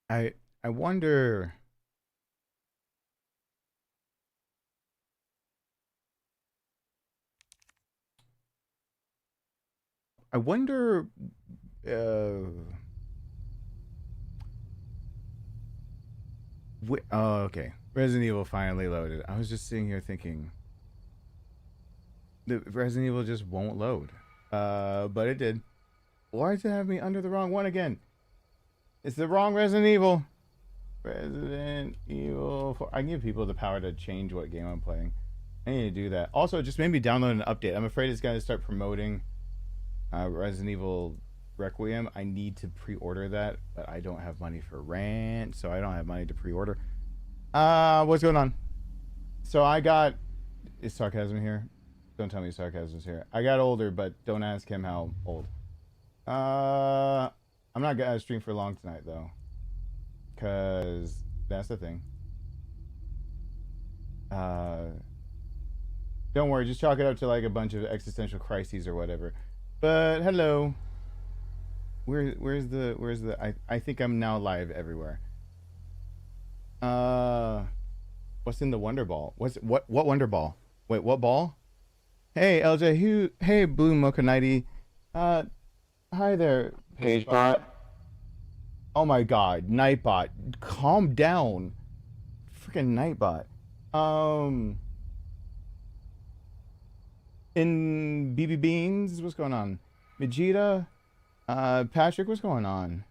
I I wonder. I wonder. Oh, okay. Resident Evil finally loaded. I was just sitting here thinking the Resident Evil just won't load. But it did. Why does it have me under the wrong one again? It's the wrong Resident Evil. Resident Evil 4. I can give people the power to change what game I'm playing. I need to do that. Also, just maybe download an update. I'm afraid it's going to start promoting Resident Evil Requiem. I need to pre-order that, but I don't have money for rent, so I don't have money to pre-order. What's going on? So I got... Is sarcasm here? Don't tell me sarcasm's here. I got older, but don't ask him how old. I'm not gonna stream for long tonight, though. Because that's the thing. Don't worry, just chalk it up to like a bunch of existential crises or whatever. But hello. I think I'm now live everywhere. What's in the Wonder Ball? What Wonder Ball? Wait, what ball? Hey LJ, hey Blue Mocha Nighty. Hi there, PageBot. Oh my god, Nightbot. Calm down. Freaking Nightbot. In BB Beans, what's going on? Vegeta, Patrick, what's going on?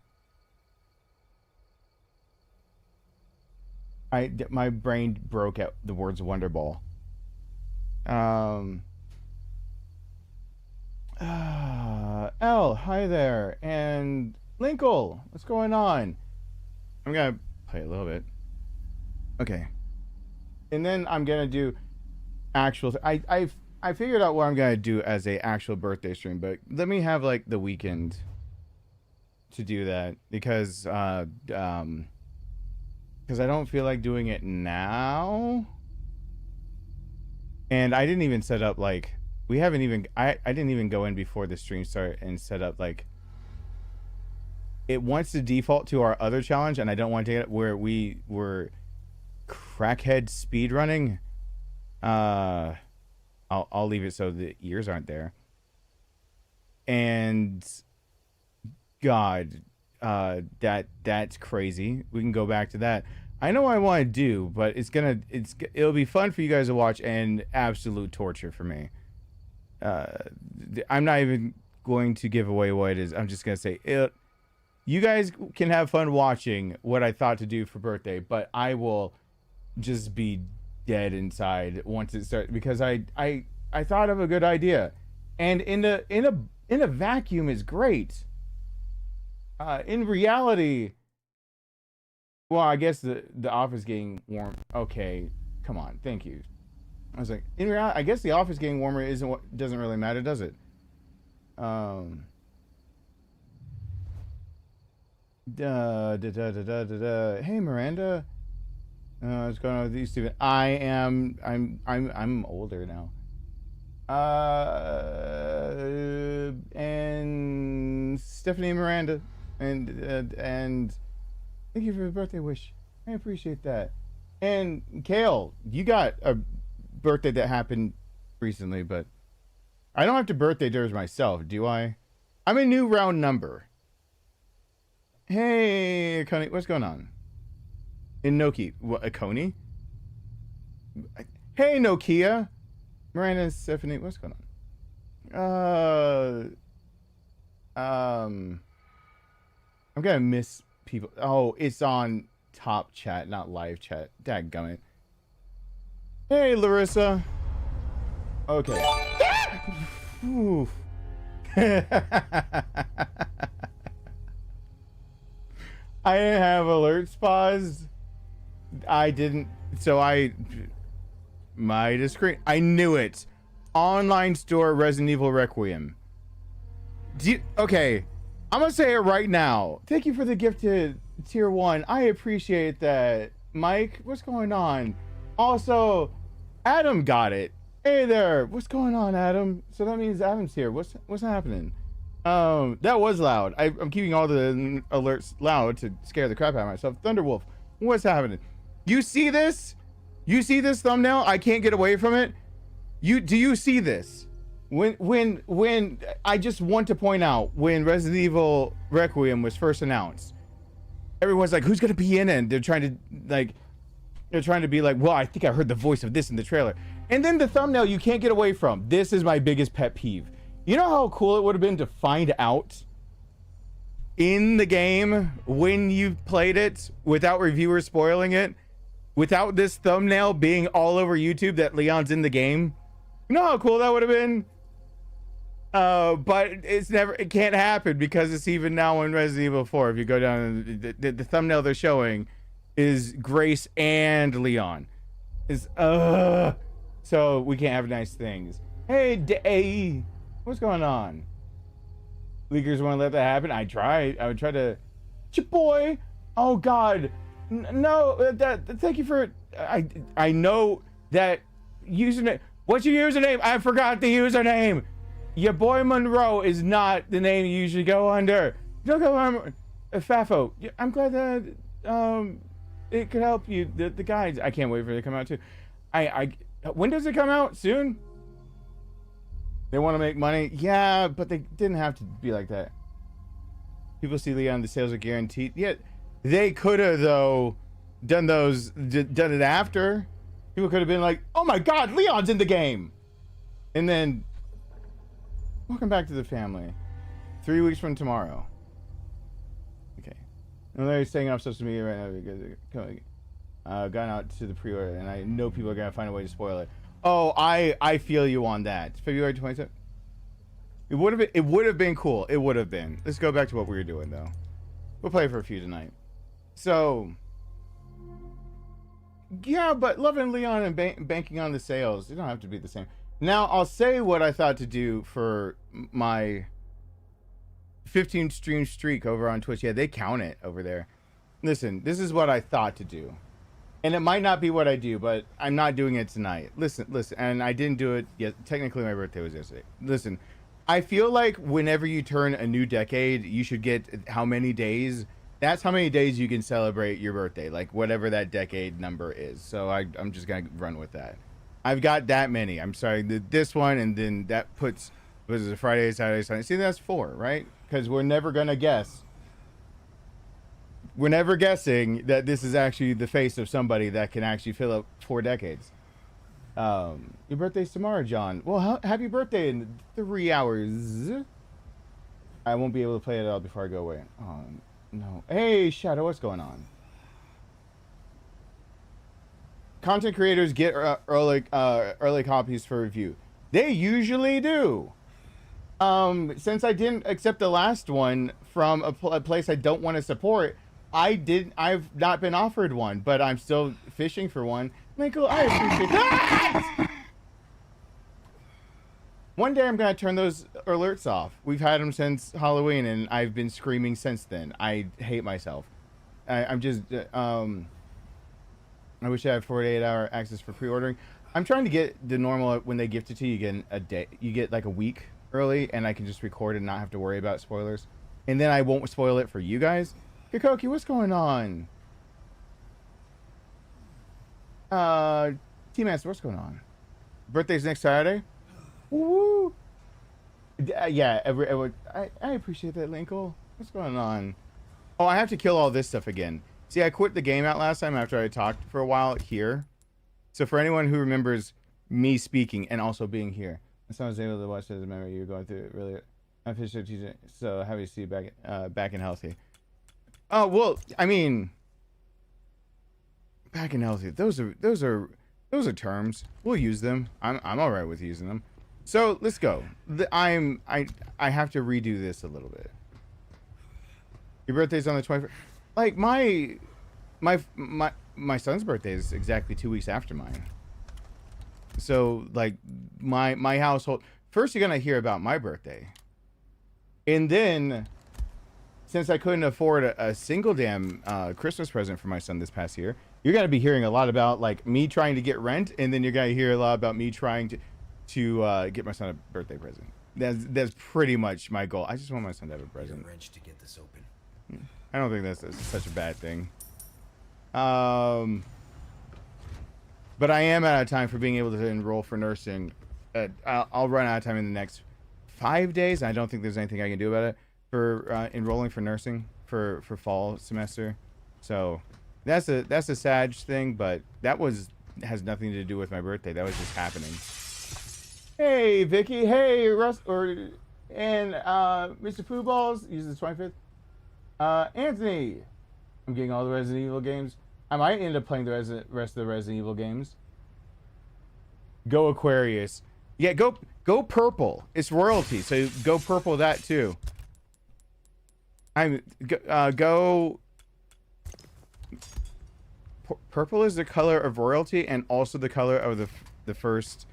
My brain broke at the words Wonder Ball. L, hi there, and Linkle, what's going on? I'm gonna play a little bit. Okay, and then I'm gonna do actual. I figured out what I'm gonna do as a actual birthday stream, but let me have like the weekend to do that because I don't feel like doing it now. And I didn't even set up like we haven't even I didn't even go in before the stream started and set up like it wants to default to our other challenge, and I don't want to get it where we were crackhead speed running. I'll leave it so the ears aren't there. And God, that's crazy. We can go back to that. I know what I want to do, but it'll be fun for you guys to watch and absolute torture for me. I'm not even going to give away what it is. I'm just gonna say it. You guys can have fun watching what I thought to do for birthday, but I will just be dead inside once it starts because I thought of a good idea, and in a vacuum is great. In reality, well, I guess the office getting warm. Okay, come on, thank you. I was like, in reality, I guess the office getting warmer doesn't really matter, does it? Hey Miranda, what's going on with you, Steven? I'm older now. And Stephanie Miranda, and thank you for the birthday wish. I appreciate that. And Kale, you got a birthday that happened recently, but I don't have to birthday dirs myself, do I? I'm a new round number. Hey, Coney, what's going on? In Noki, what, a Coney? Hey, Nokia. Miranda and Stephanie, what's going on? I'm gonna miss people. Oh, it's on top chat, not live chat. Dadgummit. Hey, Larissa. Okay. Oof. I didn't have alerts paused. I didn't. So my discreet. I knew it. Online store Resident Evil Requiem. Okay. I'm gonna say it right now. Thank you for the gift to tier 1. I appreciate that. Mike, what's going on? Also, Adam got it. Hey there. What's going on, Adam? So that means Adam's here. What's happening? That was loud. I'm keeping all the alerts loud to scare the crap out of myself. Thunderwolf, what's happening? You see this? You see this thumbnail? I can't get away from it. Do you see this? When I just want to point out when Resident Evil Requiem was first announced, everyone's like, who's gonna be in it? And they're trying to be like, well, I think I heard the voice of this in the trailer. And then the thumbnail you can't get away from. This is my biggest pet peeve. You know how cool it would have been to find out in the game when you played it without reviewers spoiling it, without this thumbnail being all over YouTube that Leon's in the game? You know how cool that would have been? But it can't happen because it's even now in Resident Evil 4. If you go down, the thumbnail they're showing is Grace and Leon. So we can't have nice things. Hey, Day, what's going on? Leakers want to let that happen? I would try to. Boy, oh God, no. Thank you for. I know that username. What's your username? I forgot the username. Your boy Monroe is not the name you usually go under. Don't go under Fafo. I'm glad that it could help you. The guides. I can't wait for it to come out too. When does it come out? Soon? They want to make money? Yeah, but they didn't have to be like that. People see Leon, the sales are guaranteed. Yeah, they could have though done it after. People could have been like, oh my God, Leon's in the game. And then, welcome back to the family. 3 weeks from tomorrow. Okay. I'm literally staying off social media right now because gone out to the pre-order and I know people are going to find a way to spoil it. Oh, I feel you on that. February 27th. It would have been cool. It would have been. Let's go back to what we were doing though. We'll play for a few tonight. So, yeah, but loving Leon and banking on the sales, you don't have to be the same. Now, I'll say what I thought to do for my 15 stream streak over on Twitch. Yeah, they count it over there. Listen, this is what I thought to do. And it might not be what I do, but I'm not doing it tonight. Listen, and I didn't do it yet. Technically, my birthday was yesterday. Listen, I feel like whenever you turn a new decade, you should get how many days. That's how many days you can celebrate your birthday, like whatever that decade number is. So I'm just going to run with that. I've got that many. I'm sorry, this one, and then that puts, what is it, Friday, Saturday, Sunday. See, that's 4, right? Because we're never going to guess. We're never guessing that this is actually the face of somebody that can actually fill up 4 decades. Your birthday's tomorrow, John. Well, happy birthday in 3 hours. I won't be able to play it all before I go away. Oh, no. Hey, Shadow, what's going on? Content creators get early copies for review. They usually do. Since I didn't accept the last one from a place I don't want to support, I've not been offered one, but I'm still fishing for one. Michael, I appreciate that. One day I'm gonna turn those alerts off. We've had them since Halloween, and I've been screaming since then. I hate myself. I'm just I wish I had 48-hour access for pre-ordering. I'm trying to get the normal when they gift it to you, get a day, you get like a week early, and I can just record and not have to worry about spoilers. And then I won't spoil it for you guys. Kikoki, what's going on? T-Master, what's going on? Birthday's next Saturday? Woo! Yeah, I appreciate that, Linkle. What's going on? Oh, I have to kill all this stuff again. See, I quit the game out last time after I talked for a while here. So for anyone who remembers me speaking and also being here, I was able to watch as a member. You're going through it really. I'm officially so happy to see you back and healthy. Oh well, I mean, back and healthy. Those are terms. We'll use them. I'm all right with using them. So let's go. I have to redo this a little bit. Your birthday's on the 21st. Like my son's birthday is exactly 2 weeks after mine. So like my household. First, you're gonna hear about my birthday, and then since I couldn't afford a single damn Christmas present for my son this past year, you're gonna be hearing a lot about like me trying to get rent, and then you're gonna hear a lot about me trying to get my son a birthday present. That's pretty much my goal. I just want my son to have a present. Wrench to get this open. I don't think that's such a bad thing. But I am out of time for being able to enroll for nursing. I'll run out of time in the next 5 days. I don't think there's anything I can do about it for enrolling for nursing for fall semester. So that's a sad thing, but that has nothing to do with my birthday. That was just happening. Hey Vicky, hey Russ, and Mr. Pooh Balls uses the 25th. Anthony, I'm getting all the Resident Evil games. I might end up playing the rest of the Resident Evil games. Go Aquarius. Yeah, go purple. It's royalty, so go purple that too. Purple is the color of royalty and also the color of the first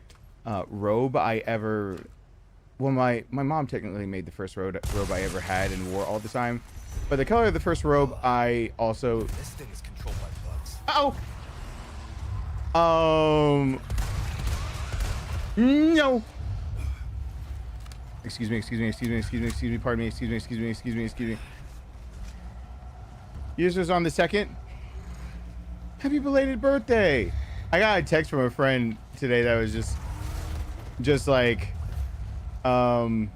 robe I ever. Well, my mom technically made the first robe I ever had and wore all the time. But the color of the first robe I also. This thing is controlled by bugs. Oh. No. Excuse me. Pardon me. Excuse me. Yours was on the 2nd. Happy belated birthday. I got a text from a friend today that was just like, I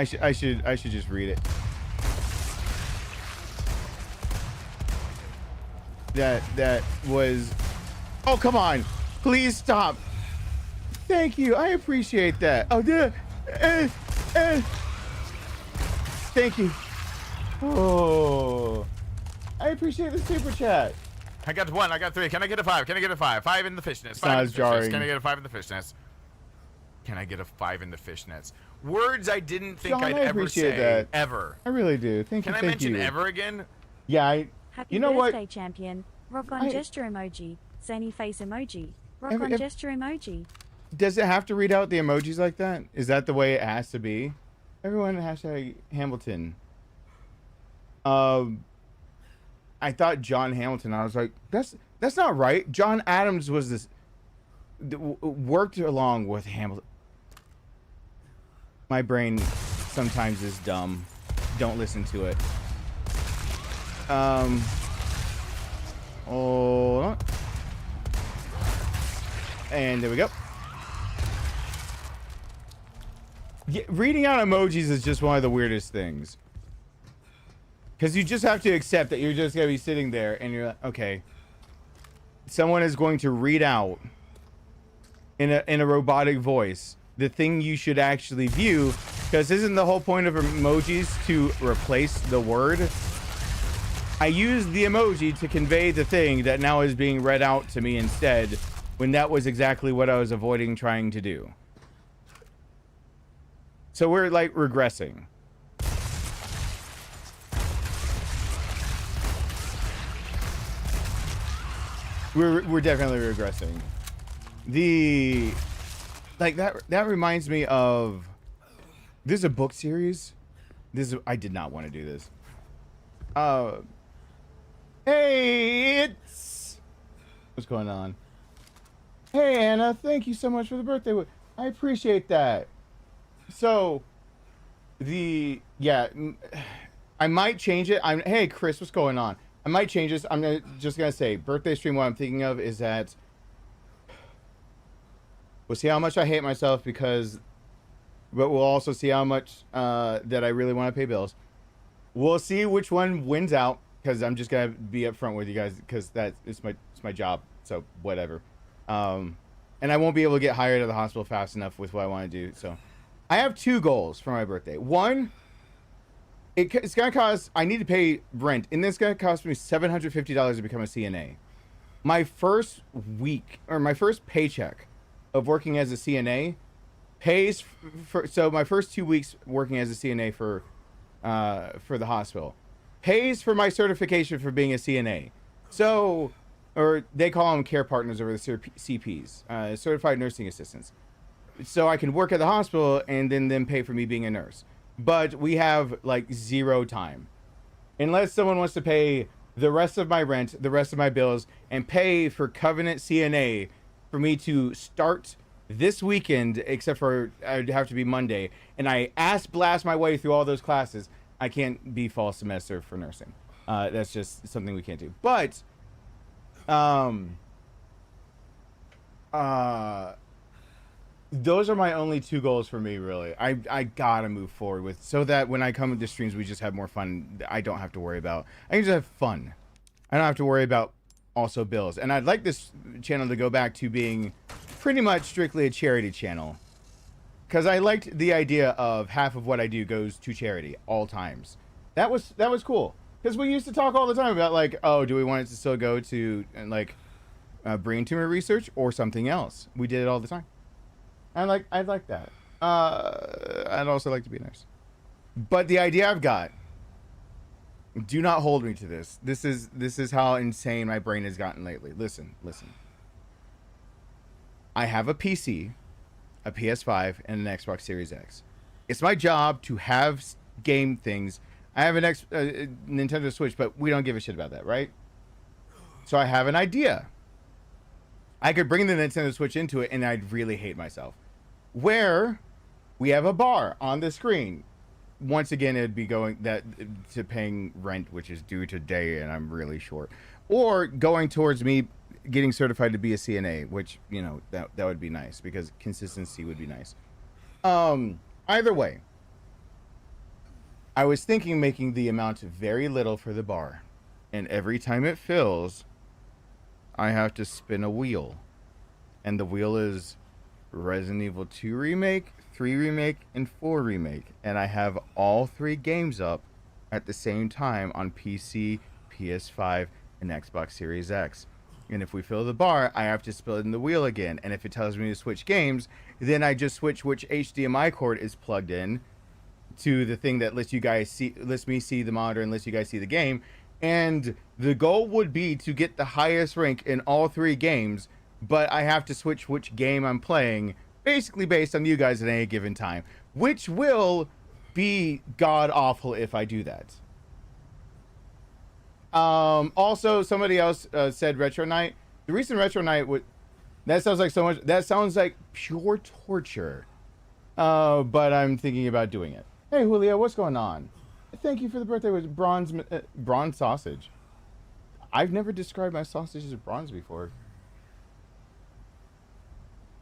should just read it. That was, oh, come on, please stop. Thank you, I appreciate that. Oh, thank you. Oh, I appreciate the super chat. I got 1, I got 3. Can I get a 5? Can I get a 5? 5 in the fishnets. 5 Sounds in the jarring. fishnets. Can I get a 5 in the fishnets? Can I get a 5 in the fishnets? Words I didn't think John, I'd I ever appreciate say that. ever. I really do. Thank you. Can I mention ever again? Yeah, Happy you know birthday, what? champion. Rock on gesture emoji. Zany face emoji. Rock on gesture emoji. Does it have to read out the emojis like that? Is that the way it has to be? Everyone hashtag Hamilton. I thought John Hamilton. I was like, that's not right. John Adams was this worked along with Hamilton. My brain sometimes is dumb. Don't listen to it. Hold on. And there we go. Yeah, reading out emojis is just one of the weirdest things. Because you just have to accept that you're just going to be sitting there and you're like, okay. Someone is going to read out in a robotic voice the thing you should actually view. Because isn't the whole point of emojis to replace the word? I used the emoji to convey the thing that now is being read out to me instead, when that was exactly what I was avoiding trying to do. So we're like regressing. We're definitely regressing. The like that reminds me of, this is a book series. I did not want to do this. Hey, what's going on? Hey Anna, thank you so much for the birthday. I appreciate that. So I might change it. Hey Chris, what's going on? I might change this. I'm just gonna say birthday stream. What I'm thinking of is that we'll see how much I hate myself, but we'll also see how much that I really want to pay bills. We'll see which one wins out, because I'm just gonna be upfront with you guys, because it's my job. So whatever. And I won't be able to get hired at the hospital fast enough with what I want to do. So I have 2 goals for my birthday. One, it's gonna cost. I need to pay rent, and it's gonna cost me $750 to become a CNA. My first week, or my first paycheck of working as a CNA pays for. So my first 2 weeks working as a CNA for the hospital pays for my certification for being a CNA. So, or they call them care partners over the CPs, certified nursing assistants. So I can work at the hospital and then pay for me being a nurse. But we have like 0 time. Unless someone wants to pay the rest of my rent, the rest of my bills, and pay for Covenant CNA for me to start this weekend, except for I'd have to be Monday, and I ass blast my way through all those classes. I can't be fall semester for nursing. That's just something we can't do. But, those are my only two goals for me, really. I gotta move forward with, so that when I come into streams, we just have more fun. I don't have to worry about, I can just have fun. I don't have to worry about also bills. And I'd like this channel to go back to being pretty much strictly a charity channel. Because I liked the idea of half of what I do goes to charity all times. That was cool. Because we used to talk all the time about, like, oh, do we want it to still go to, like, brain tumor research or something else? We did it all the time. I'd like that. I'd also like to be a nurse. But the idea I've got, do not hold me to this. This is how insane my brain has gotten lately. Listen. I have a PC, a PS5, and an Xbox Series X. It's my job to have game things. I have an Nintendo Switch, but we don't give a shit about that, right? So I have an idea. I could bring the Nintendo Switch into it, and I'd really hate myself. Where we have a bar on the screen. Once again, it'd be going to paying rent, which is due today, and I'm really short. Or going towards me getting certified to be a CNA, which, you know, that would be nice, because consistency would be nice. Either way, I was thinking making the amount very little for the bar, and every time it fills, I have to spin a wheel, and the wheel is Resident Evil 2 Remake, 3 Remake, and 4 Remake, and I have all 3 games up at the same time on PC, PS5, and Xbox Series X. And if we fill the bar, I have to spin the wheel again, and if it tells me to switch games, then I just switch which HDMI cord is plugged in to the thing that lets me see the monitor and lets you guys see the game. And the goal would be to get the highest rank in all 3 games, but I have to switch which game I'm playing, basically based on you guys at any given time, which will be god awful if I do that. Also, somebody else said Retro Night. The reason Retro Night that sounds like so much. That sounds like pure torture. But I'm thinking about doing it. Hey Julio, what's going on? Thank you for the birthday with bronze sausage. I've never described my sausage as bronze before.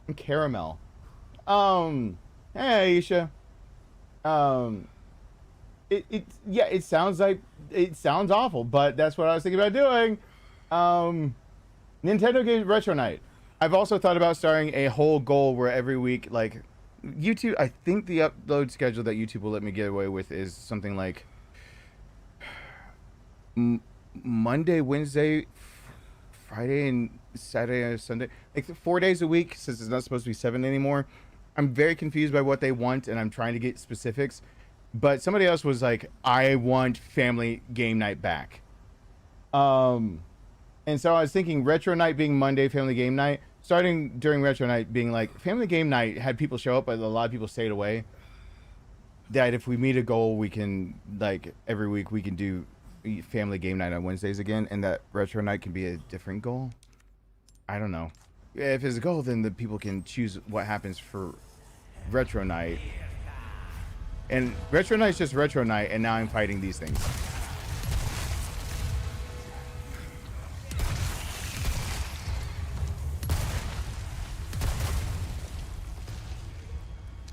And caramel. Hey Aisha. It sounds awful, but that's what I was thinking about doing. Nintendo Games Retro Night. I've also thought about starting a whole goal where every week, like, YouTube, I think the upload schedule that YouTube will let me get away with is something like Monday, Wednesday, Friday, and Saturday and Sunday, like 4 days a week, since it's not supposed to be 7 anymore. I'm very confused by what they want, and I'm trying to get specifics. But somebody else was like, I want family game night back. And so I was thinking Retro Night being Monday, family game night, starting during Retro Night being like, family game night had people show up, but a lot of people stayed away. That if we meet a goal, we can, like, every week we can do family game night on Wednesdays again, and that Retro Night can be a different goal. I don't know. If it's a goal, then the people can choose what happens for Retro Night. And Retro Night's just Retro Night, and now I'm fighting these things.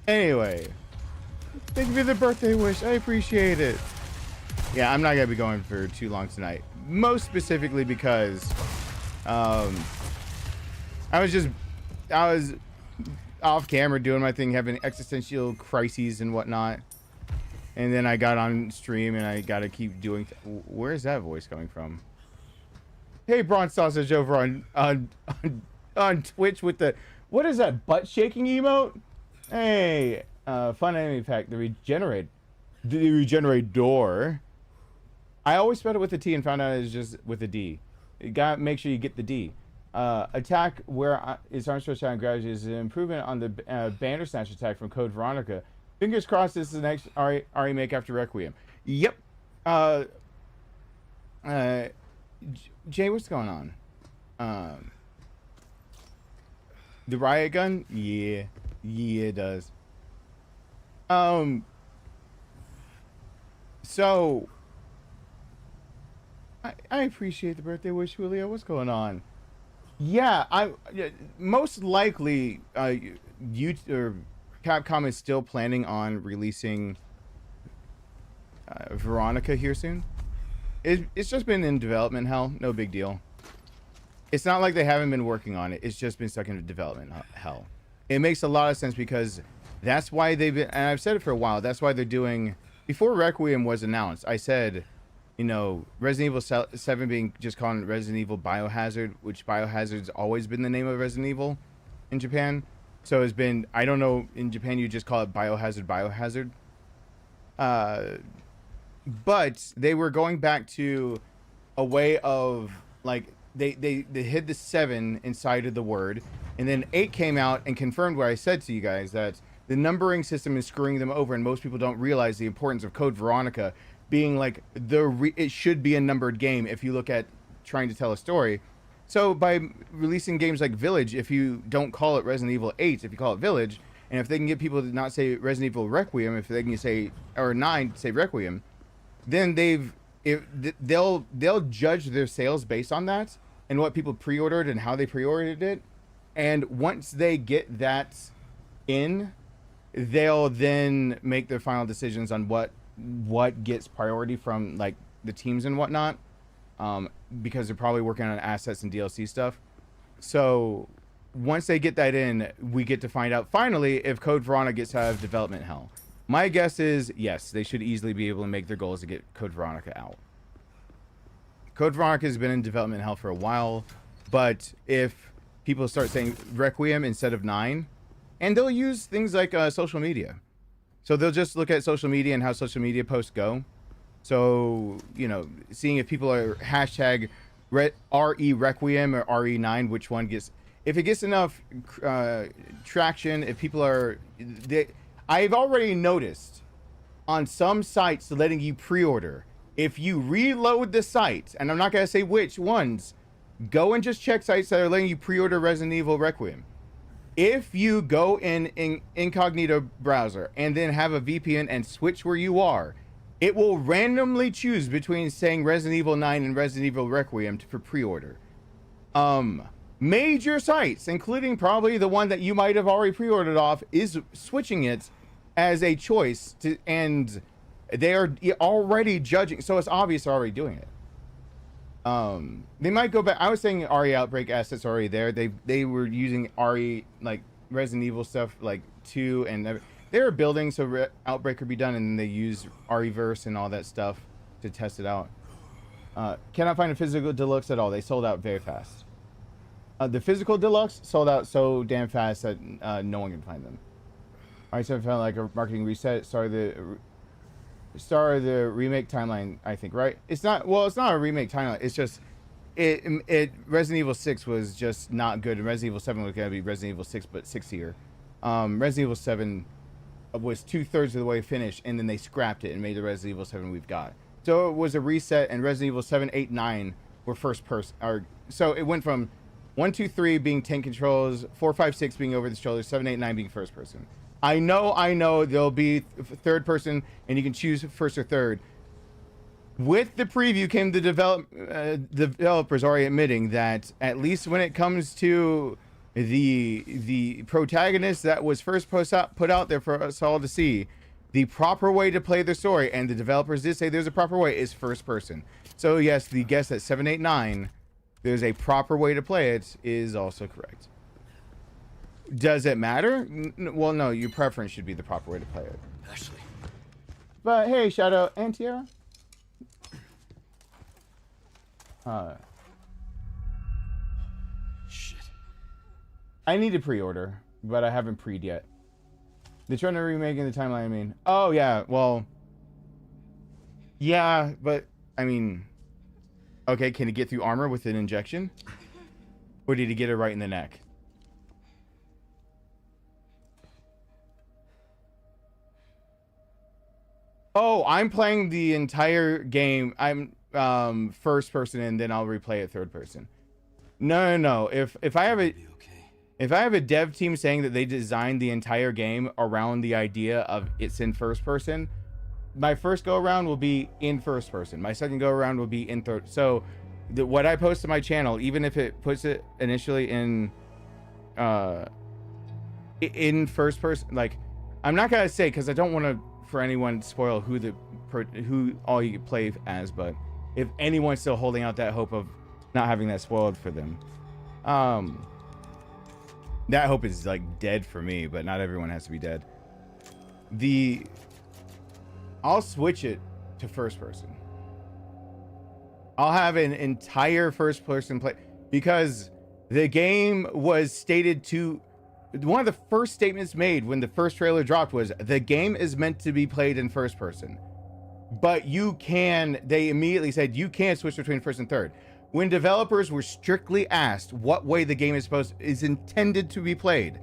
Anyway, thank you for the birthday wish. I appreciate it. Yeah, I'm not gonna be going for too long tonight. Most specifically because I was off camera doing my thing, having existential crises and whatnot, and then I got on stream and I gotta keep doing. Where is that voice coming from? Hey, Braun Sausage over on Twitch with the, what is that, butt shaking emote? Hey, fun enemy pack. The regenerate door. I always spelled it with a T and found out it was just with a D. You gotta make sure you get the D. Attack where is Armstrong shot and gravity is an improvement on the Bandersnatch attack from Code Veronica. Fingers crossed this is the next Remake after Requiem. Yep. Jay, what's going on? The riot gun? Yeah. Yeah, it does. So I appreciate the birthday wish, Julio. What's going on? Yeah, most likely you or Capcom is still planning on releasing Veronica here soon. It's just been in development hell, no big deal. It's not like they haven't been working on it. It's just been stuck in development hell. It makes a lot of sense because that's why they've been, and I've said it for a while, that's why they're doing, before Requiem was announced, I said, you know, Resident Evil 7 being just called Resident Evil Biohazard, which Biohazard's always been the name of Resident Evil in Japan. So it's been, I don't know, in Japan you just call it Biohazard. But they were going back to a way of, like, they hid the 7 inside of the word, and then 8 came out and confirmed what I said to you guys, that the numbering system is screwing them over, and most people don't realize the importance of Code Veronica being like it should be a numbered game if you look at trying to tell a story. So by releasing games like Village, if you don't call it Resident Evil 8, if you call it Village, and if they can get people to not say Resident Evil Requiem, if they can say, or 9 say Requiem, then they'll judge their sales based on that and what people pre-ordered and how they pre-ordered it. And once they get that in, they'll then make their final decisions on what gets priority from, like, the teams and whatnot, because they're probably working on assets and DLC stuff. So once they get that in, we get to find out finally if Code Veronica gets out of development hell. My guess is yes, they should easily be able to make their goals to get Code Veronica out. Code Veronica has been in development hell for a while, but if people start saying Requiem instead of 9, and they'll use things like social media. So they'll just look at social media and how social media posts go. So, you know, seeing if people are hashtag RE Requiem or RE9, which one gets, if it gets enough traction, if people are, I've already noticed on some sites letting you pre-order, if you reload the site, and I'm not going to say which ones, go and just check sites that are letting you pre-order Resident Evil Requiem. If you go in incognito browser and then have a VPN and switch where you are, it will randomly choose between saying Resident Evil 9 and Resident Evil Requiem for pre-order. Major sites, including probably the one that you might have already pre-ordered off, is switching it as a choice to, and they are already judging. So it's obvious they're already doing it. They might go back. I was saying RE Outbreak assets are already there. They were using RE, like Resident Evil stuff, like 2, and they were building so Outbreak could be done, and then they use REverse and all that stuff to test it out. Cannot find a physical deluxe at all. They sold out very fast. The physical deluxe sold out so damn fast that no one can find them. All right, so I found like a marketing reset. Start of the remake timeline, I think, right? It's not, well, it's not a remake timeline. It's just Resident Evil 6 was just not good, and Resident Evil 7 was going to be Resident Evil 6, but 6-tier. Resident Evil 7 was 2/3 of the way finished, and then they scrapped it and made the Resident Evil 7 we've got. So it was a reset, and Resident Evil 7, 8, 9 were first person. So it went from 1, 2, 3 being tank controls, 4, 5, 6 being over the shoulder, 7, 8, 9 being first person. I know there'll be third person, and you can choose first or third. With the preview came the developers already admitting that at least when it comes to the protagonist that was first put out there for us all to see, the proper way to play the story, and the developers did say there's a proper way, is first person. So yes, the guess that 7, 8, 9, there's a proper way to play it, is also correct. Does it matter? Well, no, your preference should be the proper way to play it. Ashley. But hey, Shadow and Tiara. Shit. I need to pre-order, but I haven't pre'd yet. They're trying to remake in the timeline, I mean. Oh, yeah, well. Yeah, but, I mean. Okay, can he get through armor with an injection? Or did he get it right in the neck? Oh, I'm playing the entire game. I'm first person, and then I'll replay it third person. No. If I have it, Okay. If I have a dev team saying that they designed the entire game around the idea of it's in first person, my first go around will be in first person. My second go around will be in third. So what I post to my channel, even if it puts it initially in first person, like I'm not gonna say, because I don't want to for anyone to spoil who all you can play as, but if anyone's still holding out that hope of not having that spoiled for them, that hope is like dead for me, but not everyone has to be dead. I'll switch it to first person. I'll have an entire first person play, because the game was stated to, one of the first statements made when the first trailer dropped was the game is meant to be played in first person, but they immediately said you can switch between first and third. When developers were strictly asked what way the game is intended to be played,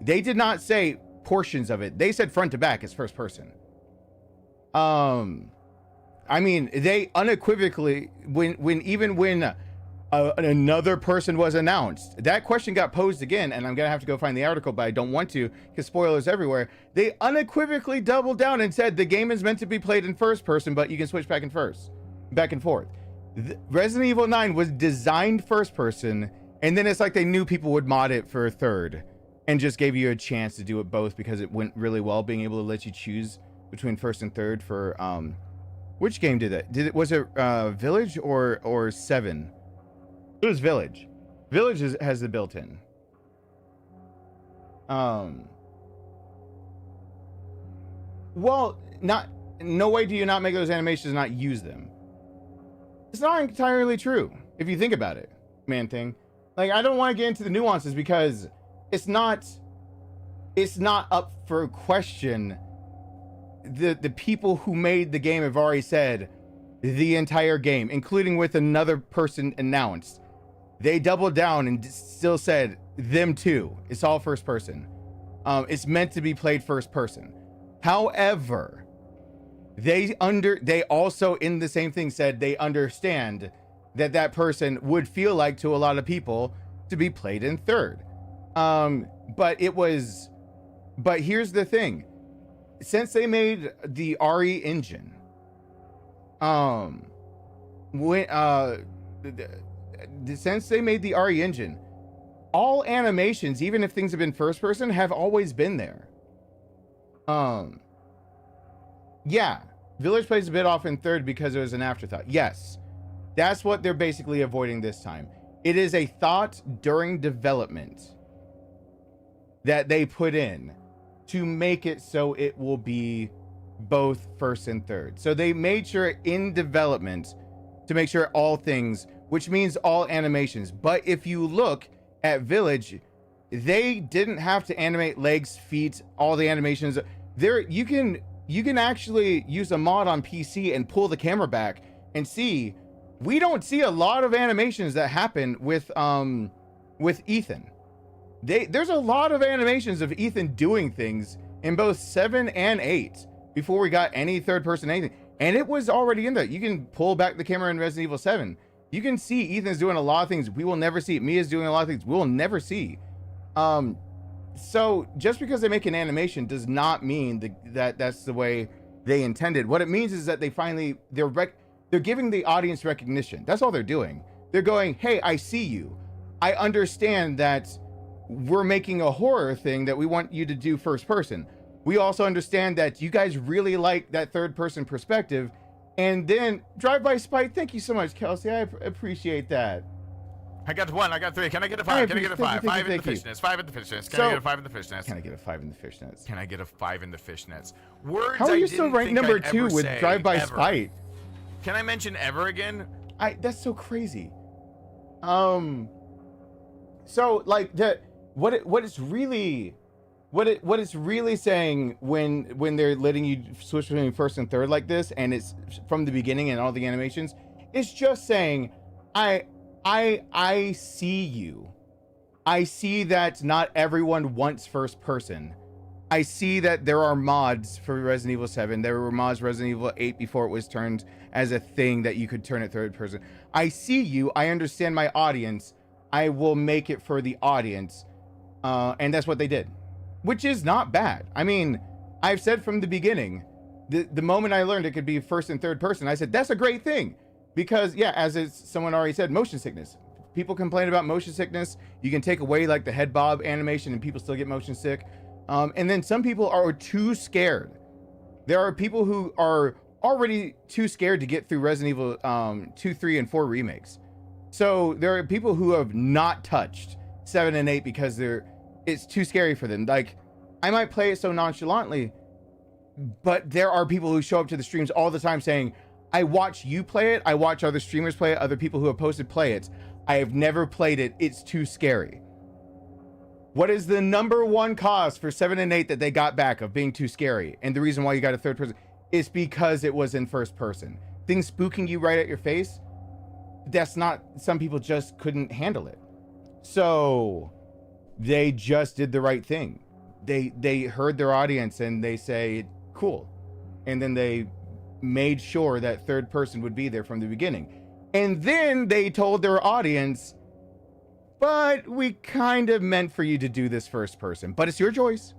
they did not say portions of it. They said front to back is first person. I mean, they unequivocally, when another person was announced, that question got posed again, and I'm gonna have to go find the article, but I don't want to because spoilers everywhere. They unequivocally doubled down and said the game is meant to be played in first person, but you can switch back and forth. Resident Evil 9 was designed first person, and then it's like they knew people would mod it for third and just gave you a chance to do it both because it went really well, being able to let you choose between first and third for which game did that? Was it Village or 7? It was Village. Village has the built-in. Well, no way do you not make those animations and not use them. It's not entirely true if you think about it, man thing. Like, I don't want to get into the nuances because it's not up for question. The people who made the game have already said the entire game, including with another person announced, they doubled down and still said them too. It's all first person. It's meant to be played first person. However, they also in the same thing said they understand that person would feel like to a lot of people to be played in third. But here's the thing. Since they made the RE engine, since they made the RE engine, all animations, even if things have been first person, have always been there. Yeah, Village plays a bit off in third because it was an afterthought. Yes, that's what they're basically avoiding this time. It is a thought during development that they put in to make it so it will be both first and third. So they made sure in development to make sure all things, which means all animations. But if you look at Village, they didn't have to animate legs, feet, all the animations. There, you can actually use a mod on PC and pull the camera back and see. We don't see a lot of animations that happen with Ethan. There's a lot of animations of Ethan doing things in both 7 and 8 before we got any third person anything. And it was already in there. You can pull back the camera in Resident Evil 7. You can see Ethan's doing a lot of things we will never see. Mia's doing a lot of things we will never see. So just because they make an animation does not mean that that's the way they intended. What it means is that they're giving the audience recognition. That's all they're doing. They're going, hey, I see you. I understand that we're making a horror thing that we want you to do first person. We also understand that you guys really like that third person perspective. And then Drive-By Spite, thank you so much, Kelsey. I appreciate that. I got 1, I got 3. Can I get a 5? Can I get a 5? 5 in the fishnets. 5 in the fishnets. Can I get a 5 in the fishnets? Can I get a 5 in the fishnets? Can I get a 5 in the fishnets? Words How are you still ranked number 2 with Drive-By Spite? Can I mention ever again? That's so crazy. So like what it's really saying when they're letting you switch between first and third like this, and it's from the beginning and all the animations, it's just saying I see you. I see that not everyone wants first person. I see that there are mods for Resident Evil 7. There were mods for Resident Evil 8 before it was turned as a thing that you could turn it third person. I see you. I understand my audience. I will make it for the audience. And that's what they did, which is not bad. I mean, I've said from the beginning, the moment I learned it could be first and third person, I said, that's a great thing. Because, yeah, someone already said, motion sickness. People complain about motion sickness. You can take away, like, the head bob animation and people still get motion sick. And then some people are too scared. There are people who are already too scared to get through Resident Evil 2, 3, and 4 remakes. So there are people who have not touched 7 and 8 because it's too scary for them. Like, I might play it so nonchalantly, but there are people who show up to the streams all the time saying, I watch you play it, I watch other streamers play it, other people who have posted play it. I have never played it, it's too scary. What is the number one cause for 7 and 8 that they got back of being too scary? And the reason why you got a third person is because it was in first person. Things spooking you right at your face, that's not, some people just couldn't handle it. So they just did the right thing. They heard their audience and they say, cool. And then they made sure that third person would be there from the beginning. And then they told their audience, but we kind of meant for you to do this first person, but it's your choice.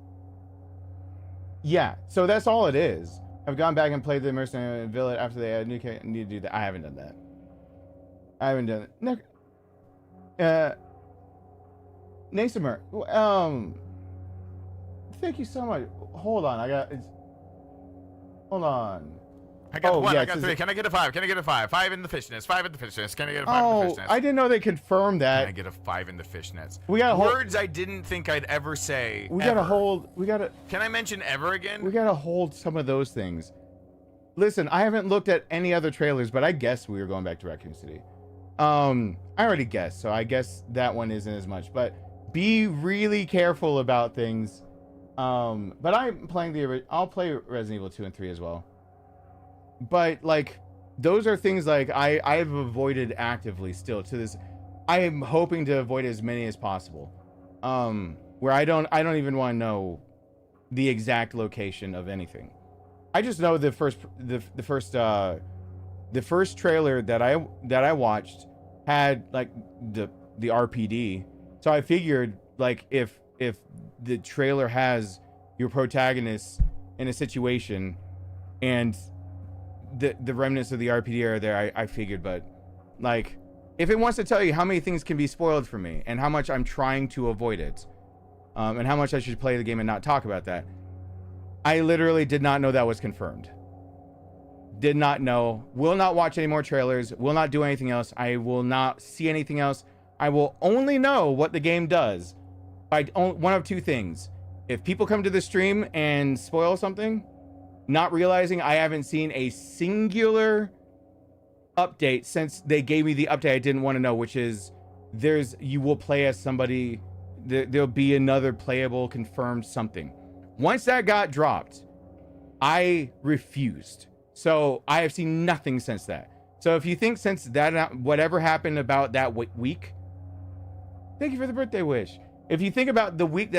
Yeah, so that's all it is. I've gone back and played the Mercenary Village after they added need to do that. I haven't done that. I haven't done it. No, Nasamer, thank you so much. Hold on, hold on. I got one, yeah, I got 3. Can I get a 5? Can I get a 5? 5 in the fishnets, 5 in the fishnets. Can I get a 5 in the fishnets? I didn't know they confirmed that. Can I get a 5 in the fishnets? We got words I didn't think I'd ever say. Can I mention ever again? We gotta hold some of those things. Listen, I haven't looked at any other trailers, but I guess we were going back to Raccoon City. I already guessed, so I guess that one isn't as much. But be really careful about things. But I'm playing I'll play Resident Evil 2 and 3 as well. But like, those are things like I've avoided actively still to this. I am hoping to avoid as many as possible. Where I don't even want to know the exact location of anything. I just know the first trailer that I watched had like the RPD. So I figured, like, if the trailer has your protagonist in a situation and the remnants of the RPD are there, I figured, but like, if it wants to tell you how many things can be spoiled for me and how much I'm trying to avoid it, and how much I should play the game and not talk about that, I literally did not know that was confirmed. Did not know. Will not watch any more trailers. Will not do anything else. I will not see anything else. I will only know what the game does by one of two things. If people come to the stream and spoil something, not realizing I haven't seen a singular update since they gave me the update I didn't want to know, which is you will play as somebody, there'll be another playable confirmed something. Once that got dropped, I refused. So I have seen nothing since that. So if you think since that, whatever happened about that week, thank you for the birthday wish. If you think about the week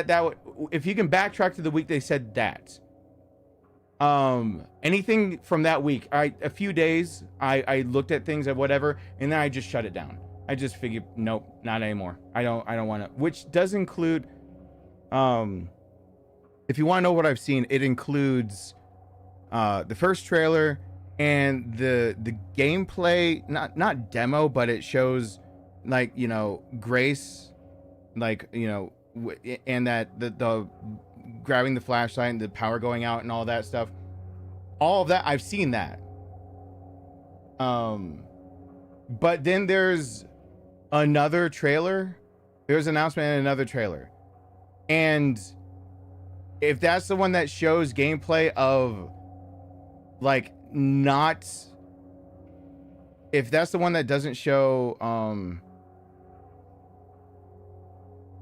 if you can backtrack to the week they said that, anything from that week, a few days, I looked at things and whatever, and then I just shut it down. I just figured, nope, not anymore. I don't want to, which does include, if you want to know what I've seen, it includes, the first trailer and the gameplay, not demo, but it shows, like, you know, Grace, like, you know, and that the grabbing the flashlight and the power going out and all that stuff, all of that, I've seen that. But then there's another trailer. There's an announcement and another trailer, and if that's the one that shows gameplay of, like, not, if that's the one that doesn't show,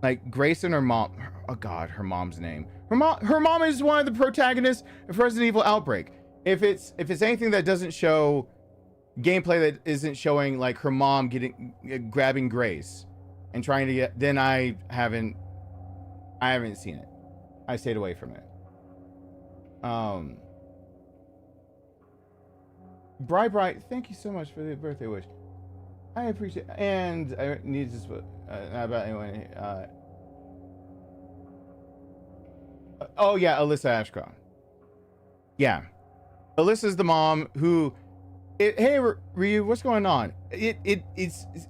like, Grace and her mom, oh god, her mom's name. Her mom is one of the protagonists of Resident Evil Outbreak. If it's anything that doesn't show gameplay, that isn't showing, like, her mom grabbing Grace and trying to get, then I haven't seen it. I stayed away from it. Bright, thank you so much for the birthday wish. I appreciate, and I need to not about anyone. Oh yeah, Alyssa Ashcroft. Yeah, Alyssa's the mom who. Hey Ryu, what's going on? It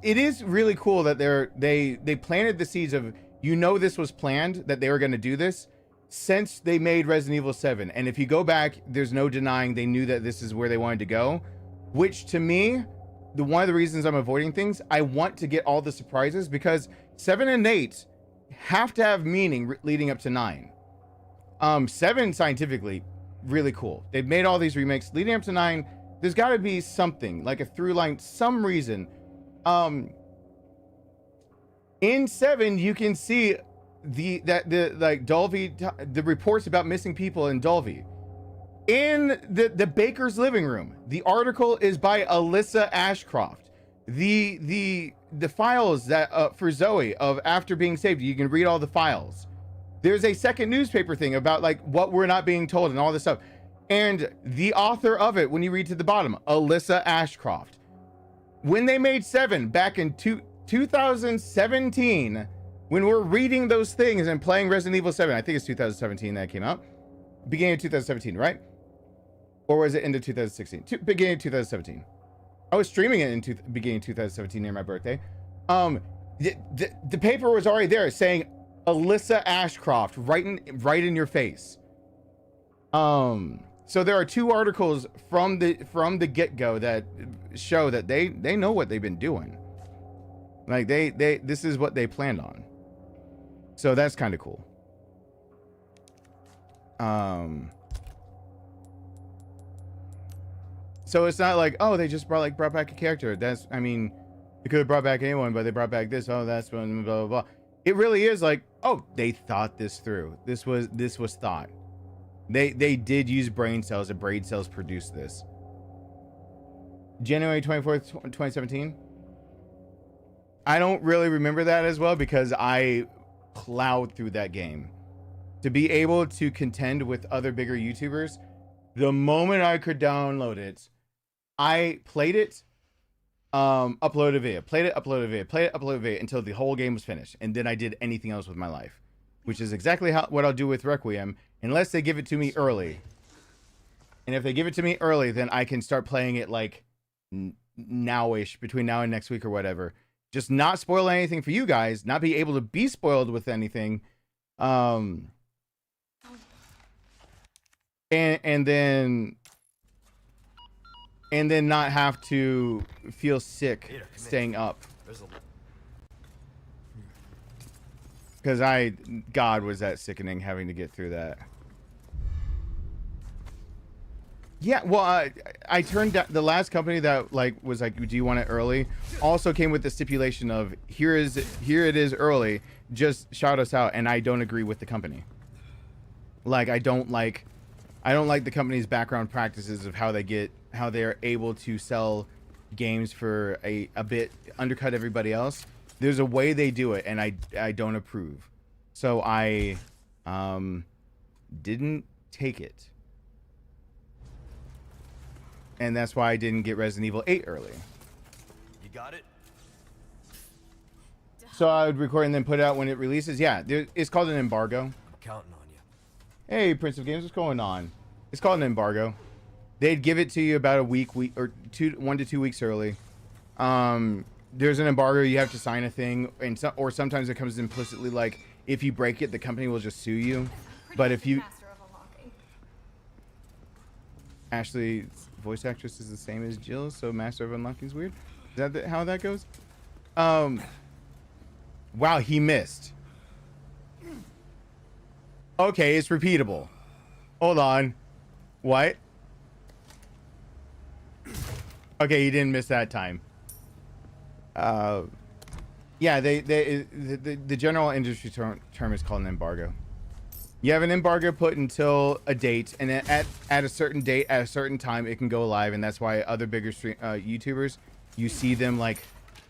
is really cool that they planted the seeds of, you know, this was planned that they were going to do this since they made Resident Evil 7. And if you go back, there's no denying they knew that this is where they wanted to go, which to me, one of the reasons I'm avoiding things, I want to get all the surprises because 7 and 8 have to have meaning leading up to 9. 7 scientifically really cool. They've made all these remakes leading up to 9. There's got to be something like a through line, some reason. In 7 you can see the Dulvey, the reports about missing people in Dulvey. In the baker's living room, the article is by Alyssa Ashcroft. The files that for Zoe of after being saved, you can read all the files. There's a second newspaper thing about like what we're not being told and all this stuff. And the author of it, when you read to the bottom, Alyssa Ashcroft. When they made 7 back in 2017, when we're reading those things and playing Resident Evil 7, I think it's 2017 that came out. Beginning of 2017, right? Or was it end of 2016? Beginning of 2017. I was streaming it in beginning of 2017 near my birthday. The paper was already there saying Alyssa Ashcroft right in your face. So there are 2 articles from the get-go that show that they know what they've been doing. Like this is what they planned on. So that's kind of cool. So it's not like, oh, they just brought back a character. That's, I mean, they could have brought back anyone, but they brought back this. Oh, that's when blah blah blah. It really is like, oh, they thought this through. This was thought. They did use brain cells, and brain cells produced this. January 24th, 2017. I don't really remember that as well because I plowed through that game. To be able to contend with other bigger YouTubers, the moment I could download it, I played it, uploaded a video, played it, uploaded a video, played it, uploaded a video until the whole game was finished. And then I did anything else with my life, which is exactly what I'll do with Requiem, unless they give it to me early. And if they give it to me early, then I can start playing it like nowish, between now and next week or whatever. Just not spoil anything for you guys, not be able to be spoiled with anything. And then not have to feel sick staying up. Because God, was that sickening having to get through that. Yeah, well, I turned down the last company that was like, do you want it early? Also came with the stipulation of here it is early, just shout us out, and I don't agree with the company. Like I don't like the company's background practices of how they're able to sell games for a bit, undercut everybody else. There's a way they do it, and I don't approve. So I didn't take it. And that's why I didn't get Resident Evil 8 early. You got it? So I would record and then put it out when it releases. Yeah, it's called an embargo. I'm counting on you. Hey, Prince of Games, what's going on? It's called an embargo. They'd give it to you about a week or 1 to 2 weeks early. There's an embargo. You have to sign a thing, or sometimes it comes implicitly like if you break it, the company will just sue you. But if you Ashley's voice actress is the same as Jill, so Master of Unlocking is weird. Is that how that goes? Wow, he missed. Okay, it's repeatable. Hold on. What? Okay, he didn't miss that time. Yeah, the general industry term is called an embargo. You have an embargo put until a date, and at a certain date, at a certain time, it can go live, and that's why other bigger YouTubers, you see them like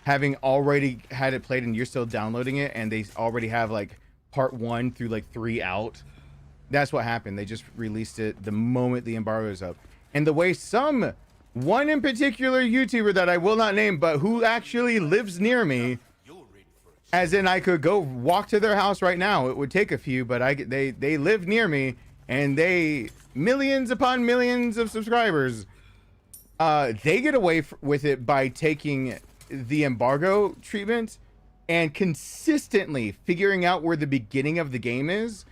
having already had it played, and you're still downloading it, and they already have like part 1 through like 3 out. That's what happened. They just released it the moment the embargo is up. And the way some One in particular YouTuber that I will not name, but who actually lives near me, as in I could go walk to their house right now. It would take a few, but they live near me, and they millions upon millions of subscribers. They get away with it by taking the embargo treatment and consistently figuring out where the beginning of the game is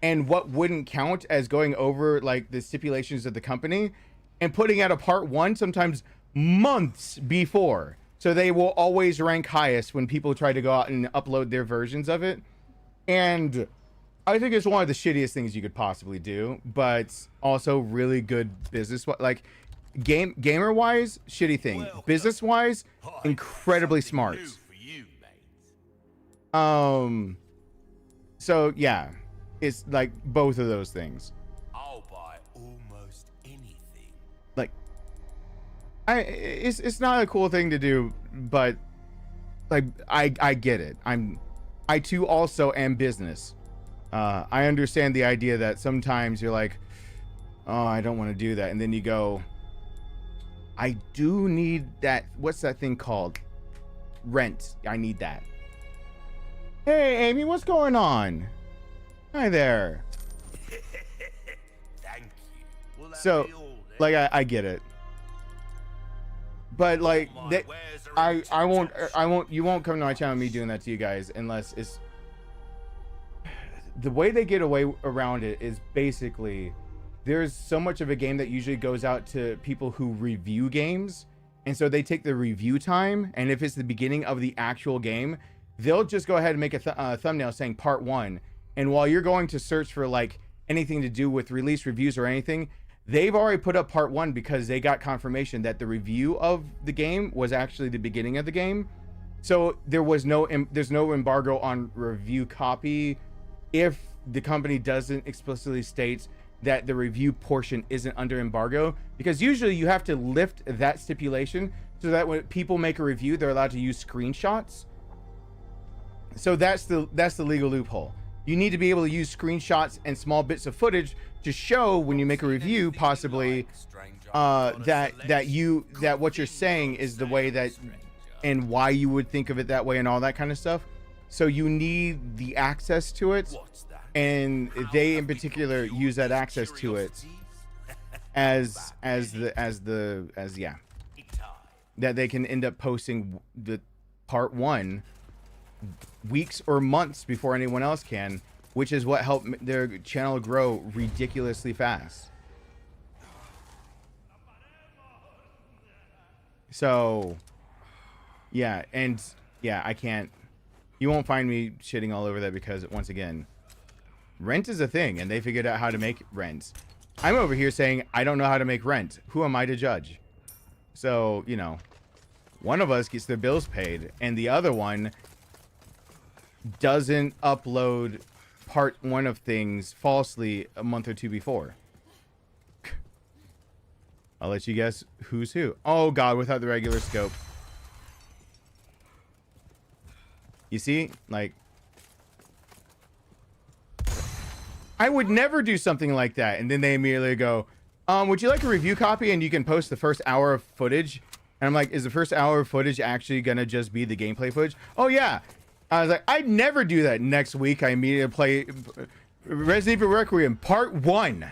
and what wouldn't count as going over like the stipulations of the company, and putting out a part 1 sometimes months before. So they will always rank highest when people try to go out and upload their versions of it. And I think it's one of the shittiest things you could possibly do, but also really good business. Like gamer wise, shitty thing. Business wise, incredibly smart. So yeah, it's like both of those things. I'll buy almost anything. Like, it's not a cool thing to do, but like I get it. I too also am business. I understand the idea that sometimes you're like, oh, I don't want to do that, and then you go, I do need that. What's that thing called? Rent. I need that. Hey, Amy, what's going on? Hi there. Thank you. Will that So, be all then? like, I get it, but like My that, wares I are won't. You won't come to my channel me doing that to you guys unless it's the way they get away around it is basically there's so much of a game that usually goes out to people who review games, and so they take the review time, and if it's the beginning of the actual game, they'll just go ahead and make a thumbnail saying part 1, and while you're going to search for like anything to do with release reviews or anything, they've already put up part 1 because they got confirmation that the review of the game was actually the beginning of the game. So there's no embargo on review copy if the company doesn't explicitly state that the review portion isn't under embargo, because usually you have to lift that stipulation so that when people make a review, they're allowed to use screenshots. So that's the legal loophole. You need to be able to use screenshots and small bits of footage to show when you make a review, possibly that what you're saying is the way that and why you would think of it that way and all that kind of stuff. So you need the access to it, and they in particular use that access to it as yeah, that they can end up posting the part 1 weeks or months before anyone else can, which is what helped their channel grow ridiculously fast. So yeah, and yeah, I can't, you won't find me shitting all over that, because once again, rent is a thing and they figured out how to make rent. I'm over here saying I don't know how to make rent. Who am I to judge? So, you know, one of us gets their bills paid and the other one doesn't upload part 1 of things falsely a month or 2 before. I'll let you guess who's who. Oh god, without the regular scope. You see, like, I would never do something like that, and then they immediately go, would you like a review copy and you can post the first hour of footage? And I'm like, is the first hour of footage actually gonna just be the gameplay footage? Oh yeah. I was like, I'd never do that. Next week I immediately play Resident Evil Requiem part 1,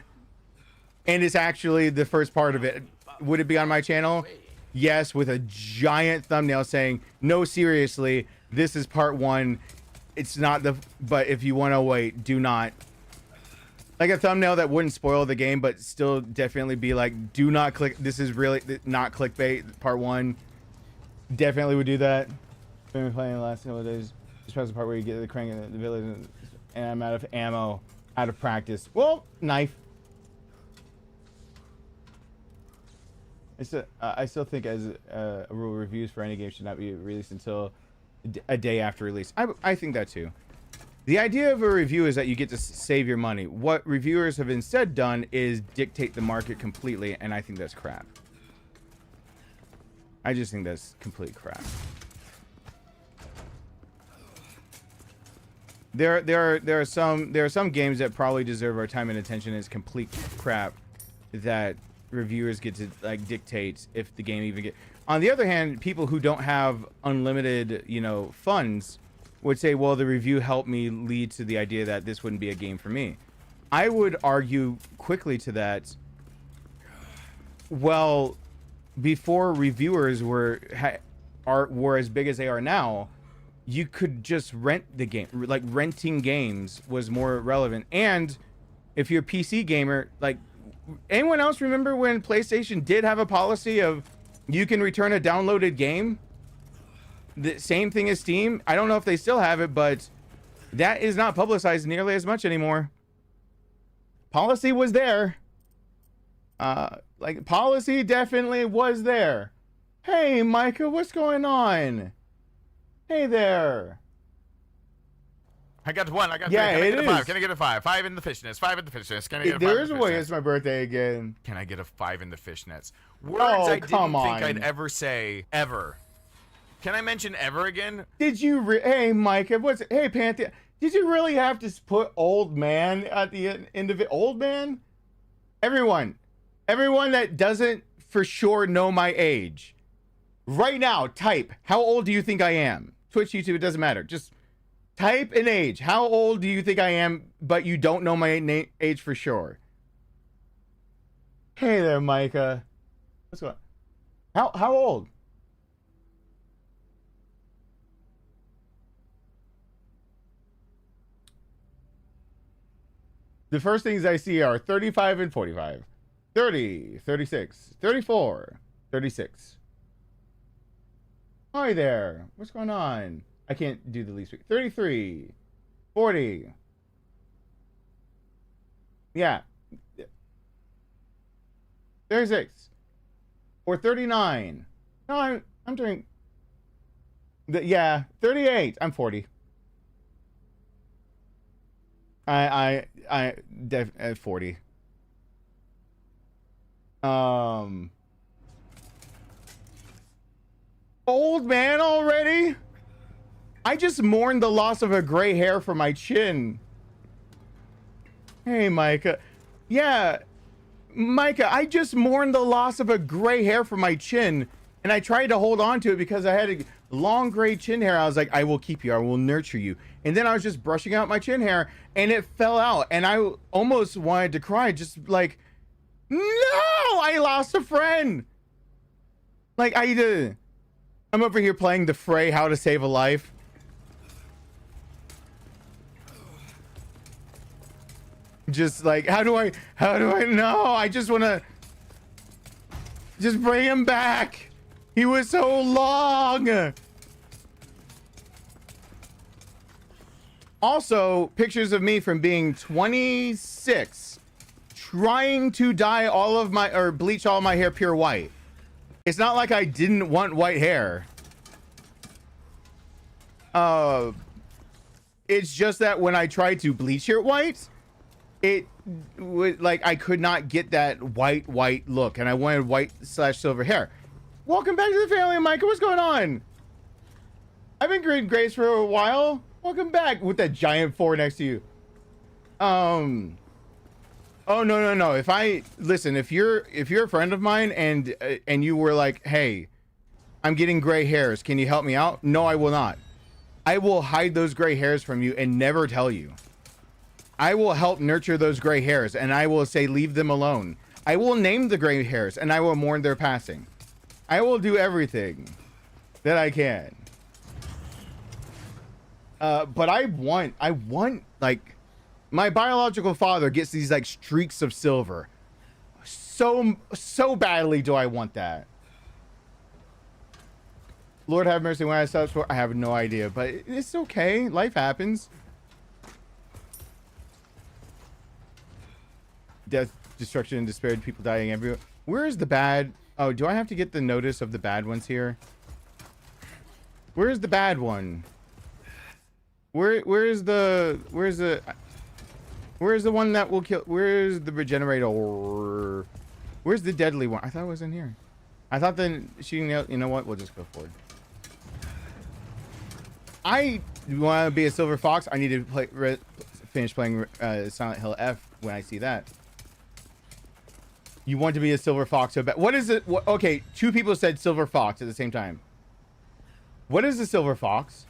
and it's actually the first part of it. Would it be on my channel? Yes, with a giant thumbnail saying, no, seriously, this is part 1. It's not the, but if you want to wait, do not. Like a thumbnail that wouldn't spoil the game, but still definitely be like, do not click. This is really not clickbait. Part 1. Definitely would do that. Been playing the last couple of days. Just past the part where you get the crank in the village, and I'm out of ammo, out of practice. Well, knife. I still think as a rule, reviews for any game should not be released until a day after release. I think that too. The idea of a review is that you get to save your money. What reviewers have instead done is dictate the market completely, and I think that's crap. I just think that's complete crap. There are some games that probably deserve our time and attention. It's complete crap that reviewers get to like dictate if the game even get. On the other hand, people who don't have unlimited, you know, funds would say, well, the review helped me lead to the idea that this wouldn't be a game for me. I would argue quickly to that. Well, before reviewers were as big as they are now, you could just rent the game. Like renting games was more relevant. And if you're a PC gamer, like anyone else remember when PlayStation did have a policy of you can return a downloaded game? The same thing as Steam. I don't know if they still have it, but that is not publicized nearly as much anymore. Policy was there. Like policy definitely was there. Hey, Micah, what's going on? Hey there. I got one. I got yeah, three. Can I get a 5? is. Can I get a 5? 5 in the fishnets. 5 in the fishnets. Can I get a 5? There is a way. It's my birthday again. Can I get a 5 in the fishnets? Words I didn't think I'd ever say ever. Can I mention ever again? Did you? Hey, Micah, hey, Pantheon? Did you really have to put old man at the end of it? Old man? Everyone that doesn't for sure know my age, right now, type, how old do you think I am? Twitch, YouTube, it doesn't matter. Just type an age. How old do you think I am, but you don't know my age for sure? Hey there, Micah. What's going on? How old? The first things I see are 35 and 45. 30, 36, 34, 36. Hi there. What's going on? I can't do the least. 33, 40. Yeah. 36 or 39. No, I'm doing. Yeah, 38. I'm 40. I 40. Old man already? I just mourned the loss of a gray hair from my chin. Hey, Micah. Yeah, Micah, I just mourned the loss of a gray hair from my chin, and I tried to hold on to it because I had a long gray chin hair. I was like, I will keep you. I will nurture you. And then I was just brushing out my chin hair, and it fell out, and I almost wanted to cry, just like, no, I lost a friend. Like, I'm over here playing the Fray How to Save a Life. Just like, how do I know? I just want to just bring him back. He was so long. Also, pictures of me from being 26, trying to dye all of my, or bleach all my hair pure white. It's not like I didn't want white hair. It's just that when I tried to bleach it white, it was like I could not get that white look, and I wanted white/silver hair. Welcome back to the family, Micah. What's going on? I've been Green Grace for a while. Welcome back with that giant 4 next to you. Oh no. If you're a friend of mine and you were like, hey, I'm getting gray hairs, can you help me out? No, I will not. I will hide those gray hairs from you and never tell you. I will help nurture those gray hairs, and I will say leave them alone. I will name the gray hairs, and I will mourn their passing. I will do everything that I can. But I want like, my biological father gets these like streaks of silver. So badly do I want that. Lord have mercy, when I stopped for, I have no idea, but it's okay. Life happens. Death, destruction, and despair, people dying everywhere. Where is the bad? Oh, do I have to get the notice of the bad ones here? Where is the bad one? Where's the one that will kill? Where's the regenerator? Where's the deadly one? I thought it was in here. I thought then shooting out. You know what? We'll just go forward. I want to be a silver fox. I need to finish playing Silent Hill F when I see that. You want to be a silver fox so bad. What is it? Okay, two people said silver fox at the same time. What is a silver fox?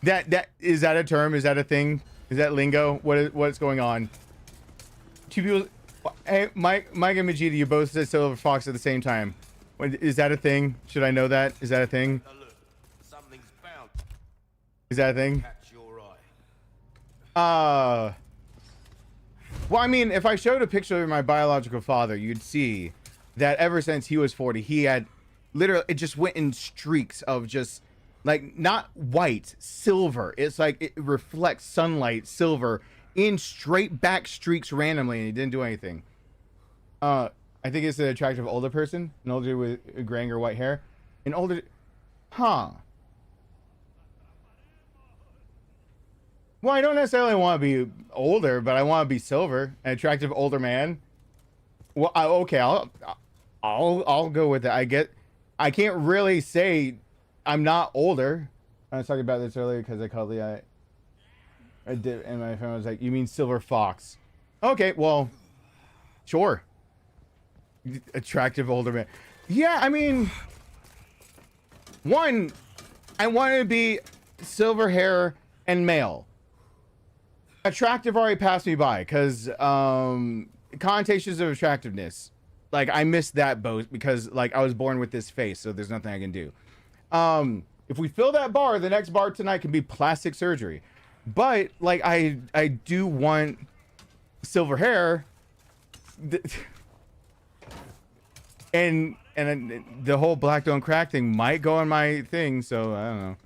That is that a term? Is that a thing? Is that lingo? What's going on? Two people. Hey, Mike and Majida, you both said silver fox at the same time. Is that a thing? Should I know that? Is that a thing? Now look, something's bound Is that a thing? to catch your eye. Well, I mean, if I showed a picture of my biological father, you'd see that ever since he was 40, he had literally, it just went in streaks of just like not white, silver. It's like it reflects sunlight, silver in straight back streaks randomly, and he didn't do anything. I think it's an attractive older person, an older with graying or white hair, an older, huh? Well, I don't necessarily want to be older, but I want to be silver, an attractive older man. Well, okay, I'll go with that. I can't really say I'm not older. I was talking about this earlier because I called I did, and my friend was like, "You mean silver fox?" Okay, well, sure. Attractive older man. Yeah, I mean, one, I want to be silver hair and male. Attractive already passed me by because connotations of attractiveness, like I missed that boat because like I was born with this face, so there's nothing I can do. If we fill that bar, the next bar tonight can be plastic surgery. But like I do want silver hair, and the whole black don't crack thing might go on my thing, so I don't know.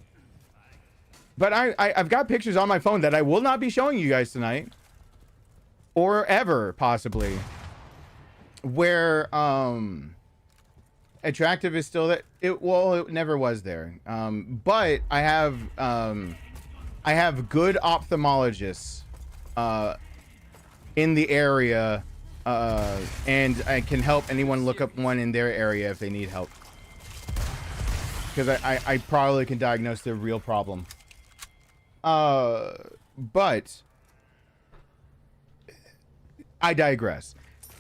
But I've got pictures on my phone that I will not be showing you guys tonight. Or ever, possibly. Where, attractive is still that it never was there. But I have good ophthalmologists, in the area, and I can help anyone look up one in their area if they need help. Because I probably can diagnose their real problem. But I digress.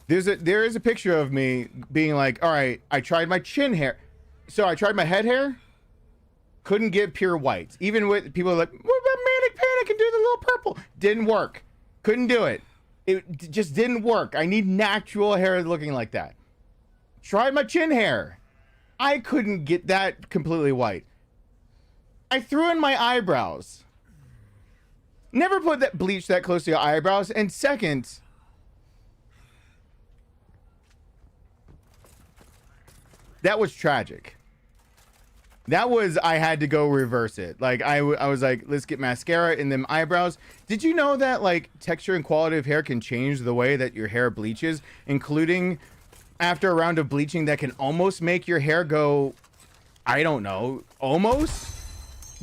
There is a picture of me being like, all right, I tried my chin hair. So I tried my head hair. Couldn't get pure white. Even with people like, what about Manic Panic and do the little purple? Didn't work. Couldn't do it. It just didn't work. I need natural hair looking like that. Tried my chin hair. I couldn't get that completely white. I threw in my eyebrows. Never put that bleach that close to your eyebrows. And second, that was tragic. That was, I had to go reverse it. Like I was like, let's get mascara in them eyebrows. Did you know that like texture and quality of hair can change the way that your hair bleaches, including after a round of bleaching that can almost make your hair go, I don't know, almost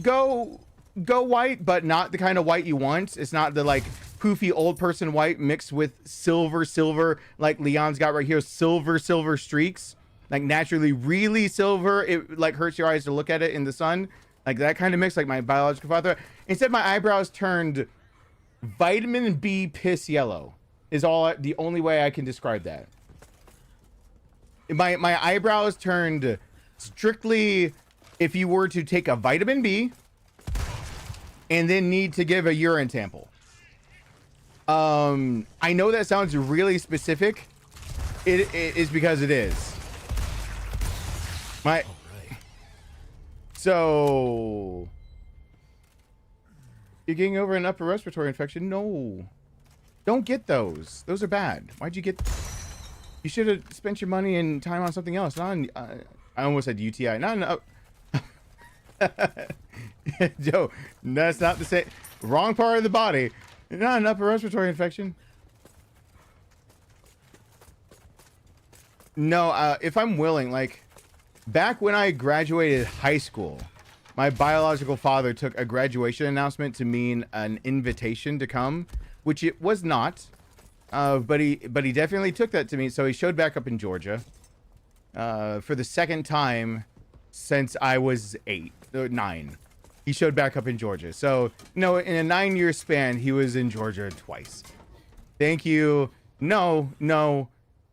go white, but not the kind of white you want. It's not the like poofy old person white mixed with silver like Leon's got right here, silver streaks, like naturally really silver. It like hurts your eyes to look at it in the sun, like that kind of mix, like my biological father. Instead my eyebrows turned vitamin B piss yellow is the only way I can describe that. My eyebrows turned strictly, if you were to take a vitamin B and then need to give a urine sample. I know that sounds really specific. It is because it is. So you're getting over an upper respiratory infection? No, don't get those. Those are bad. Why'd you get? You should have spent your money and time on something else. Not on, I almost said UTI. Not Joe, that's not the same. Wrong part of the body. Not an upper respiratory infection. No, if I'm willing, like back when I graduated high school, my biological father took a graduation announcement to mean an invitation to come, which it was not. But he definitely took that to me. So he showed back up in Georgia for the second time since I was 9. He showed back up in Georgia. So, no, in a 9-year span, he was in Georgia twice. Thank you no,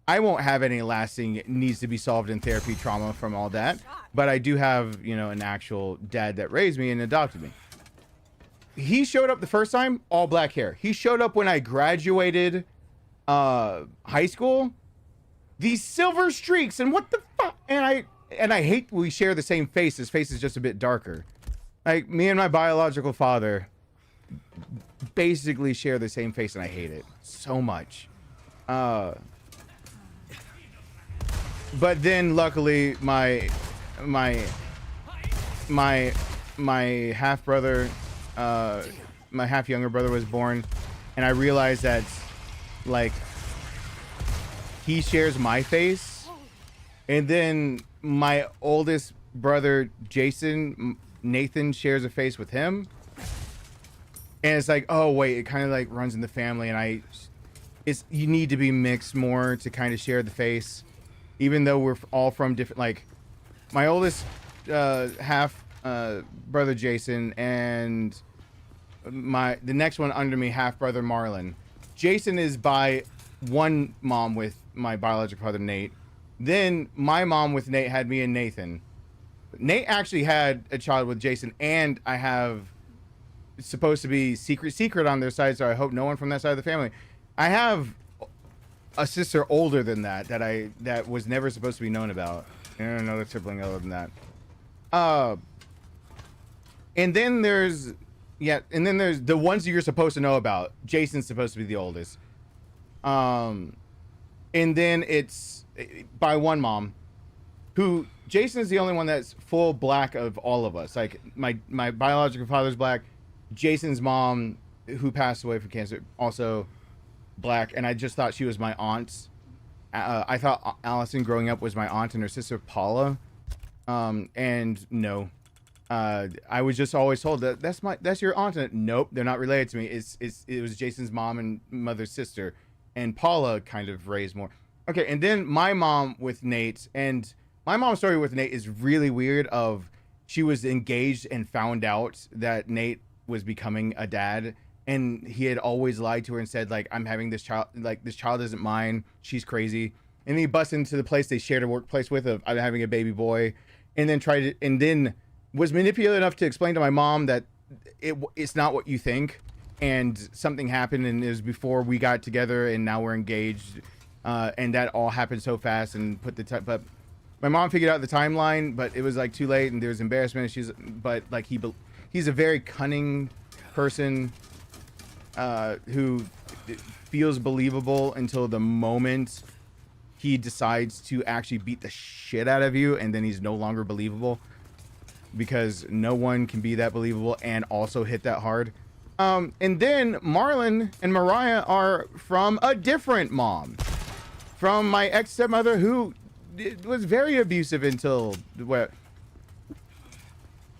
I won't have any lasting needs to be solved in therapy trauma from all that. But I do have, you know, an actual dad that raised me and adopted me. He showed up the first time, all black hair. He showed up when I graduated high school. These silver streaks and what the fuck? And I hate we share the same face. His face is just a bit darker. Like, me and my biological father basically share the same face, and I hate it so much. But then luckily my half brother, my half younger brother was born, and I realized that, like, he shares my face, and then my oldest brother Jason, Nathan, shares a face with him, and it's like, oh wait, it kind of like runs in the family, and you need to be mixed more to kind of share the face, even though we're all from different, like my oldest half brother Jason and the next one under me, half brother Marlon. Jason is by one mom with my biological father Nate. Then my mom with Nate had me and Nathan. Nate actually had a child with Jason, and I have, it's supposed to be secret on their side, so I hope no one from that side of the family. I have a sister older than that was never supposed to be known about, and another sibling other than that. And then there's the ones that you're supposed to know about. Jason's supposed to be the oldest. And then it's by one mom, who Jason's the only one that's full black of all of us. Like my biological father's black. Jason's mom, who passed away from cancer, also black, and I just thought she was my aunt. I thought Allison growing up was my aunt and her sister Paula, and no, I was just always told that that's your aunt. And nope, they're not related to me. It was Jason's mom and mother's sister, and Paula kind of raised more. Okay, and then my mom with Nate, and my mom's story with Nate is really weird. She was engaged and found out that Nate was becoming a dad, and he had always lied to her and said, like, I'm having this child, like, this child isn't mine, she's crazy. And then he busts into the place they shared a workplace with, of I'm having a baby boy, and then was manipulative enough to explain to my mom that it's not what you think, and something happened, and it was before we got together, and now we're engaged, and that all happened so fast, and but my mom figured out the timeline, but it was like too late, and there was embarrassment. But like he's a very cunning person, who feels believable until the moment he decides to actually beat the shit out of you, and then he's no longer believable, because no one can be that believable and also hit that hard. And then Marlon and Mariah are from a different mom, from my ex-stepmother, who was very abusive until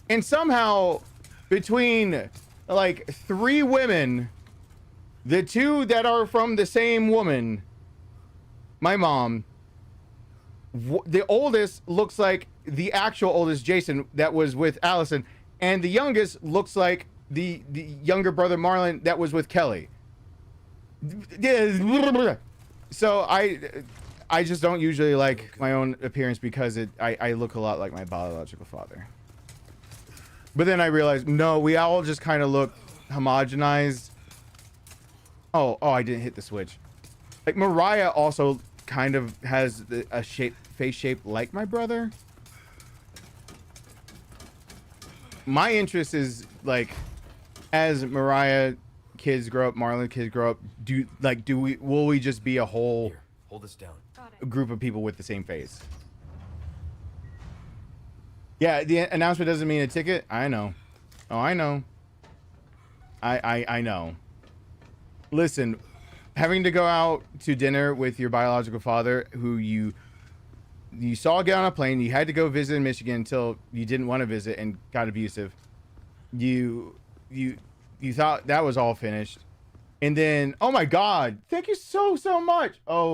and somehow between like 3 women, the 2 that are from the same woman, my mom, the oldest looks like the actual oldest Jason that was with Allison, and the youngest looks like the younger brother Marlon that was with Kelly. So I just don't usually like my own appearance, because I look a lot like my biological father. But then I realized, no, we all just kind of look homogenized. Oh, I didn't hit the switch. Like, Mariah also kind of has a face shape like my brother. My interest is, like, as Mariah kids grow up, Marlon kids grow up, will we just be a whole Here, hold this down. group of people with the same face? Yeah, the announcement doesn't mean a ticket. I know. Oh, I know. I know. Listen, having to go out to dinner with your biological father, who you saw get on a plane, you had to go visit in Michigan until you didn't want to visit and got abusive. You thought that was all finished. And then, oh my God, thank you so much. Oh,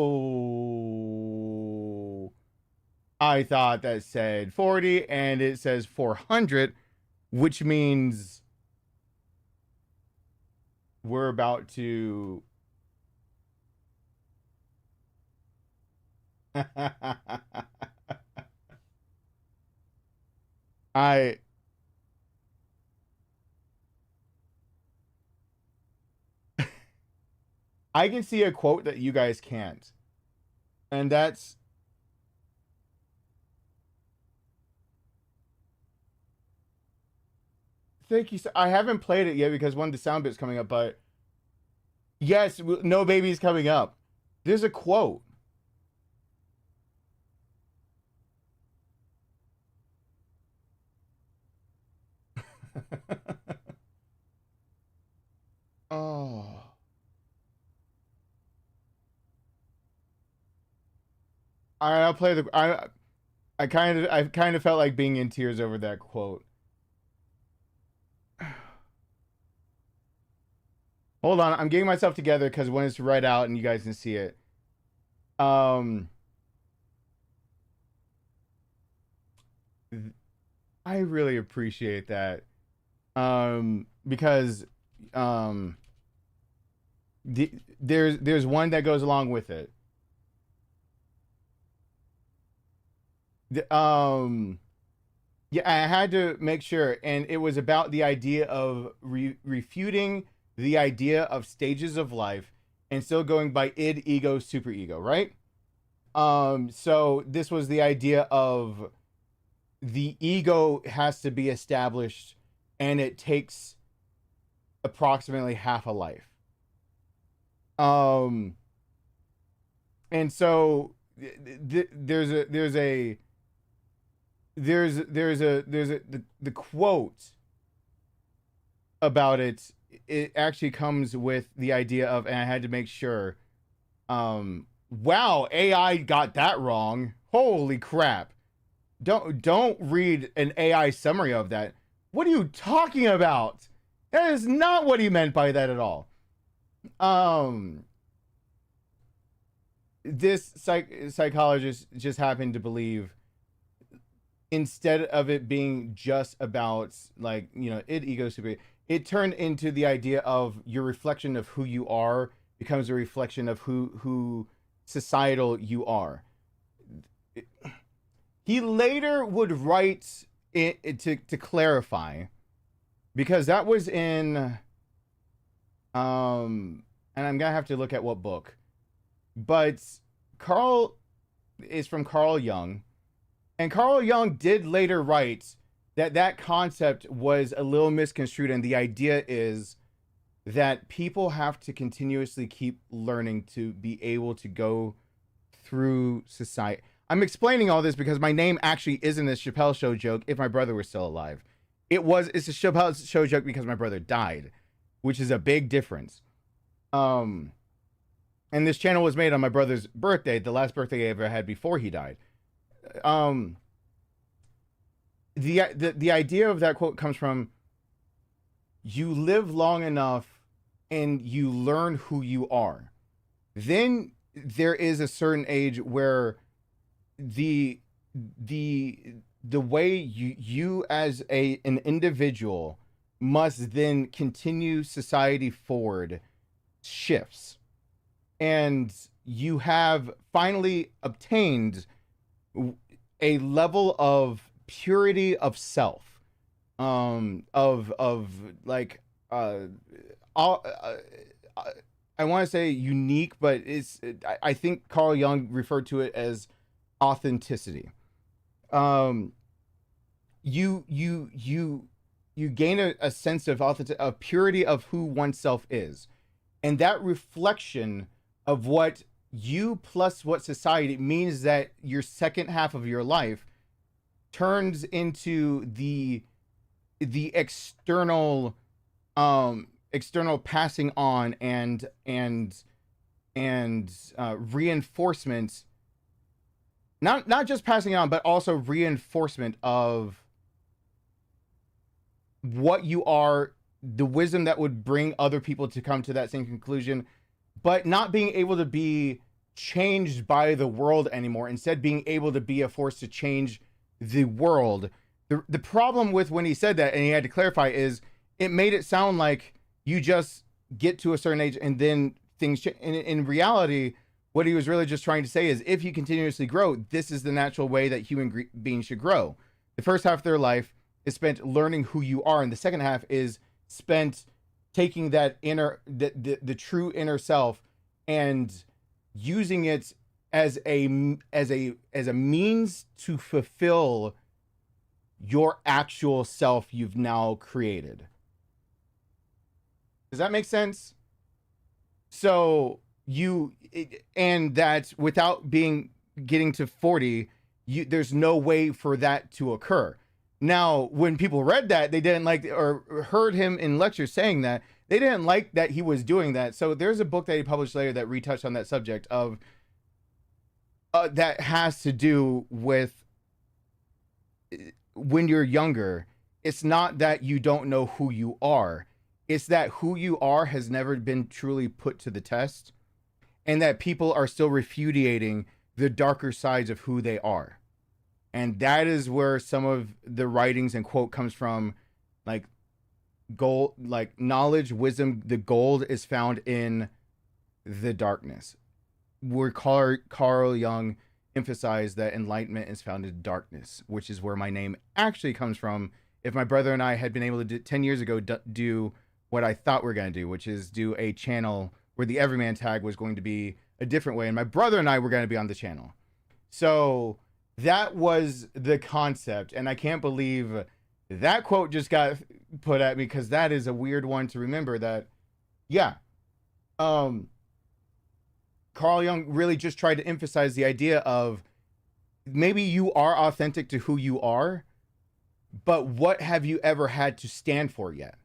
I thought that said 40 and it says 400, which means we're about to I I can see a quote that you guys can't. And that's thank you. I haven't played it yet because one of the sound bits coming up, but yes, no baby's coming up. There's a quote. Oh. All right, I'll play the I kind of felt like being in tears over that quote. Hold on, I'm getting myself together because when it's right out and you guys can see it. I really appreciate that. Because there's one that goes along with it. Yeah, I had to make sure, and it was about the idea of refuting the idea of stages of life and still going by id, ego, superego, right? So this was the idea of the ego has to be established, and it takes approximately half a life. And so there's the quote about it. It actually comes with the idea of, and I had to make sure. Wow, AI got that wrong. Holy crap! Don't read an AI summary of that. What are you talking about? That is not what he meant by that at all. This psychologist just happened to believe, instead of it being just about, like, you know, ego, super, it turned into the idea of your reflection of who you are becomes a reflection of who societal you are. He later would write it to clarify, because that was in and I'm gonna have to look at what book, but Carl is from Carl Jung, and Carl Jung did later write that concept was a little misconstrued, and the idea is that people have to continuously keep learning to be able to go through society. I'm explaining all this because my name actually isn't a Chappelle Show joke if my brother was still alive. It's a Chappelle Show joke because my brother died, which is a big difference. And this channel was made on my brother's birthday, the last birthday I ever had before he died. The idea of that quote comes from, you live long enough and you learn who you are. Then there is a certain age where the way you as an individual must then continue society forward shifts, and you have finally obtained a level of purity of self, of like I want to say unique, but I think Carl Jung referred to it as authenticity. You gain a sense of purity of who oneself is, and that reflection of what you plus what society means that your second half of your life turns into the external passing on and reinforcement, not just passing on, but also reinforcement of what you are, the wisdom that would bring other people to come to that same conclusion, but not being able to be changed by the world anymore, instead being able to be a force to change the world. The problem with when he said that, and he had to clarify, is it made it sound like you just get to a certain age and then things change. In reality, what he was really just trying to say is, if you continuously grow, this is the natural way that human beings should grow. The first half of their life is spent learning who you are, and the second half is spent taking that inner, the true inner self, and using it as a means to fulfill your actual self you've now created. Does that make sense? So and that without getting to 40, there's no way for that to occur. Now, when people read that, they didn't like, or heard him in lectures saying that, they didn't like that he was doing that. So there's a book that he published later that retouched on that subject of that has to do with when you're younger. It's not that you don't know who you are. It's that who you are has never been truly put to the test, and that people are still repudiating the darker sides of who they are. And that is where some of the writings and quote comes from, like gold, like knowledge, wisdom, the gold is found in the darkness. Where Carl Jung emphasized that enlightenment is found in darkness, which is where my name actually comes from. If my brother and I had been able to 10 years ago do what I thought we were going to do, which is do a channel where the Everyman tag was going to be a different way, and my brother and I were going to be on the channel. So that was the concept, and I can't believe that quote just got put at me, because that is a weird one to remember. That, yeah, Carl Jung really just tried to emphasize the idea of maybe you are authentic to who you are, but what have you ever had to stand for yet?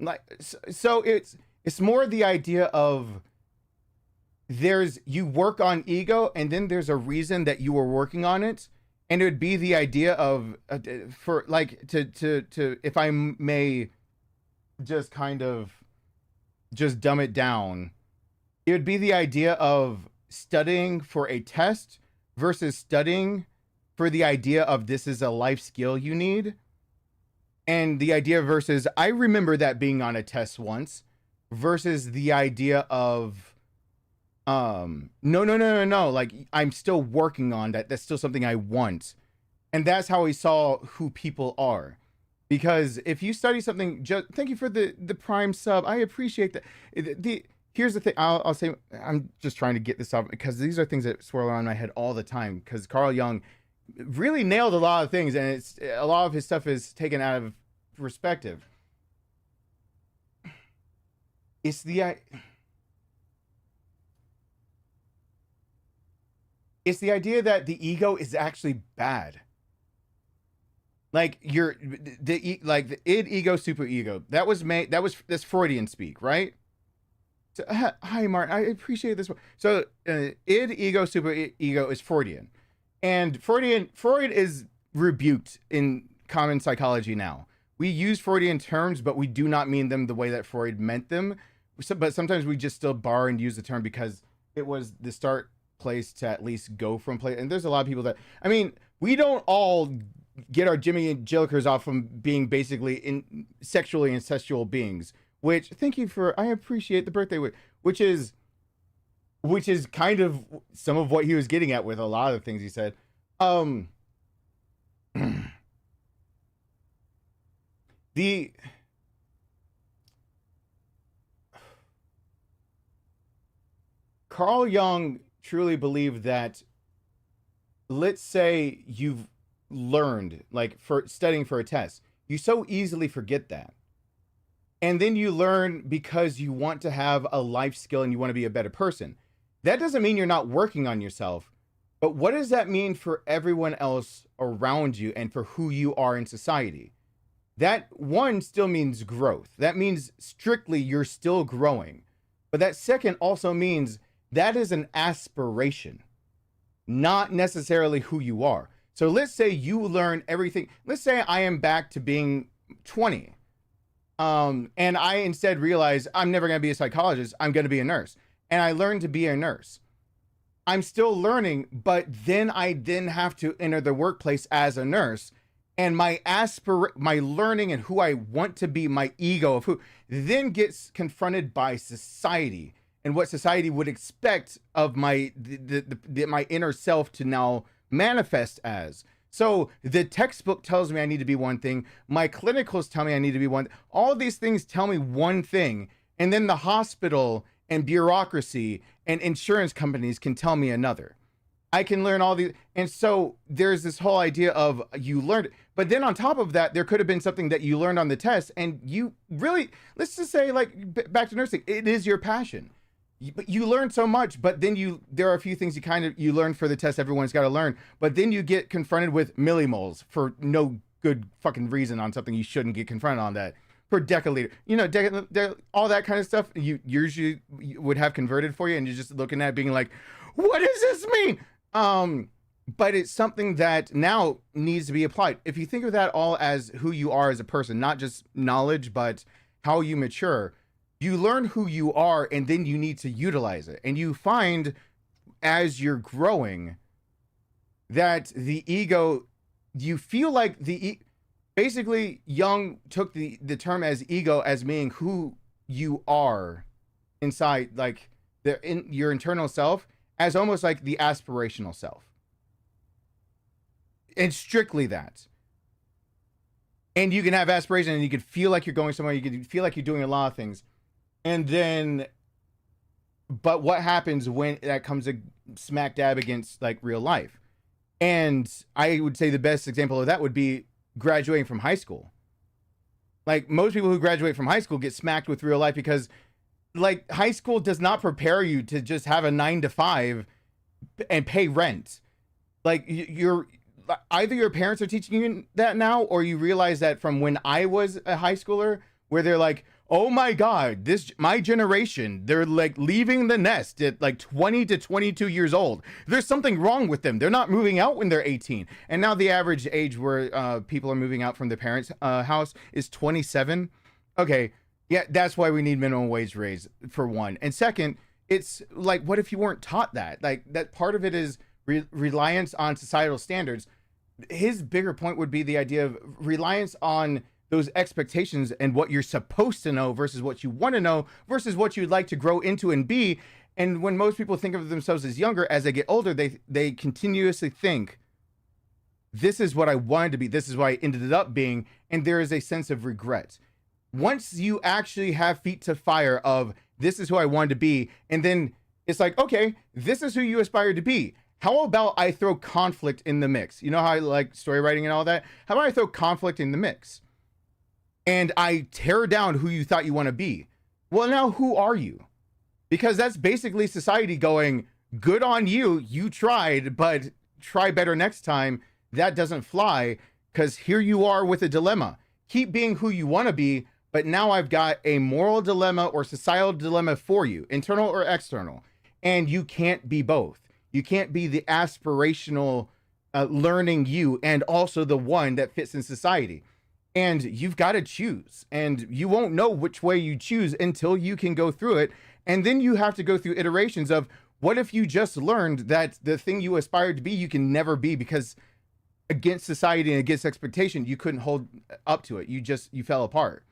Like, so it's more the idea of you work on ego, and then there's a reason that you were working on it. And it would be the idea of, for like, to if I may just kind of just dumb it down, it would be the idea of studying for a test versus studying for the idea of this is a life skill you need. And the idea versus, I remember that being on a test once, versus the idea of, no, like, I'm still working on that. That's still something I want. And that's how he saw who people are. Because if you study something, thank you for the prime sub. I appreciate that. Here's the thing. I'll say, I'm just trying to get this up, because these are things that swirl around in my head all the time. Because Carl Jung really nailed a lot of things, and a lot of his stuff is taken out of perspective. It's the idea that the ego is actually bad. Like the id, ego, super ego. That's Freudian speak, right? So, hi, Martin. I appreciate this one. So id, ego, super ego is Freudian. And Freud is rebuked in common psychology now. We use Freudian terms, but we do not mean them the way that Freud meant them. But sometimes we just still borrow and use the term because it was the start place to at least go from place. And there's a lot of people that, I mean, we don't all get our Jimmy and Jillikers off from being basically sexually incestual beings, which, thank you for, I appreciate the birthday wish, which is kind of some of what he was getting at with a lot of things he said. Carl Jung truly believed that, let's say you've learned, like for studying for a test, you so easily forget that. And then you learn because you want to have a life skill and you want to be a better person. That doesn't mean you're not working on yourself, but what does that mean for everyone else around you and for who you are in society? That one still means growth. That means strictly you're still growing. But that second also means that is an aspiration, not necessarily who you are. So let's say you learn everything. Let's say I am back to being 20. And I instead realize I'm never going to be a psychologist. I'm going to be a nurse. And I learned to be a nurse. I'm still learning, but then I have to enter the workplace as a nurse. And my learning and who I want to be, my ego of who, then gets confronted by society. and what society would expect of my my inner self to now manifest as. So the textbook tells me I need to be one thing. My clinicals tell me I need to be one. All these things tell me one thing. And then the hospital and bureaucracy and insurance companies can tell me another. I can learn all these. And so there's this whole idea of you learned. But then on top of that, there could have been something that you learned on the test. And you really, let's just say, like, back to nursing, it is your passion. But you learn so much, but then there are a few things you learn for the test everyone's got to learn, but then you get confronted with millimoles for no good fucking reason on something you shouldn't get confronted on, that per deciliter, all that kind of stuff you usually would have converted for you, and you're just looking at it being like, what does this mean? But it's something that now needs to be applied. If you think of that all as who you are as a person, not just knowledge, but how you mature, you learn who you are, and then you need to utilize it. And you find as you're growing that the ego, you feel like basically Jung took the term as ego as meaning who you are inside, like your internal self, as almost like the aspirational self. And strictly that. And you can have aspiration and you can feel like you're going somewhere. You can feel like you're doing a lot of things. And then, but what happens when that comes a smack dab against like real life? And I would say the best example of that would be graduating from high school. Like most people who graduate from high school get smacked with real life because like high school does not prepare you to just have a 9 to 5 and pay rent. Like you're either your parents are teaching you that now, or you realize that from when I was a high schooler, where they're like, oh my God, my generation, they're like leaving the nest at like 20 to 22 years old. There's something wrong with them. They're not moving out when they're 18. And now the average age where people are moving out from their parents' house is 27. Okay, yeah, that's why we need minimum wage raise, for one. And second, it's like, what if you weren't taught that? Like that part of it is reliance on societal standards. His bigger point would be the idea of reliance on those expectations and what you're supposed to know versus what you want to know versus what you'd like to grow into and be. And when most people think of themselves as younger, as they get older, they continuously think, this is what I wanted to be. This is what I ended up being. And there is a sense of regret. Once you actually have feet to fire of this is who I wanted to be. And then it's like, okay, this is who you aspire to be. How about I throw conflict in the mix? You know how I like story writing and all that? How about I throw conflict in the mix? And I tear down who you thought you want to be. Well, now who are you? Because that's basically society going, good on you. You tried, but try better next time. That doesn't fly, because here you are with a dilemma. Keep being who you want to be, but now I've got a moral dilemma or societal dilemma for you, internal or external. And you can't be both. You can't be the aspirational learning you and also the one that fits in society. And you've got to choose, and you won't know which way you choose until you can go through it. And then you have to go through iterations of what if you just learned that the thing you aspired to be, you can never be, because against society and against expectation, you couldn't hold up to it. You fell apart.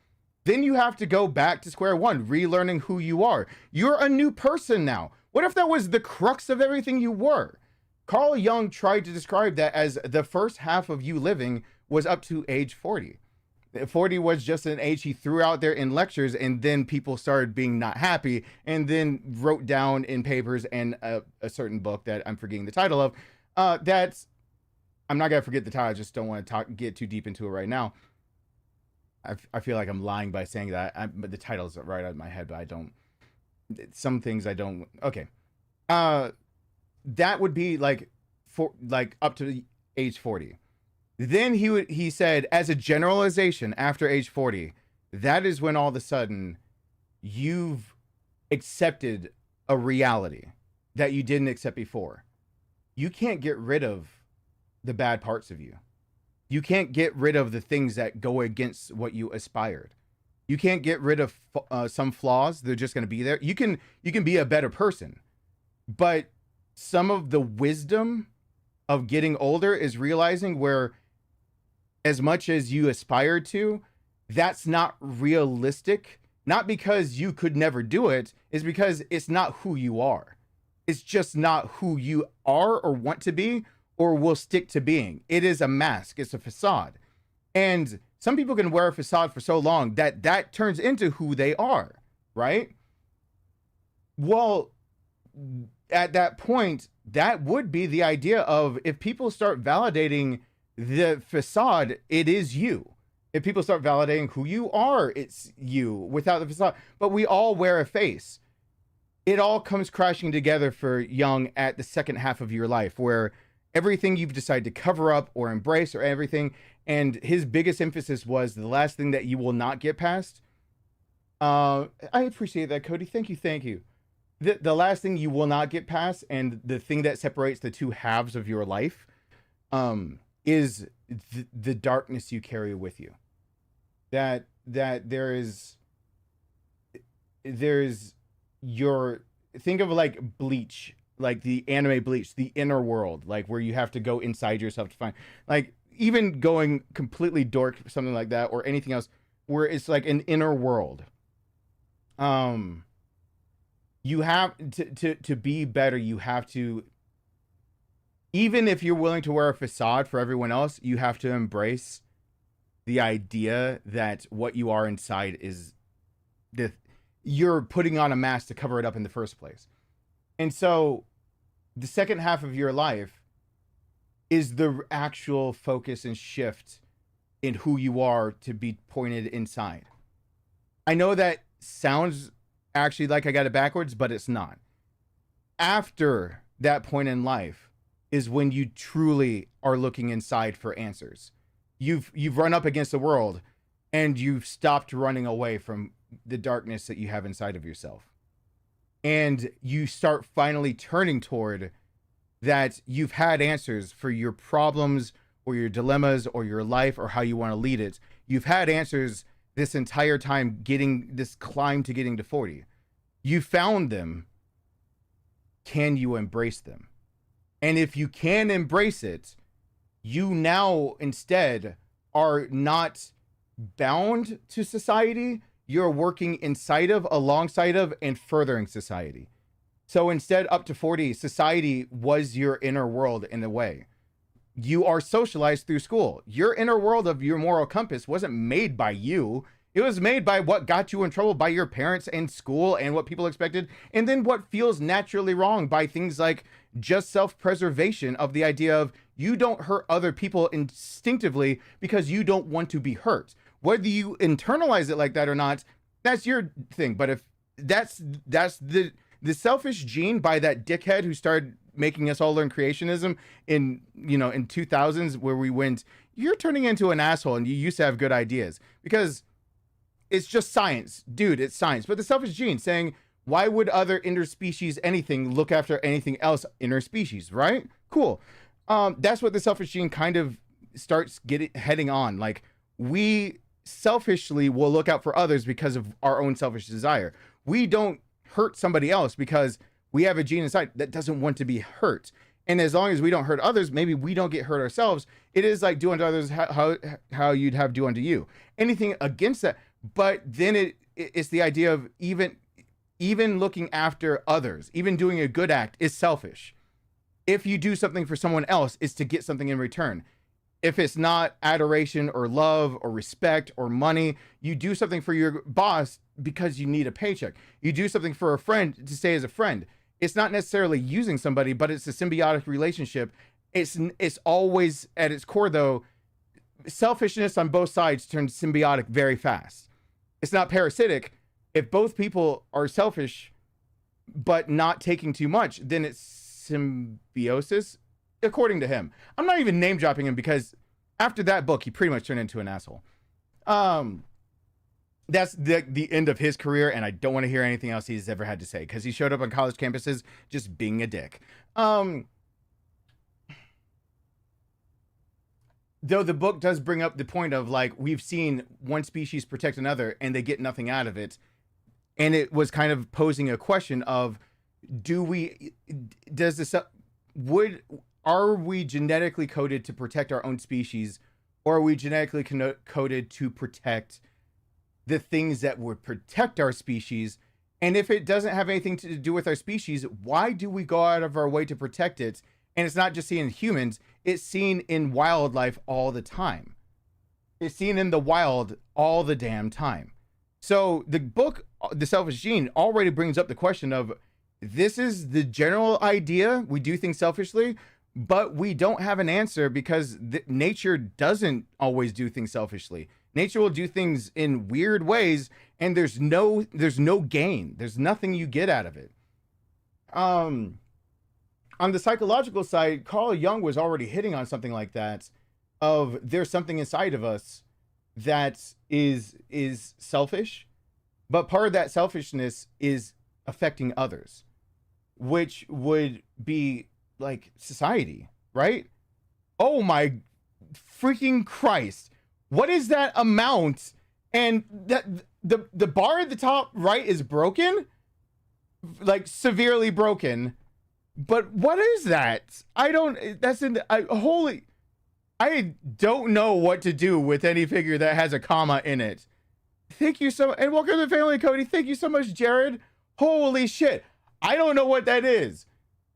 Then you have to go back to square one, relearning who you are. You're a new person now. What if that was the crux of everything you were? Carl Jung tried to describe that as the first half of you living was up to age 40. 40 was just an age he threw out there in lectures, and then people started being not happy, and then wrote down in papers and a certain book that I'm forgetting the title of. That's, I'm not gonna forget the title. I just don't want to get too deep into it right now. I feel like I'm lying by saying that. But the title's right out of my head, but I don't. Some things I don't. Okay, that would be like up to age 40. Then he said, as a generalization, after age 40, that is when all of a sudden you've accepted a reality that you didn't accept before. You can't get rid of the bad parts of you. You can't get rid of the things that go against what you aspired. You can't get rid of some flaws. They're just going to be there. You can be a better person, but some of the wisdom of getting older is realizing where, as much as you aspire to, that's not realistic not because you could never do it, is because it's not who you are. It's just not who you are or want to be or will stick to being. It is a mask. It's a facade. And some people can wear a facade for so long that that turns into who they are, right? Well, at that point, that would be the idea of, if people start validating the facade, it is you. If people start validating who you are, it's you without the facade. But we all wear a face. It all comes crashing together for Young at the second half of your life, where everything you've decided to cover up or embrace or everything. And his biggest emphasis was the last thing that you will not get past. I appreciate that, Cody. Thank you. Thank you. The last thing you will not get past, and the thing that separates the two halves of your life, is the darkness you carry with you. That there's your, think of like Bleach, like the anime Bleach, the inner world, like where you have to go inside yourself to find, like even going completely dork, something like that, or anything else, where it's like an inner world. You have to be better. You have to, even if you're willing to wear a facade for everyone else, you have to embrace the idea that what you are inside is you're putting on a mask to cover it up in the first place. And so the second half of your life is the actual focus and shift in who you are to be pointed inside. I know that sounds actually like I got it backwards, but it's not. After that point in life is when you truly are looking inside for answers. You've run up against the world, and you've stopped running away from the darkness that you have inside of yourself. And you start finally turning toward that you've had answers for your problems or your dilemmas or your life or how you want to lead it. You've had answers this entire time, getting this climb to getting to 40. You found them. Can you embrace them? And if you can embrace it, you now instead are not bound to society. You're working inside of, alongside of, and furthering society. So instead, up to 40, society was your inner world in a way. You are socialized through school. Your inner world of your moral compass wasn't made by you. It was made by what got you in trouble by your parents and school and what people expected. And then what feels naturally wrong by things like just self-preservation, of the idea of you don't hurt other people instinctively because you don't want to be hurt. Whether you internalize it like that or not, that's your thing. But if that's the selfish gene by that dickhead who started making us all learn creationism in 2000s, where we went, you're turning into an asshole and you used to have good ideas, because it's just science, dude. It's science. But the selfish gene saying, why would other interspecies anything look after anything else interspecies, right? Cool. That's what the selfish gene kind of starts heading on. Like, we selfishly will look out for others because of our own selfish desire. We don't hurt somebody else because we have a gene inside that doesn't want to be hurt. And as long as we don't hurt others, maybe we don't get hurt ourselves. It is like do unto others how you'd have do unto you. Anything against that. But then it's the idea of even looking after others, even doing a good act is selfish. If you do something for someone else, it's to get something in return. If it's not adoration or love or respect or money, you do something for your boss because you need a paycheck. You do something for a friend to stay as a friend. It's not necessarily using somebody, but it's a symbiotic relationship. It's always at its core, though, selfishness on both sides turns symbiotic very fast. It's not parasitic. If both people are selfish but not taking too much, then it's symbiosis, according to him. I'm not even name dropping him because after that book, he pretty much turned into an asshole. That's the end of his career, and I don't want to hear anything else he's ever had to say, because he showed up on college campuses just being a dick. Though the book does bring up the point of, like, we've seen one species protect another and they get nothing out of it. And it was kind of posing a question of, are we genetically coded to protect our own species, or are we genetically coded to protect the things that would protect our species. And if it doesn't have anything to do with our species, why do we go out of our way to protect it? And it's not just seen in humans, it's seen in wildlife all the time. It's seen in the wild all the damn time. So the book, The Selfish Gene, already brings up the question of, this is the general idea. We do things selfishly, but we don't have an answer because nature doesn't always do things selfishly. Nature will do things in weird ways, and there's no gain. There's nothing you get out of it. On the psychological side, Carl Jung was already hitting on something like that, of there's something inside of us that is selfish, but part of that selfishness is affecting others, which would be like society, right? Oh my freaking Christ. What is that amount? And that the bar at the top right is broken, like severely broken. But what is that? I don't know what to do with any figure that has a comma in it. Thank you so much. And welcome to the family, Cody. Thank you so much, Jared. Holy shit. I don't know what that is,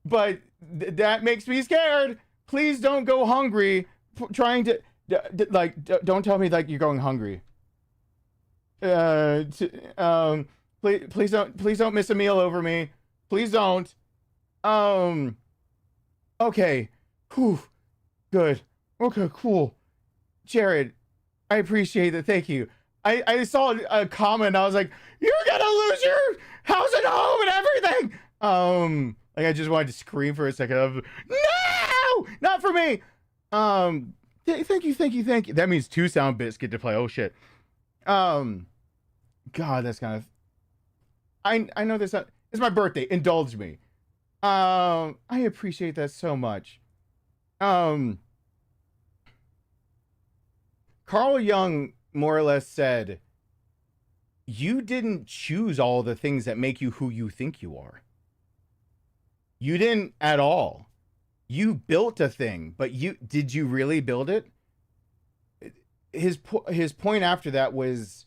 but that makes me scared. Please don't go hungry trying to, don't tell me like you're going hungry. Please don't miss a meal over me. Please don't. Okay. Whew. Good. Okay, cool. Jared, I appreciate it. Thank you. I saw a comment. I was like, you're gonna lose your house and home and everything. Like I just wanted to scream for a second of, no, not for me. Thank you. That means 2 sound bits get to play. Oh shit. God, that's kind of, I know this, it's my birthday. Indulge me. I appreciate that so much. Carl Jung more or less said, you didn't choose all the things that make you who you think you are. You didn't at all. You built a thing, but did you really build it? His point after that was,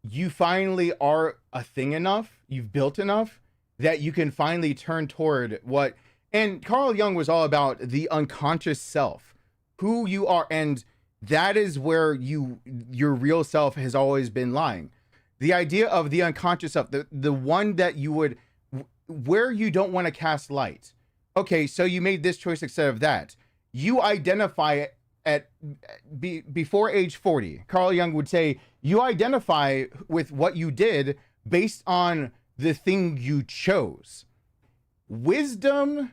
you finally are a thing enough, you've built enough that you can finally turn toward what, and Carl Jung was all about the unconscious self, who you are, and that is where your real self has always been lying. The idea of the unconscious self, the one that you would, where you don't want to cast light. Okay, so you made this choice instead of that. You identify before age 40. Carl Jung would say, you identify with what you did based on the thing you chose. Wisdom,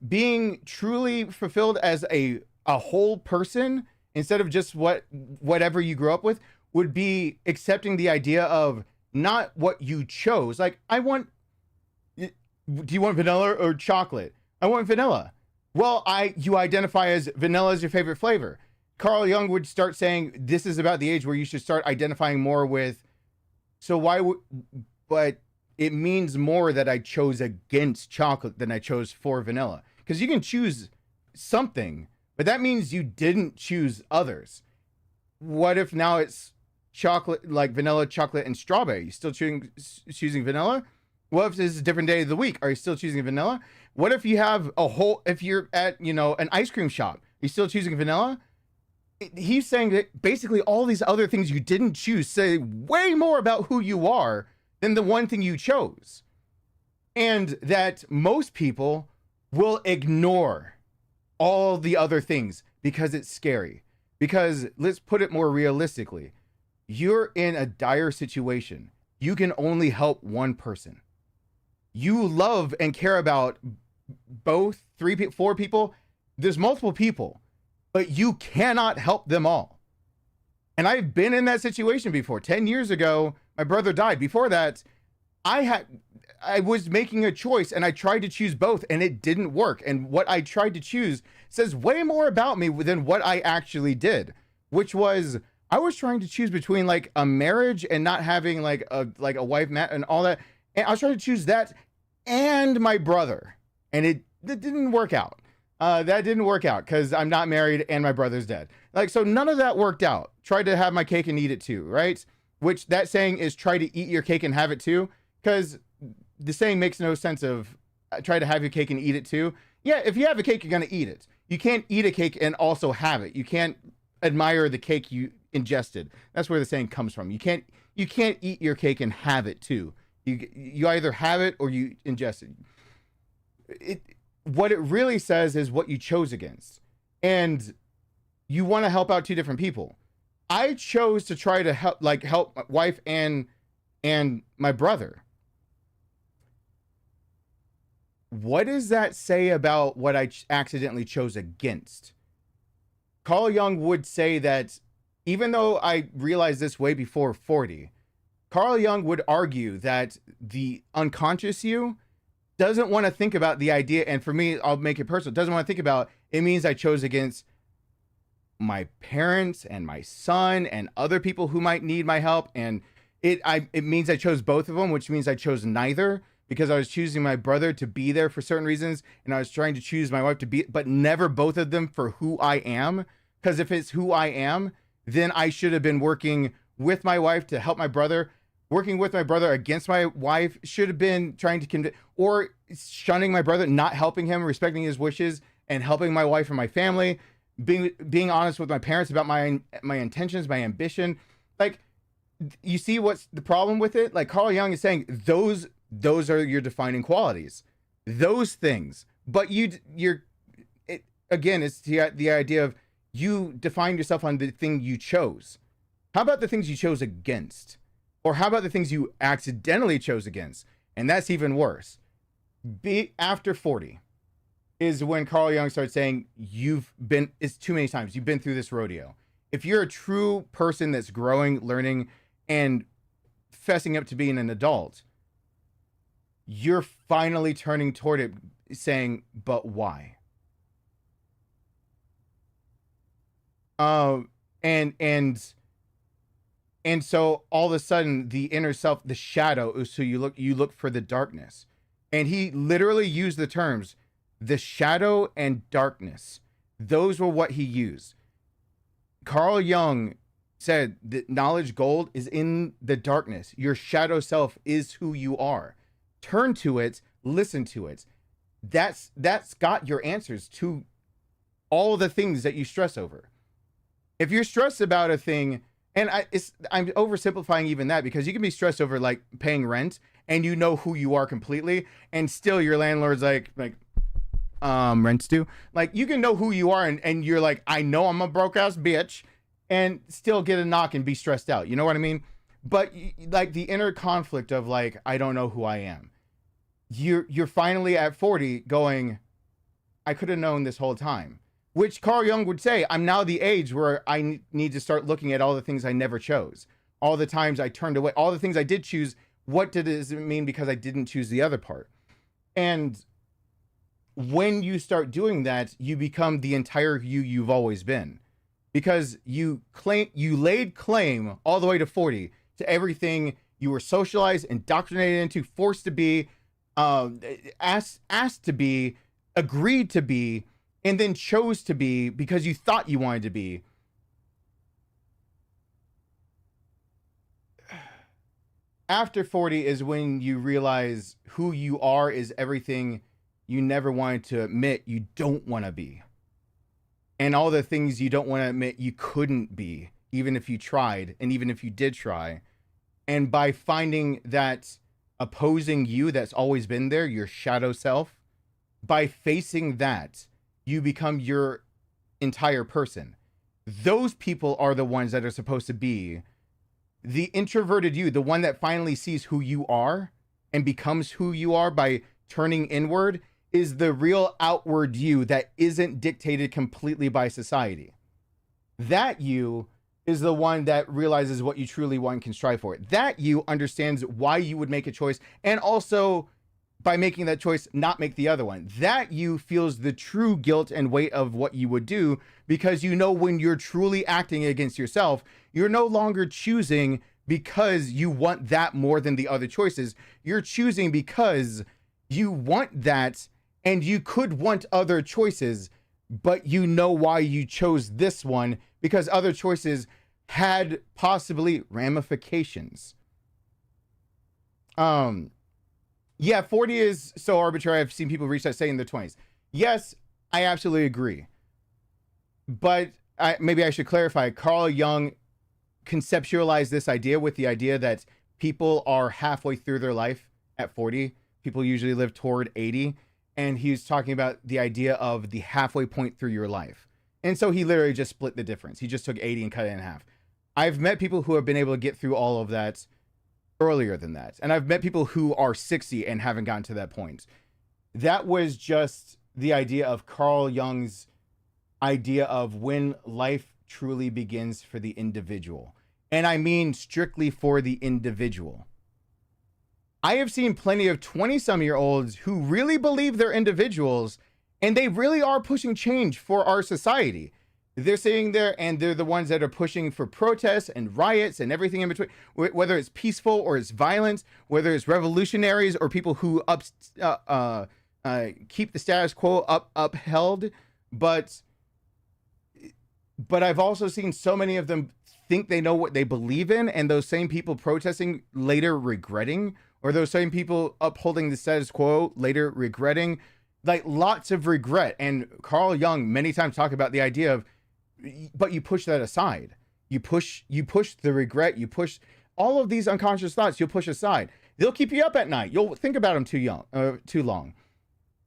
being truly fulfilled as a whole person, instead of just whatever you grew up with, would be accepting the idea of not what you chose. Like, do you want vanilla or chocolate? I want vanilla. Well, you identify as vanilla as your favorite flavor. Carl Jung would start saying, this is about the age where you should start identifying more with, but it means more that I chose against chocolate than I chose for vanilla. Because you can choose something, but that means you didn't choose others. What if now it's chocolate, like vanilla, chocolate, and strawberry? You still choosing vanilla? What if this is a different day of the week? Are you still choosing vanilla? What if you have if you're at, an ice cream shop, are you still choosing vanilla? He's saying that basically all these other things you didn't choose say way more about who you are than the one thing you chose. And that most people will ignore all the other things because it's scary. Because let's put it more realistically. You're in a dire situation. You can only help one person. You love and care about both 4 people. There's multiple people, but you cannot help them all. And I've been in that situation before. 10 years ago, my brother died. Before that, I was making a choice and I tried to choose both and it didn't work. And what I tried to choose says way more about me than what I actually did, which was I was trying to choose between like a marriage and not having like a wife and all that. And I was trying to choose that and my brother. And it didn't work out. That didn't work out because I'm not married and my brother's dead. Like, so none of that worked out. Tried to have my cake and eat it too, right? which that saying is try to eat your cake and have it too, because the saying makes no sense of try to have your cake and eat it too. Yeah, if you have a cake, you're going to eat it. You can't eat a cake and also have it. You can't admire the cake you ingested. That's where the saying comes from. You can't eat your cake and have it too. You either have it or you ingest it. What it really says is what you chose against. And you want to help out two different people. I chose to try to help my wife and my brother. What does that say about what I accidentally chose against? Carl Jung would say that even though I realized this way before 40, Carl Jung would argue that the unconscious you doesn't want to think about the idea. And for me, I'll make it personal. Doesn't want to think about it means I chose against my parents and my son and other people who might need my help. And it means I chose both of them, which means I chose neither, because I was choosing my brother to be there for certain reasons. And I was trying to choose my wife to be, but never both of them for who I am. Because if it's who I am, then I should have been working with my wife to help my brother. Working with my brother against my wife should have been trying to convince, or shunning my brother, not helping him, respecting his wishes, and helping my wife and my family. Being honest with my parents about my intentions, my ambition. Like, you see what's the problem with it? Like Carl Jung is saying, those are your defining qualities, those things. But again, it's the idea of you define yourself on the thing you chose. How about the things you chose against? Or how about the things you accidentally chose against? And that's even worse. After 40 is when Carl Jung starts saying, it's too many times. You've been through this rodeo. If you're a true person that's growing, learning, and fessing up to being an adult, you're finally turning toward it saying, but why? And so all of a sudden the inner self, the shadow, so you look for the darkness. And he literally used the terms, the shadow and darkness. Those were what he used. Carl Jung said that knowledge gold is in the darkness. Your shadow self is who you are. Turn to it, listen to it. That's got your answers to all the things that you stress over. If you're stressed about a thing, and I'm oversimplifying even that, because you can be stressed over like paying rent and you know who you are completely, and still your landlord's like rent's due. Like, you can know who you are and you're like, I know I'm a broke ass bitch, and still get a knock and be stressed out. You know what I mean? But like the inner conflict of like, I don't know who I am. You're finally at 40 going, I could have known this whole time. Which Carl Jung would say, I'm now the age where I need to start looking at all the things I never chose. All the times I turned away, all the things I did choose. What does it mean because I didn't choose the other part? And when you start doing that, you become the entire you've always been. Because you laid claim all the way to 40 to everything you were socialized, indoctrinated into, forced to be, asked to be, agreed to be, and then chose to be because you thought you wanted to be. After 40 is when you realize who you are is everything you never wanted to admit you don't want to be. And all the things you don't want to admit you couldn't be, even if you tried, and even if you did try. And by finding that opposing you that's always been there, your shadow self, by facing that, you become your entire person. Those people are the ones that are supposed to be the introverted you, the one that finally sees who you are and becomes who you are by turning inward, is the real outward you that isn't dictated completely by society. That you is the one that realizes what you truly want and can strive for. That you understands why you would make a choice, and also by making that choice, not make the other one. That you feels the true guilt and weight of what you would do, because you know when you're truly acting against yourself, you're no longer choosing because you want that more than the other choices. You're choosing because you want that, and you could want other choices, but you know why you chose this one, because other choices had possibly ramifications. Yeah, 40 is so arbitrary. I've seen people reach that say in their 20s. Yes, I absolutely agree. But maybe I should clarify. Carl Jung conceptualized this idea with the idea that people are halfway through their life at 40. People usually live toward 80. And he was talking about the idea of the halfway point through your life. And so he literally just split the difference. He just took 80 and cut it in half. I've met people who have been able to get through all of that earlier than that. And I've met people who are 60 and haven't gotten to that point. That was just the idea of Carl Jung's idea of when life truly begins for the individual. And I mean strictly for the individual. I have seen plenty of 20-some-year-olds who really believe they're individuals, and they really are pushing change for our society. They're sitting there and they're the ones that are pushing for protests and riots and everything in between, whether it's peaceful or it's violent, whether it's revolutionaries or people who keep the status quo upheld. But I've also seen so many of them think they know what they believe in, and those same people protesting later regretting, or those same people upholding the status quo later regretting, like lots of regret. And Carl Jung many times talk about the idea of, but you push that aside. You push the regret. You push all of these unconscious thoughts. You'll push aside. They'll keep you up at night. You'll think about them too long.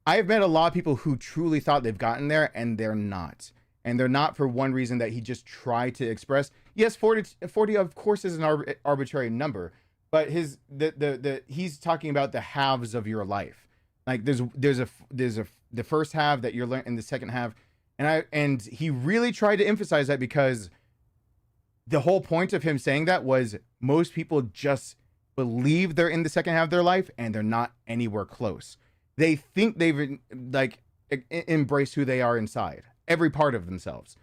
I've met a lot of people who truly thought they've gotten there, and they're not. And they're not for one reason that he just tried to express. Yes, 40 of course is an arbitrary number, but he's talking about the halves of your life. Like there's the first half that you're learning, and the second half. And he really tried to emphasize that, because the whole point of him saying that was most people just believe they're in the second half of their life, and they're not anywhere close. They think they've embraced who they are inside, every part of themselves.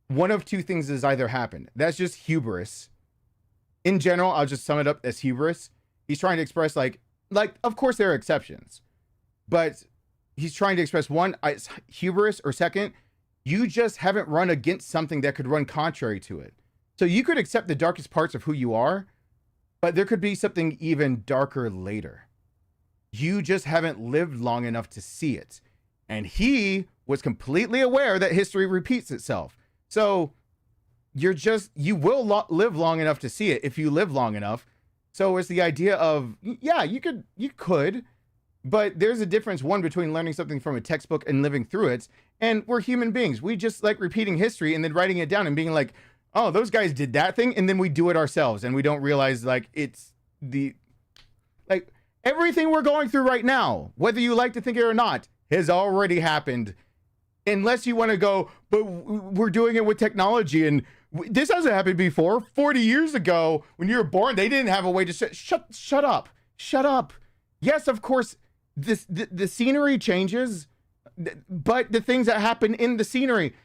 One of two things has either happened. That's just hubris. In general, I'll just sum it up as hubris. He's trying to express like of course there are exceptions, but he's trying to express one, it's hubris, or second, you just haven't run against something that could run contrary to it. So you could accept the darkest parts of who you are, but there could be something even darker later. You just haven't lived long enough to see it. And he was completely aware that history repeats itself. So you will live long enough to see it if you live long enough. So it's the idea of, yeah, you could, but there's a difference, one, between learning something from a textbook and living through it. And we're human beings. We just like repeating history and then writing it down and being like, oh, those guys did that thing. And then we do it ourselves. And we don't realize it's everything we're going through right now, whether you like to think it or not, has already happened. Unless you want to go, but we're doing it with technology, and this hasn't happened before. 40 years ago, when you were born, they didn't have a way to shut up. Yes, of course, the scenery changes, but the things that happen in the scenery,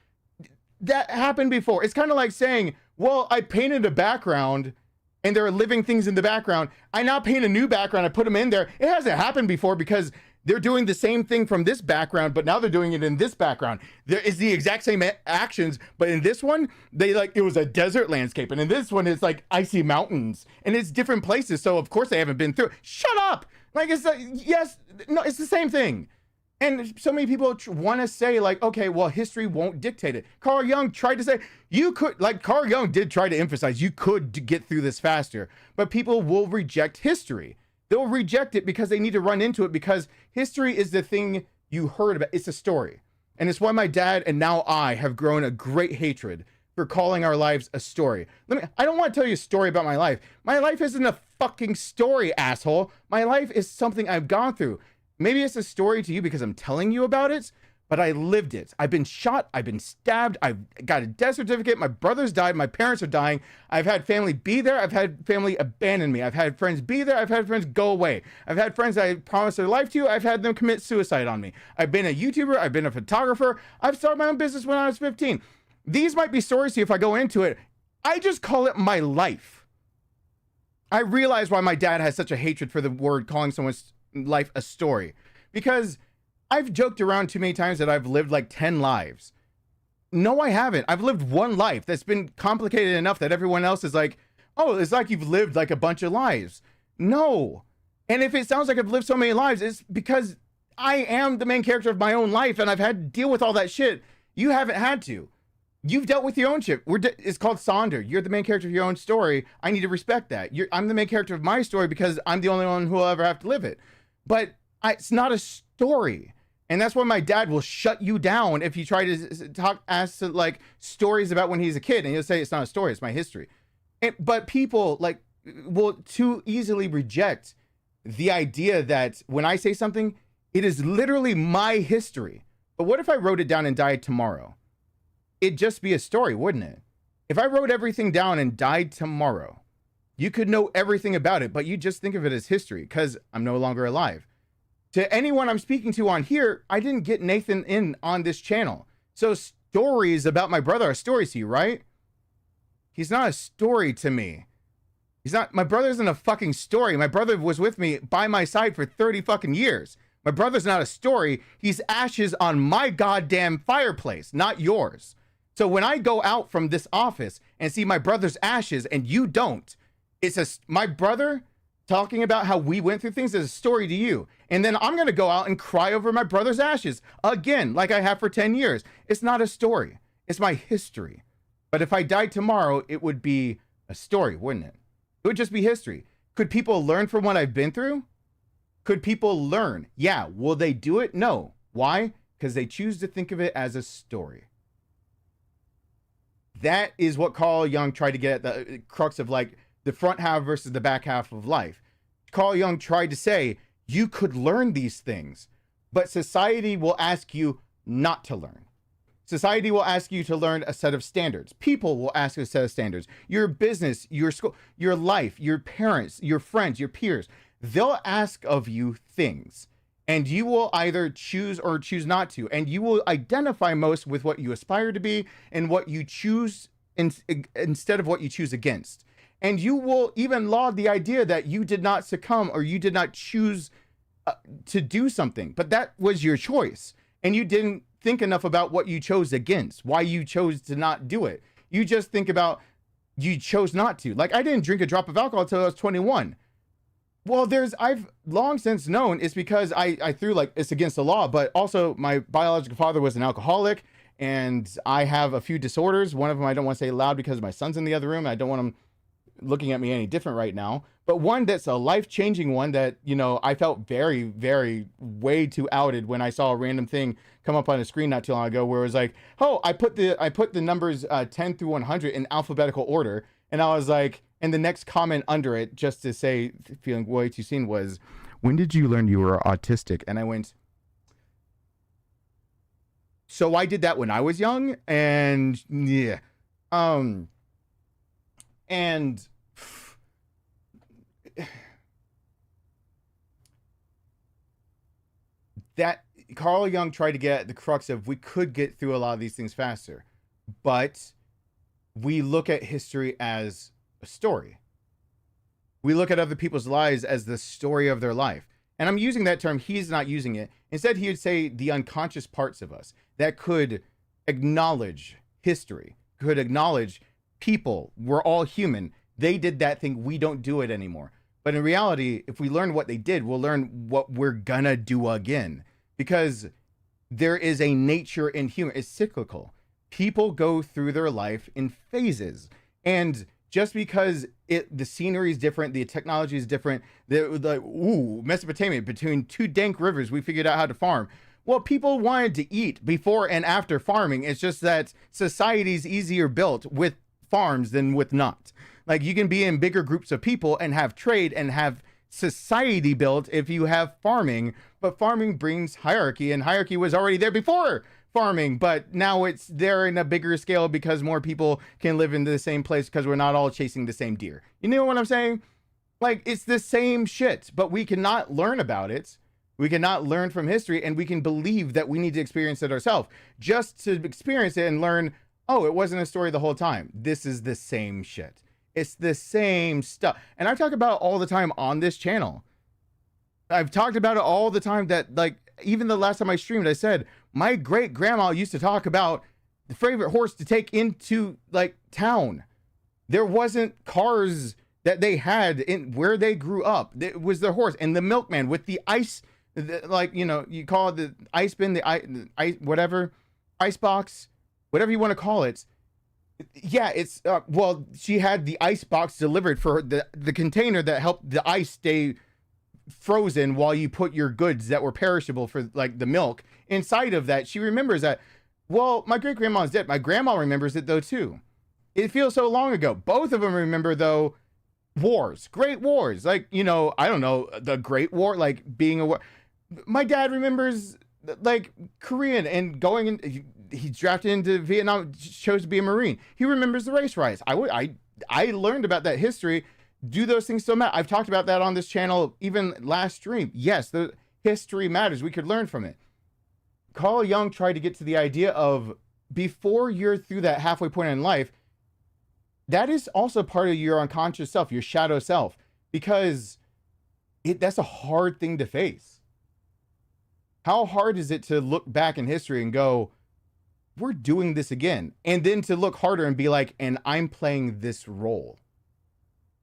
that happened before. It's kind of like saying, well, I painted a background and there are living things in the background. I now paint a new background. I put them in there. It hasn't happened before because they're doing the same thing from this background, but now they're doing it in this background. There is the exact same actions, but in this one, it was a desert landscape. And in this one, it's like icy mountains, and it's different places. So of course they haven't been through it. Shut up. It's the same thing. And so many people want to say okay, well, history won't dictate it. Carl Jung tried to say Carl Jung did try to emphasize you could get through this faster, but people will reject history. They'll reject it because they need to run into it, because history is the thing you heard about. It's a story. And it's why my dad and now I have grown a great hatred for calling our lives a story. I don't want to tell you a story about my life. My life isn't a fucking story, asshole. My life is something I've gone through. Maybe it's a story to you because I'm telling you about it, but I lived it. I've been shot. I've been stabbed. I've got a death certificate. My brother's died. My parents are dying. I've had family be there. I've had family abandon me. I've had friends be there. I've had friends go away. I've had friends I promised their life to. I've had them commit suicide on me. I've been a YouTuber. I've been a photographer. I've started my own business when I was 15. These might be stories to you if I go into it. I just call it my life. I realize why my dad has such a hatred for the word calling someone's life a story, because I've joked around too many times that I've lived 10 lives. No, I haven't. I've lived one life that's been complicated enough that everyone else is like, oh, it's like you've lived like a bunch of lives. No. And if it sounds like I've lived so many lives, it's because I am the main character of my own life and I've had to deal with all that shit. You haven't had to. You've dealt with your own shit. It's called Sonder. You're the main character of your own story. I need to respect that. I'm the main character of my story because I'm the only one who will ever have to live it. But it's not a story. And that's why my dad will shut you down if you try to ask like stories about when he's a kid, and he'll say it's not a story, it's my history. But people like will too easily reject the idea that when I say something, it is literally my history. But what if I wrote it down and died tomorrow? It'd just be a story, wouldn't it? If I wrote everything down and died tomorrow, you could know everything about it, but you just think of it as history because I'm no longer alive. To anyone I'm speaking to on here, I didn't get Nathan in on this channel. So stories about my brother are stories to you, right? He's not a story to me. My brother isn't a fucking story. My brother was with me by my side for 30 fucking years. My brother's not a story. He's ashes on my goddamn fireplace, not yours. So when I go out from this office and see my brother's ashes and you don't, my brother talking about how we went through things is a story to you. And then I'm going to go out and cry over my brother's ashes again, like I have for 10 years. It's not a story. It's my history. But if I died tomorrow, it would be a story, wouldn't it? It would just be history. Could people learn from what I've been through? Could people learn? Yeah. Will they do it? No. Why? Because they choose to think of it as a story. That is what Carl Jung tried to get at the crux of like the front half versus the back half of life. Carl Jung tried to say, you could learn these things, but society will ask you not to learn. Society will ask you to learn a set of standards. People will ask you a set of standards. Your business, your school, your life, your parents, your friends, your peers, they'll ask of you things. And you will either choose or choose not to. And you will identify most with what you aspire to be and what you choose instead of what you choose against. And you will even laud the idea that you did not succumb or you did not choose to do something. But that was your choice. And you didn't think enough about what you chose against, why you chose to not do it. You just think about you chose not to. Like, I didn't drink a drop of alcohol until I was 21. Well, I've long since known it's because I threw like it's against the law, but also my biological father was an alcoholic and I have a few disorders. One of them I don't want to say loud because my son's in the other room. I don't want him looking at me any different right now, but one that's a life-changing one that, you know, I felt very, very way too outed when I saw a random thing come up on a screen not too long ago where it was like, oh, I put the numbers 10 through 100 in alphabetical order. And I was like, and the next comment under it, just to say, feeling way too seen, was, when did you learn you were autistic? And I went, so I did that when I was young, and yeah. And that Carl Jung tried to get at the crux of we could get through a lot of these things faster, but we look at history as a story. We look at other people's lives as the story of their life. And I'm using that term, he's not using it. Instead, he would say the unconscious parts of us that could acknowledge history, could acknowledge people. We're all human. They did that thing. We don't do it anymore. But in reality, if we learn what they did, we'll learn what we're gonna do again. Because there is a nature in human, it's cyclical. People go through their life in phases. And just because the scenery is different, the technology is different, Mesopotamia, between two dank rivers, we figured out how to farm. Well, people wanted to eat before and after farming. It's just that society's easier built with farms than with not. Like, you can be in bigger groups of people and have trade and have society built if you have farming, but farming brings hierarchy, and hierarchy was already there before farming, but now it's there in a bigger scale because more people can live in the same place because we're not all chasing the same deer. You know what I'm saying? Like, it's the same shit, but we cannot learn about it. We cannot learn from history, and we can believe that we need to experience it ourselves just to experience it and learn, oh, it wasn't a story the whole time. This is the same shit. It's the same stuff. And I talk about it all the time on this channel. I've talked about it all the time that, like, even the last time I streamed, I said, my great grandma used to talk about favorite horse to take into like town. There wasn't cars that they had in where they grew up. It was their horse and the milkman with the ice, like, you know, you call it the ice bin, the ice, whatever, ice box, whatever you want to call it. Yeah, it's well, she had the ice box delivered for the container that helped the ice stay frozen while you put your goods that were perishable for like the milk inside of that. She remembers that. Well, my great grandma's dead. My grandma remembers it though too. It feels so long ago. Both of them remember though wars, great wars. Like, you know, I don't know, the Great War, like being a war. My dad remembers like Korean and going in. He drafted into Vietnam, chose to be a Marine. He remembers the race riots. I learned about that history. Do those things still matter? I've talked about that on this channel, even last stream. Yes, the history matters. We could learn from it. Carl Jung tried to get to the idea of before you're through that halfway point in life, that is also part of your unconscious self, your shadow self, because that's a hard thing to face. How hard is it to look back in history and go, we're doing this again? And then to look harder and be like, and I'm playing this role.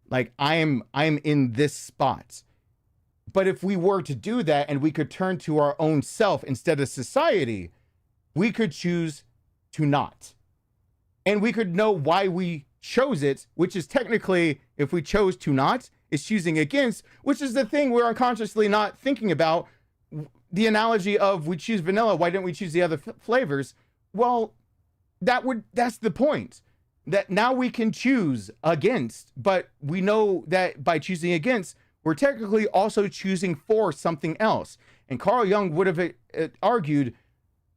Like I'm in this spot. But if we were to do that and we could turn to our own self instead of society, we could choose to not. And we could know why we chose it, which is technically, if we chose to not, is choosing against, which is the thing we're unconsciously not thinking about. The analogy of we choose vanilla, why didn't we choose the other flavors? Well, that's the point. That now we can choose against, but we know that by choosing against, we're technically also choosing for something else. And Carl Jung would have argued,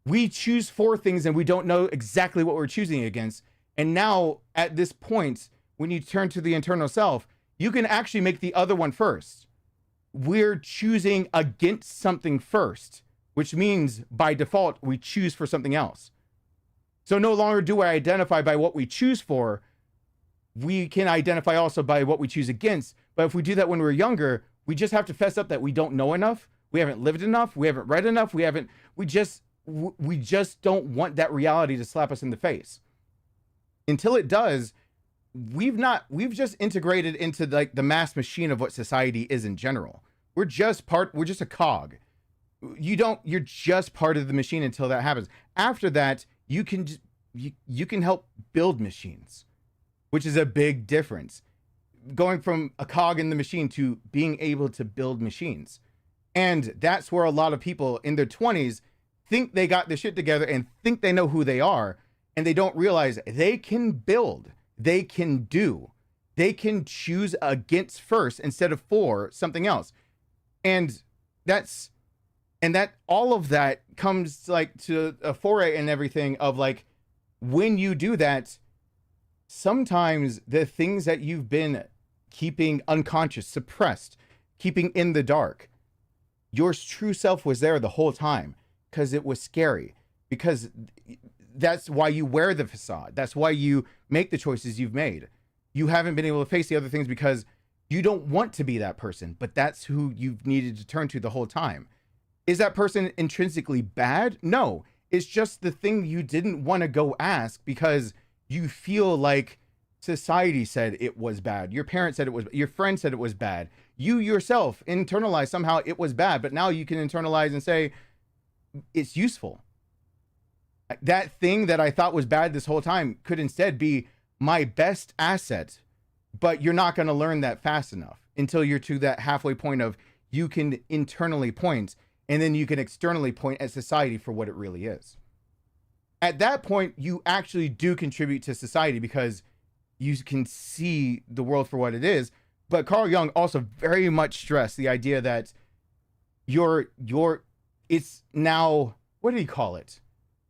we choose for things and we don't know exactly what we're choosing against. And now at this point, when you turn to the internal self, you can actually make the other one first. We're choosing against something first, which means by default, we choose for something else. So no longer do I identify by what we choose for. We can identify also by what we choose against. But if we do that when we're younger, we just have to fess up that we don't know enough. We haven't lived enough. We haven't read enough. We just don't want that reality to slap us in the face. Until it does, we've just integrated into like the mass machine of what society is in general. We're just a cog. You're just part of the machine until that happens. After that, you can help build machines, which is a big difference. Going from a cog in the machine to being able to build machines. And that's where a lot of people in their 20s think they got the shit together and think they know who they are. And they don't realize they can build, they can do, they can choose against first instead of for something else. And that all of that comes like to a foray and everything of like, when you do that, sometimes the things that you've been keeping unconscious, suppressed, keeping in the dark, your true self was there the whole time because it was scary, because that's why you wear the facade. That's why you make the choices you've made. You haven't been able to face the other things because you don't want to be that person, but that's who you've needed to turn to the whole time. Is that person intrinsically bad? No, it's just the thing you didn't want to go ask because you feel like society said it was bad. Your parents said it was, your friend said it was bad. You yourself internalized somehow it was bad, but now you can internalize and say it's useful. That thing that I thought was bad this whole time could instead be my best asset, but you're not going to learn that fast enough until you're to that halfway point of you can internally point and then you can externally point at society for what it really is. At that point, you actually do contribute to society because you can see the world for what it is. But Carl Jung also very much stressed the idea that it's now, what did he call it?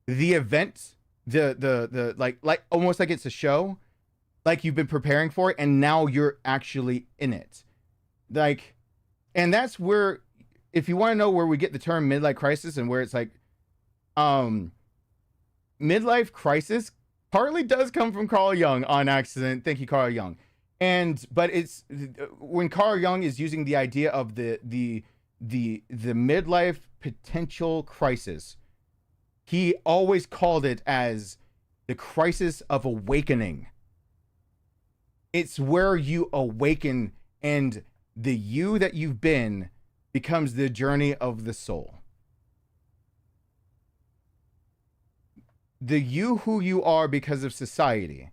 The event, the like almost like it's a show, like you've been preparing for it and now you're actually in it. Like, and that's where, if you want to know where we get the term midlife crisis and where it's like, midlife crisis partly does come from Carl Jung on accident. Thank you, Carl Jung. But it's when Carl Jung is using the idea of the midlife potential crisis, he always called it as the crisis of awakening. It's where you awaken, and the you that you've been becomes the journey of the soul. The you who you are because of society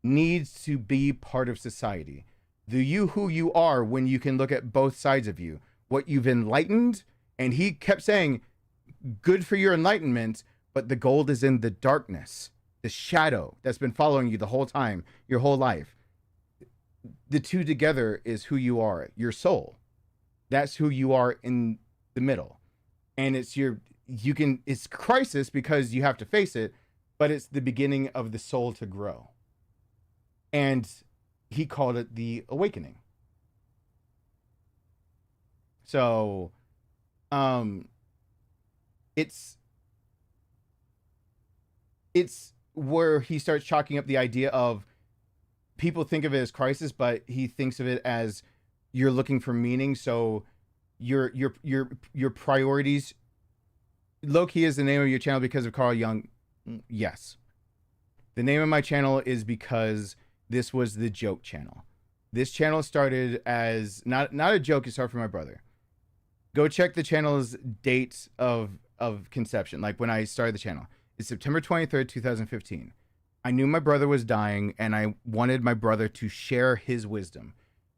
needs to be part of society. The you who you are when you can look at both sides of you, what you've enlightened, and he kept saying, good for your enlightenment, but the gold is in the darkness, the shadow that's been following you the whole time, your whole life. The two together is who you are, your soul. That's who you are in the middle. And it's it's crisis because you have to face it, but it's the beginning of the soul to grow. And he called it the awakening. So, it's where he starts chalking up the idea of people think of it as crisis, but he thinks of it as you're looking for meaning. So your priorities. Low-key is the name of your channel because of Carl Jung. Yes. The name of my channel is because this was the joke channel. This channel started as not a joke. It started from my brother. Go check the channel's date of conception. Like when I started the channel, it's September 23rd, 2015. I knew my brother was dying and I wanted my brother to share his wisdom.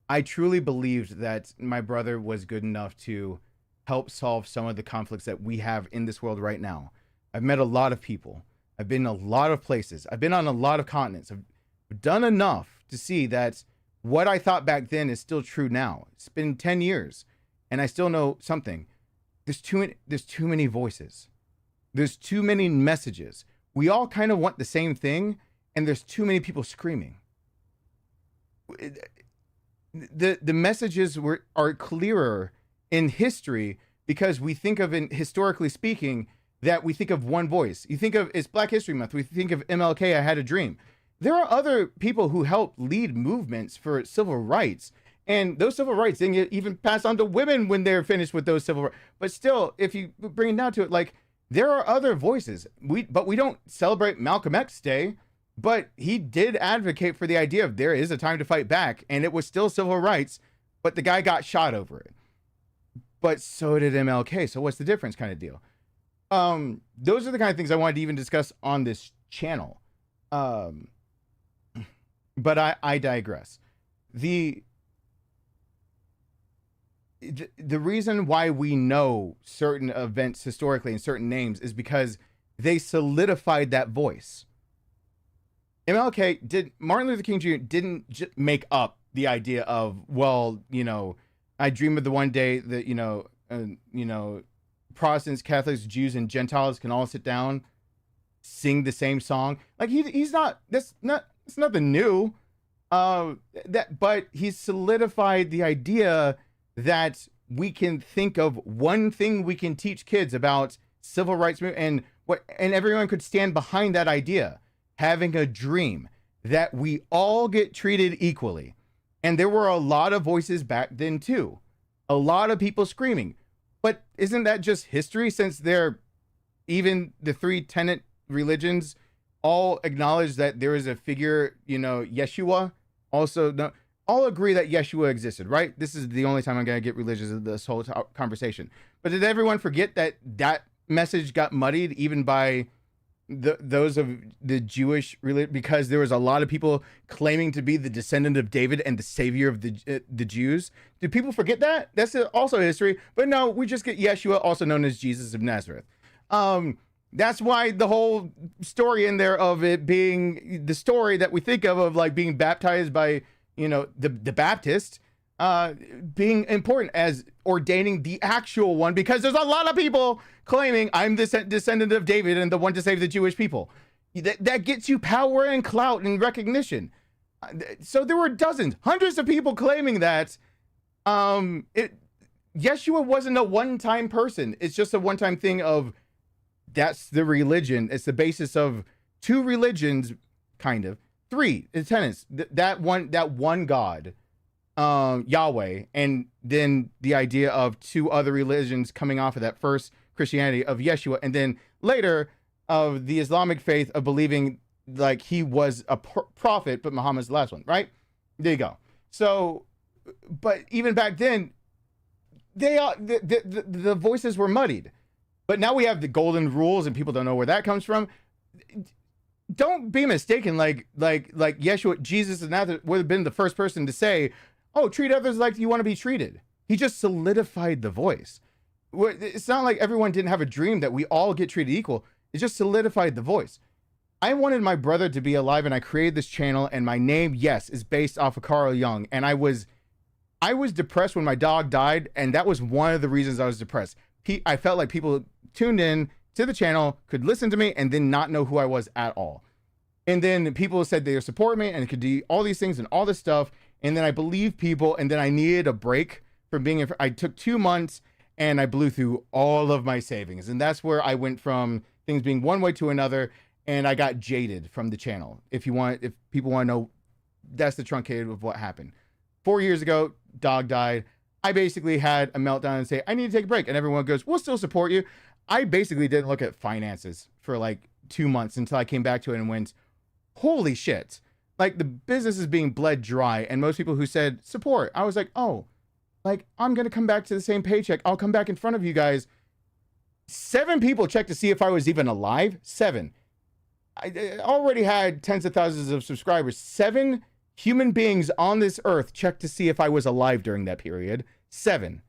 I truly believed that my brother was good enough to help solve some of the conflicts that we have in this world right now. I've met a lot of people. I've been in a lot of places. I've been on a lot of continents. I've done enough to see that what I thought back then is still true now. It's been 10 years and I still know something. There's too many voices. There's too many messages. We all kind of want the same thing, and there's too many people screaming. The messages are clearer in history because we think of, in historically speaking, that we think of one voice. You think of, it's Black History Month. We think of MLK, I Had a Dream. There are other people who helped lead movements for civil rights, and those civil rights didn't get even passed on to women when they're finished with those civil rights. But still, if you bring it down to it, like, there are other voices. But we don't celebrate Malcolm X Day, but he did advocate for the idea of there is a time to fight back, and it was still civil rights, but the guy got shot over it. But so did MLK. So what's the difference, kind of deal? Those are the kind of things I wanted to even discuss on this channel. But I digress. The reason why we know certain events historically and certain names is because they solidified that voice. Martin Luther King Jr. didn't make up the idea of, well, I dream of the one day that, Protestants, Catholics, Jews, and Gentiles can all sit down, sing the same song. Like it's nothing new. But he's solidified the idea that we can think of one thing we can teach kids about civil rights and everyone could stand behind that idea, having a dream that we all get treated equally. And there were a lot of voices back then too, a lot of people screaming. But isn't that just history, since even the three tenet religions all acknowledge that there is a figure, Yeshua? Also, all agree that Yeshua existed, right? This is the only time I'm going to get religious in this whole conversation. But did everyone forget that message got muddied even by those of the Jewish religion, because there was a lot of people claiming to be the descendant of David and the savior of the Jews? Do people forget that? That's also history. But no, we just get Yeshua, also known as Jesus of Nazareth. That's why the whole story in there of it being the story that we think of like being baptized by, the Baptist, being important as ordaining the actual one, because there's a lot of people claiming I'm the descendant of David and the one to save the Jewish people. That gets you power and clout and recognition. So there were dozens, hundreds of people claiming that Yeshua wasn't a one-time person. It's just a one-time thing of, that's the religion. It's the basis of two religions, kind of. Three tenets. That one God, Yahweh, and then the idea of two other religions coming off of that. First, Christianity of Yeshua, and then later of the Islamic faith of believing like he was a prophet, but Muhammad's the last one, right? There you go. So, but even back then, the voices were muddied. But now we have the golden rules, and people don't know where that comes from. Don't be mistaken. Like Yeshua, Jesus would have been the first person to say, "Oh, treat others like you want to be treated." He just solidified the voice. It's not like everyone didn't have a dream that we all get treated equal. It just solidified the voice. I wanted my brother to be alive, and I created this channel, and my name, yes, is based off of Carl Jung. And I was depressed when my dog died, and that was one of the reasons I was depressed. I felt like people tuned in to the channel, could listen to me, and then not know who I was at all. And then people said they would support me and could do all these things and all this stuff. And then I believed people, and then I needed a break from being, I took 2 months and I blew through all of my savings. And that's where I went from things being one way to another. And I got jaded from the channel. If people want to know, that's the truncated of what happened. 4 years ago, dog died. I basically had a meltdown and say, I need to take a break. And everyone goes, we'll still support you. I basically didn't look at finances for like 2 months until I came back to it and went, holy shit. Like, the business is being bled dry. And most people who said support, I was like, oh, like, I'm going to come back to the same paycheck. I'll come back in front of you guys. 7 people checked to see if I was even alive. 7. I already had tens of thousands of subscribers. 7 human beings on this earth checked to see if I was alive during that period. 7.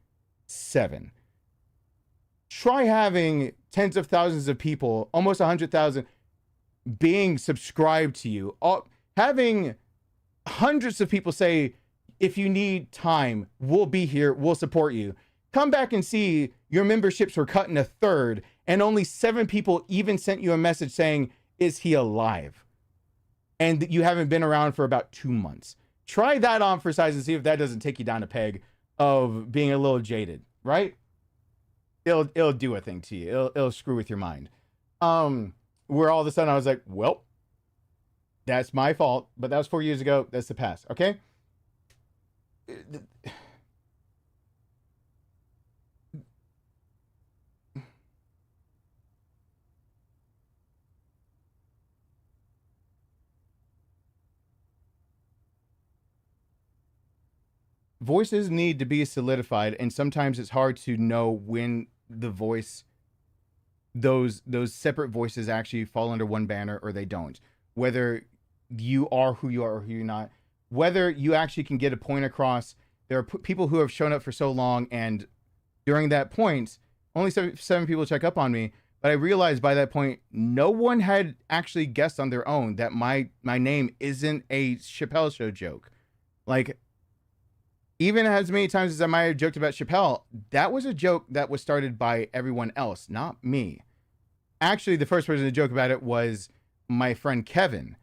Try having tens of thousands of people, almost 100,000, being subscribed to you. Having hundreds of people say, if you need time, we'll be here, we'll support you. Come back and see your memberships were cut in a third, and only 7 people even sent you a message saying, is he alive? And you haven't been around for about 2 months. Try that on for size and see if that doesn't take you down a peg of being a little jaded, right? It'll do a thing to you. It'll screw with your mind. Where all of a sudden I was like, well, that's my fault, but that was 4 years ago. That's the past. Okay. Voices need to be solidified, and sometimes it's hard to know when the voice, those separate voices actually fall under one banner or they don't. Whether you are who you are or who you're not, whether you actually can get a point across. There are people who have shown up for so long, and during that point, only 7 people check up on me. But I realized by that point, no one had actually guessed on their own that my name isn't a Chappelle Show joke. Like, even as many times as I might have joked about Chappelle, that was a joke that was started by everyone else, not me. Actually, the first person to joke about it was my friend Kevin.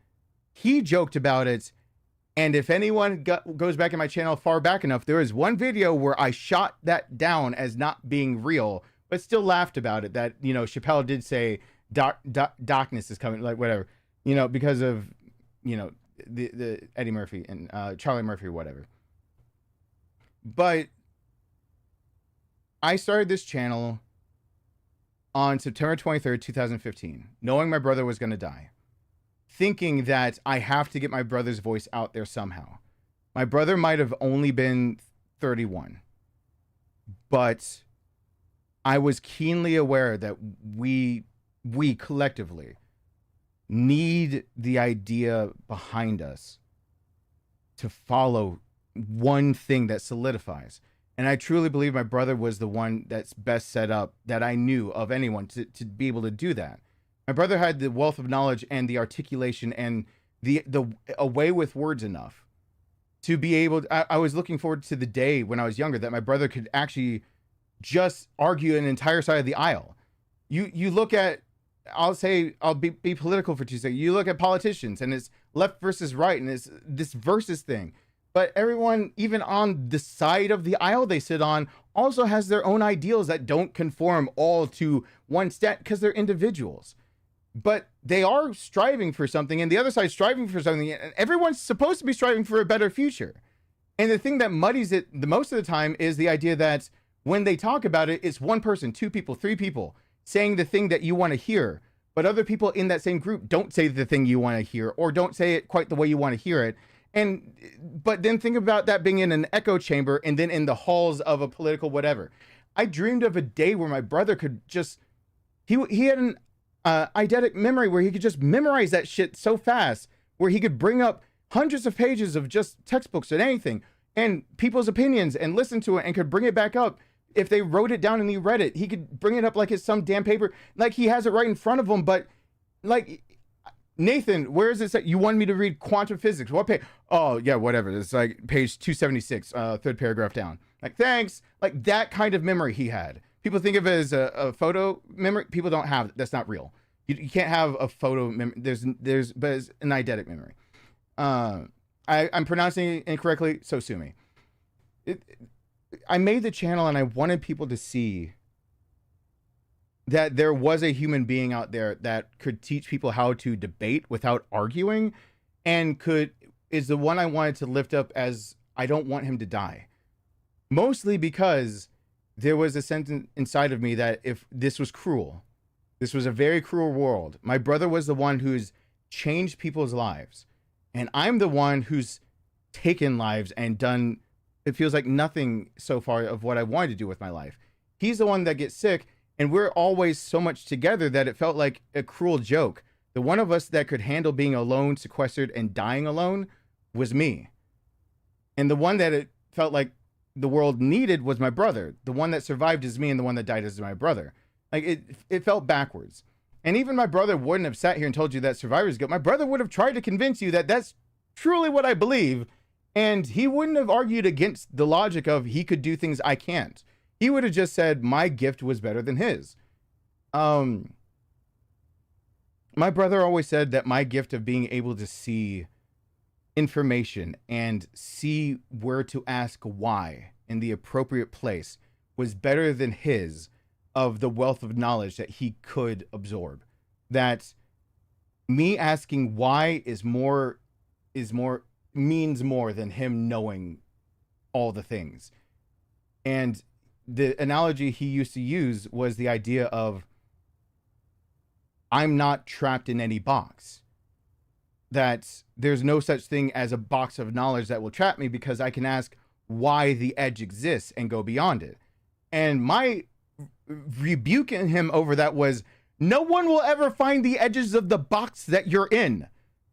He joked about it, and if anyone goes back in my channel far back enough, there is one video where I shot that down as not being real, but still laughed about it, that, you know, Chappelle did say darkness is coming, like, whatever, you know, because of, you know, the Eddie Murphy and Charlie Murphy or whatever. But I started this channel on September 23rd, 2015, knowing my brother was going to die, thinking that I have to get my brother's voice out there somehow. My brother might have only been 31, but I was keenly aware that we collectively need the idea behind us to follow one thing that solidifies. And I truly believe my brother was the one that's best set up that I knew of anyone to be able to do that. My brother had the wealth of knowledge and the articulation and the a way with words enough to be able to, I was looking forward to the day when I was younger that my brother could actually just argue an entire side of the aisle. You look at, I'll be political for 2 seconds. You look at politicians and it's left versus right and it's this versus thing. But everyone, even on the side of the aisle they sit on, also has their own ideals that don't conform all to one stat because they're individuals. But they are striving for something, and the other side's striving for something, and everyone's supposed to be striving for a better future. And the thing that muddies it the most of the time is the idea that when they talk about it, it's one person, 2 people, 3 people saying the thing that you want to hear. but other people in that same group don't say the thing you want to hear, or don't say it quite the way you want to hear it. But then think about that being in an echo chamber and then in the halls of a political whatever. I dreamed of a day where my brother could just, he had an eidetic memory where he could just memorize that shit so fast, where he could bring up hundreds of pages of just textbooks and anything and people's opinions and listen to it and could bring it back up. If they wrote it down and he read it, he could bring it up like it's some damn paper, like he has it right in front of him. But like, Nathan, where is it that you want me to read quantum physics? What page? Oh yeah, whatever. It's like page 276, third paragraph down. Like, thanks. Like that kind of memory he had. People think of it as a photo memory. People don't have, that's not real. You can't have a photo memory. But it's an eidetic memory. I'm pronouncing it incorrectly, so sue me. I made the channel and I wanted people to see that there was a human being out there that could teach people how to debate without arguing, and is the one I wanted to lift up as I don't want him to die. Mostly because there was a sense inside of me that if this was cruel, this was a very cruel world. My brother was the one who's changed people's lives, and I'm the one who's taken lives and done, it feels like, nothing so far of what I wanted to do with my life. He's the one that gets sick, and we're always so much together that it felt like a cruel joke. The one of us that could handle being alone, sequestered, and dying alone was me. And the one that it felt like the world needed was my brother. The one that survived is me, and the one that died is my brother. Like, it felt backwards. And even my brother wouldn't have sat here and told you that survivor's guilt. My brother would have tried to convince you that that's truly what I believe. And he wouldn't have argued against the logic of he could do things I can't. He would have just said my gift was better than his. My brother always said that my gift of being able to see information and see where to ask why in the appropriate place was better than his, of the wealth of knowledge that he could absorb. That me asking why means more than him knowing all the things. And the analogy he used to use was the idea of, I'm not trapped in any box. That there's no such thing as a box of knowledge that will trap me, because I can ask why the edge exists and go beyond it. And my rebuking him over that was, no one will ever find the edges of the box that you're in.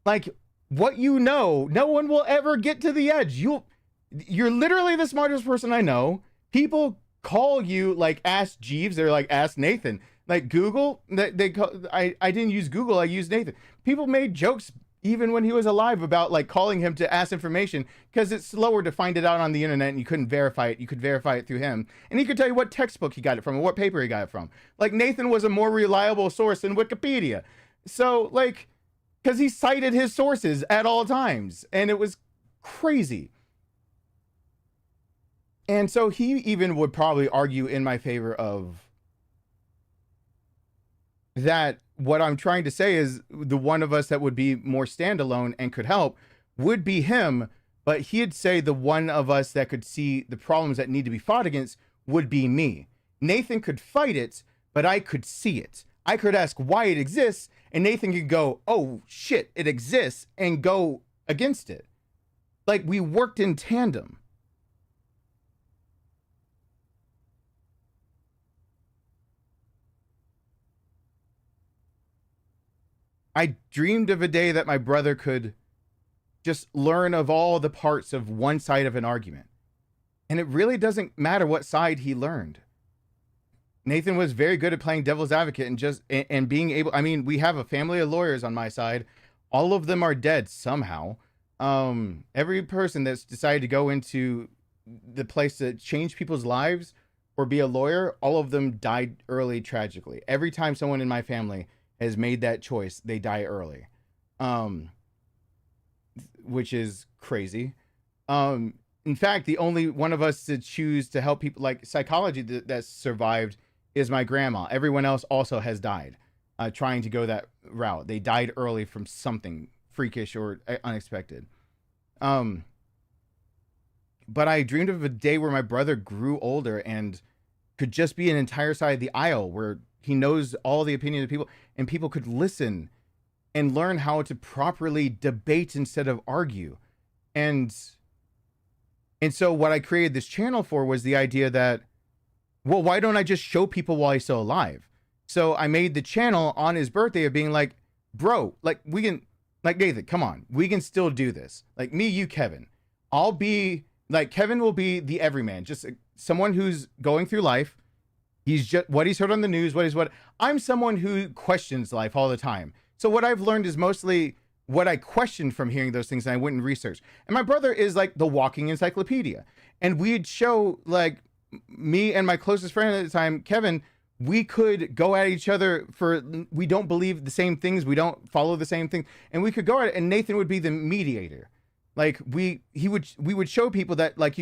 Like, what you know, no one will ever get to the edge. You're literally the smartest person I know. People call you like Ask Jeeves. They're like Ask Nathan. Like Google, I didn't use Google, I used Nathan. People made jokes even when he was alive about like calling him to ask information, because it's slower to find it out on the internet and you couldn't verify it. You could verify it through him, and he could tell you what textbook he got it from or what paper he got it from. Like, Nathan was a more reliable source than Wikipedia. So like, because he cited his sources at all times, and it was crazy. And so he even would probably argue in my favor of that. What I'm trying to say is the one of us that would be more standalone and could help would be him, but he'd say the one of us that could see the problems that need to be fought against would be me. Nathan could fight it, but I could see it. I could ask why it exists, and Nathan could go, oh shit, it exists, and go against it. Like, we worked in tandem. I dreamed of a day that my brother could just learn of all the parts of one side of an argument. And it really doesn't matter what side he learned. Nathan was very good at playing devil's advocate and being able, I mean, we have a family of lawyers on my side. All of them are dead somehow. Every person that's decided to go into the place to change people's lives or be a lawyer, all of them died early tragically. Every time someone in my family has made that choice, they die early, which is crazy. In fact, the only one of us to choose to help people, like psychology, that survived is my grandma. Everyone else also has died trying to go that route. They died early from something freakish or unexpected. But I dreamed of a day where my brother grew older and could just be an entire side of the aisle where he knows all the opinions of people, and people could listen and learn how to properly debate instead of argue. And so what I created this channel for was the idea that, well, why don't I just show people while he's still alive? So I made the channel on his birthday of being like, bro, like we can, like Nathan, come on, we can still do this. Like me, you, Kevin. I'll be like, Kevin will be the everyman, just someone who's going through life. He's just what he's heard on the news, what I'm someone who questions life all the time. So what I've learned is mostly what I questioned from hearing those things, and I went and researched. And my brother is like the walking encyclopedia. And we'd show, like, me and my closest friend at the time, Kevin, we could go at each other for, we don't believe the same things, we don't follow the same thing, and we could go at it, and Nathan would be the mediator. Like we would show people that, like,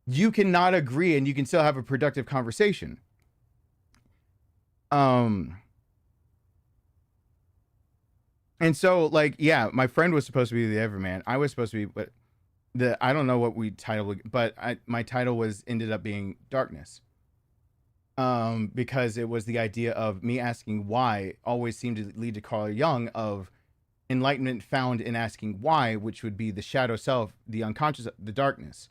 you cannot agree and you can still have a productive conversation. And so, like, yeah, my friend was supposed to be the everyman. I was supposed to be, but I don't know what we titled, but my title ended up being Darkness. Because it was the idea of me asking why always seemed to lead to Carl Jung of enlightenment found in asking why, which would be the shadow self, the unconscious, the darkness.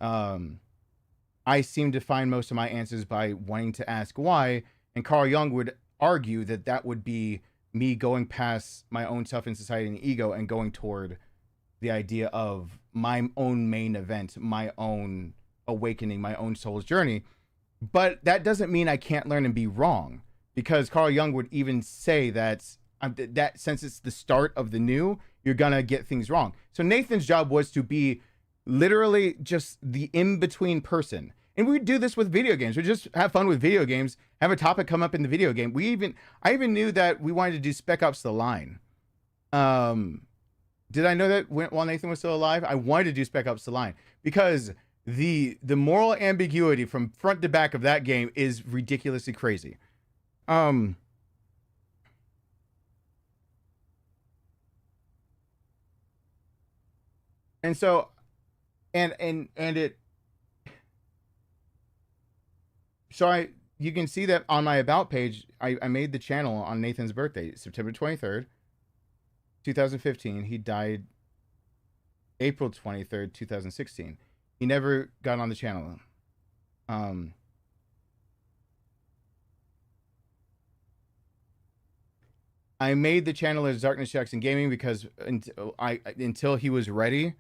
I seem to find most of my answers by wanting to ask why, and Carl Jung would argue that that would be me going past my own self in society and ego and going toward the idea of my own main event, my own awakening, my own soul's journey. But that doesn't mean I can't learn and be wrong, because Carl Jung would even say that since it's the start of the new, you're gonna get things wrong. So Nathan's job was to be literally just the in-between person. And we do this with video games. We just have fun with video games, have a topic come up in the video game. I even knew that we wanted to do Spec Ops The Line. Did I know that while Nathan was still alive? I wanted to do Spec Ops The Line because the moral ambiguity from front to back of that game is ridiculously crazy. And so, and it, so you can see that on my about page, I made the channel on Nathan's birthday, September 23rd, 2015. He died April 23rd, 2016. He never got on the channel. I made the channel as DarknessJackson Gaming because until he was ready,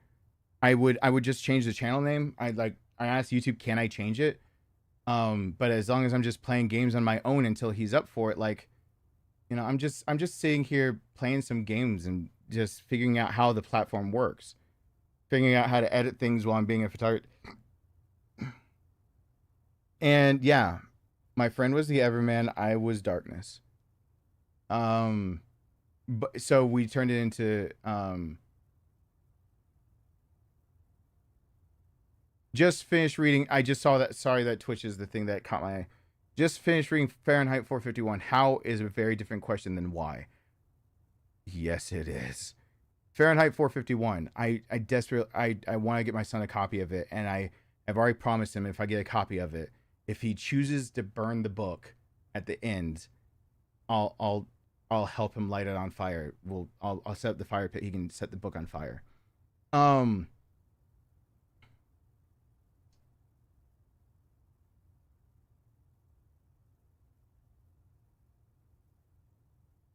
I would just change the channel name. I asked YouTube, can I change it? But as long as I'm just playing games on my own until he's up for it, like, you know, I'm just sitting here playing some games and just figuring out how the platform works, figuring out how to edit things while I'm being a photographer. And yeah, my friend was the Everman, I was Darkness. But so we turned it into just finished reading. I just saw that. Sorry, that Twitch is the thing that caught my eye. Just finished reading Fahrenheit 451. How is a very different question than why. Yes, it is. Fahrenheit 451. I desperately I want to get my son a copy of it, and I've already promised him if I get a copy of it, if he chooses to burn the book at the end, I'll help him light it on fire. I'll set up the fire pit. He can set the book on fire.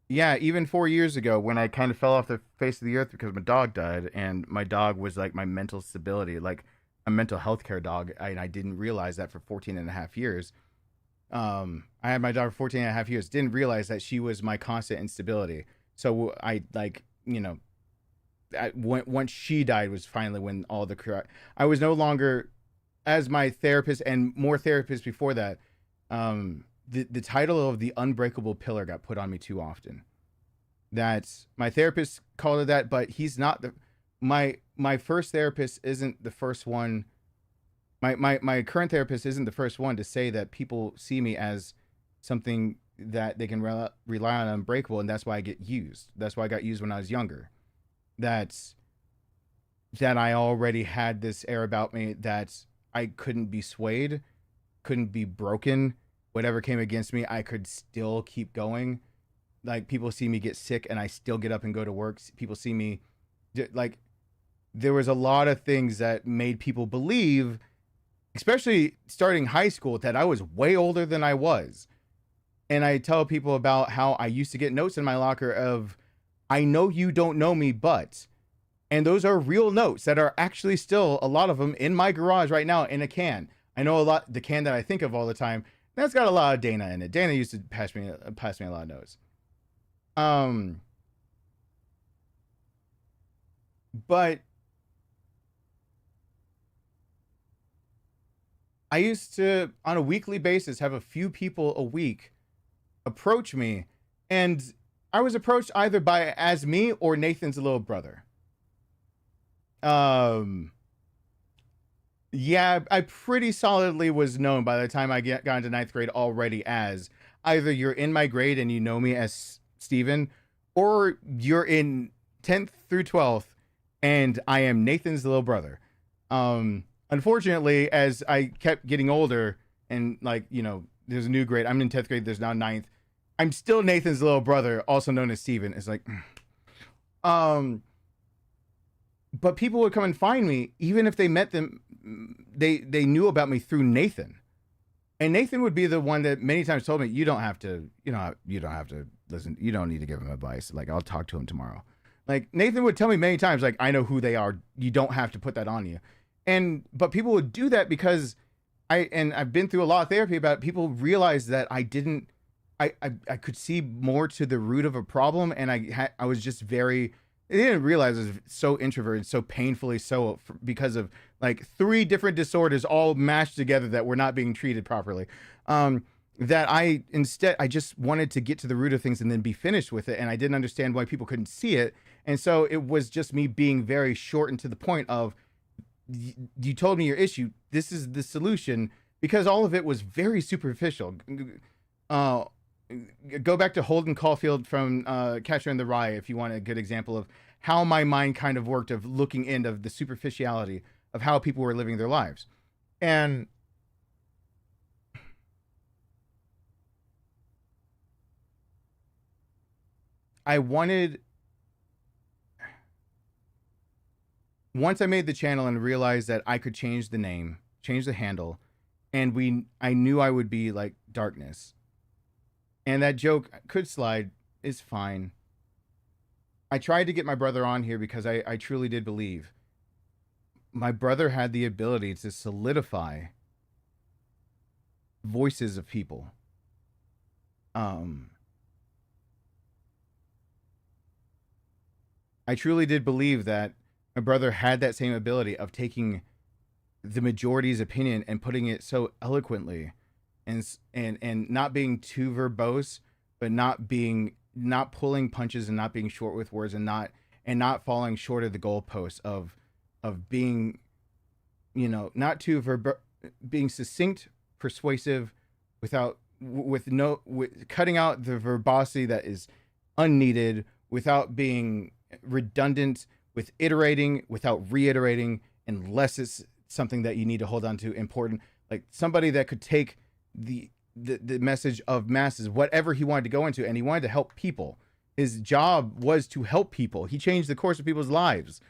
Yeah, even 4 years ago when I kind of fell off the face of the earth because my dog died, and my dog was like my mental stability, like a mental health care dog. I didn't realize that for 14 and a half years. I had my dog for 14 and a half years, didn't realize that she was my constant instability. So I, like, you know, once she died was finally when all the, I was no longer, as my therapist and more therapists before that, the title of the unbreakable pillar got put on me too often. That's, my therapist called it that, but he's not my first therapist isn't the first one. My current therapist isn't the first one to say that people see me as something that they can rely on, unbreakable, and that's why I get used. That's why I got used when I was younger. That I already had this air about me that I couldn't be swayed, couldn't be broken, whatever came against me, I could still keep going. Like, people see me get sick and I still get up and go to work. People see me, like, there was a lot of things that made people believe, especially starting high school, that I was way older than I was. And I tell people about how I used to get notes in my locker of, I know you don't know me, but, and those are real notes that are actually still, a lot of them, in my garage right now in a can. I know a lot, the can that I think of all the time, that's got a lot of Dana in it. Dana used to pass me a lot of notes. But I used to, on a weekly basis, have a few people a week approach me, and I was approached either as me or Nathan's little brother. Yeah, I pretty solidly was known by the time I got into 9th grade already as either you're in my grade and you know me as Steven, or you're in 10th through 12th and I am Nathan's little brother. Unfortunately, as I kept getting older and, like, you know, there's a new grade, I'm in 10th grade, there's now 9th, I'm still Nathan's little brother, also known as Steven. It's like, but people would come and find me, even if they met them, they knew about me through Nathan. And Nathan would be the one that many times told me, you don't have to listen, you don't need to give him advice. Like, I'll talk to him tomorrow. Like, Nathan would tell me many times, like, I know who they are. You don't have to put that on you. But people would do that because I've been through a lot of therapy about it. People realized that I could see more to the root of a problem. And I was just they didn't realize I was so introverted, so painfully so, because of like 3 different disorders all mashed together that were not being treated properly. That I just wanted to get to the root of things and then be finished with it. And I didn't understand why people couldn't see it. And so it was just me being very short and to the point of, you told me your issue, this is the solution, because all of it was very superficial. Go back to Holden Caulfield from Catcher in the Rye if you want a good example of how my mind kind of worked, of looking into the superficiality of how people were living their lives. And once I made the channel and realized that I could change the name, change the handle, and I knew I would be like Darkness. And that joke could slide, is fine. I tried to get my brother on here because I truly did believe my brother had the ability to solidify voices of people. I truly did believe that my brother had that same ability of taking the majority's opinion and putting it so eloquently, and not being too verbose, but not pulling punches and not being short with words, and not falling short of the goalposts of being, you know, not too being succinct, persuasive, with cutting out the verbosity that is unneeded, without being redundant, with iterating without reiterating, unless it's something that you need to hold on to important. Like somebody that could take the message of masses, whatever he wanted to go into, and he wanted to help people. His job was to help people. He changed the course of people's lives.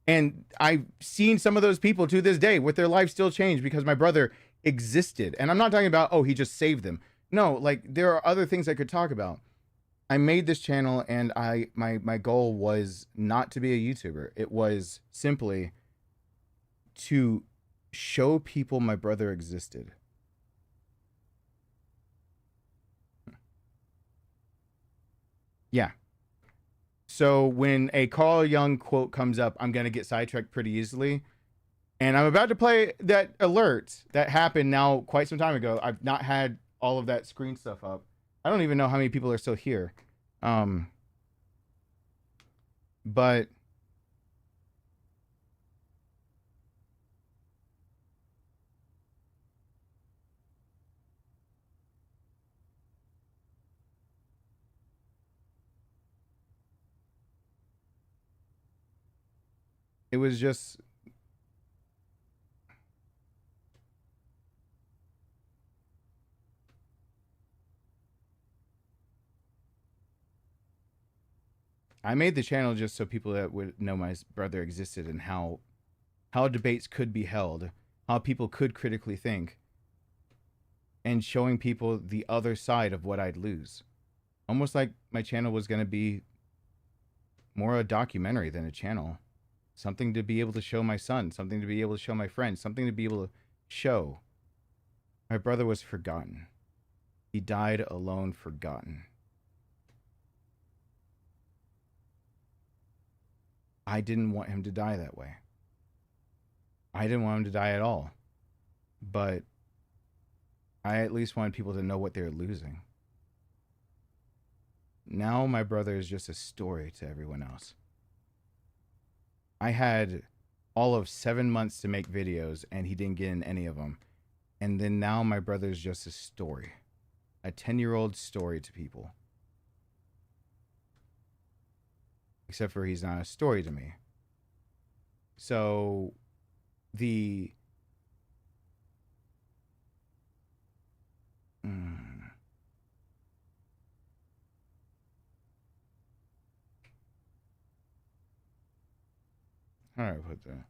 And I've seen some of those people to this day with their lives still changed because my brother existed. And I'm not talking about, oh, he just saved them. No, like there are other things I could talk about. I made this channel and my goal was not to be a YouTuber. It was simply to show people my brother existed. Yeah. So when a Carl Jung quote comes up, I'm going to get sidetracked pretty easily. And I'm about to play that alert that happened now quite some time ago. I've not had all of that screen stuff up. I don't even know how many people are still here. But it was just I made the channel just so people that would know my brother existed and how debates could be held, how people could critically think, and showing people the other side of what I'd lose. Almost like my channel was going to be more a documentary than a channel. Something to be able to show my son, something to be able to show my friends, something to be able to show. My brother was forgotten. He died alone, forgotten. I didn't want him to die that way. I didn't want him to die at all. But I at least wanted people to know what they're losing. Now my brother is just a story to everyone else. I had all of 7 months to make videos and he didn't get in any of them. And then now my brother is just a story. A 10-year-old story to people. Except for he's not a story to me. So the how do I put that?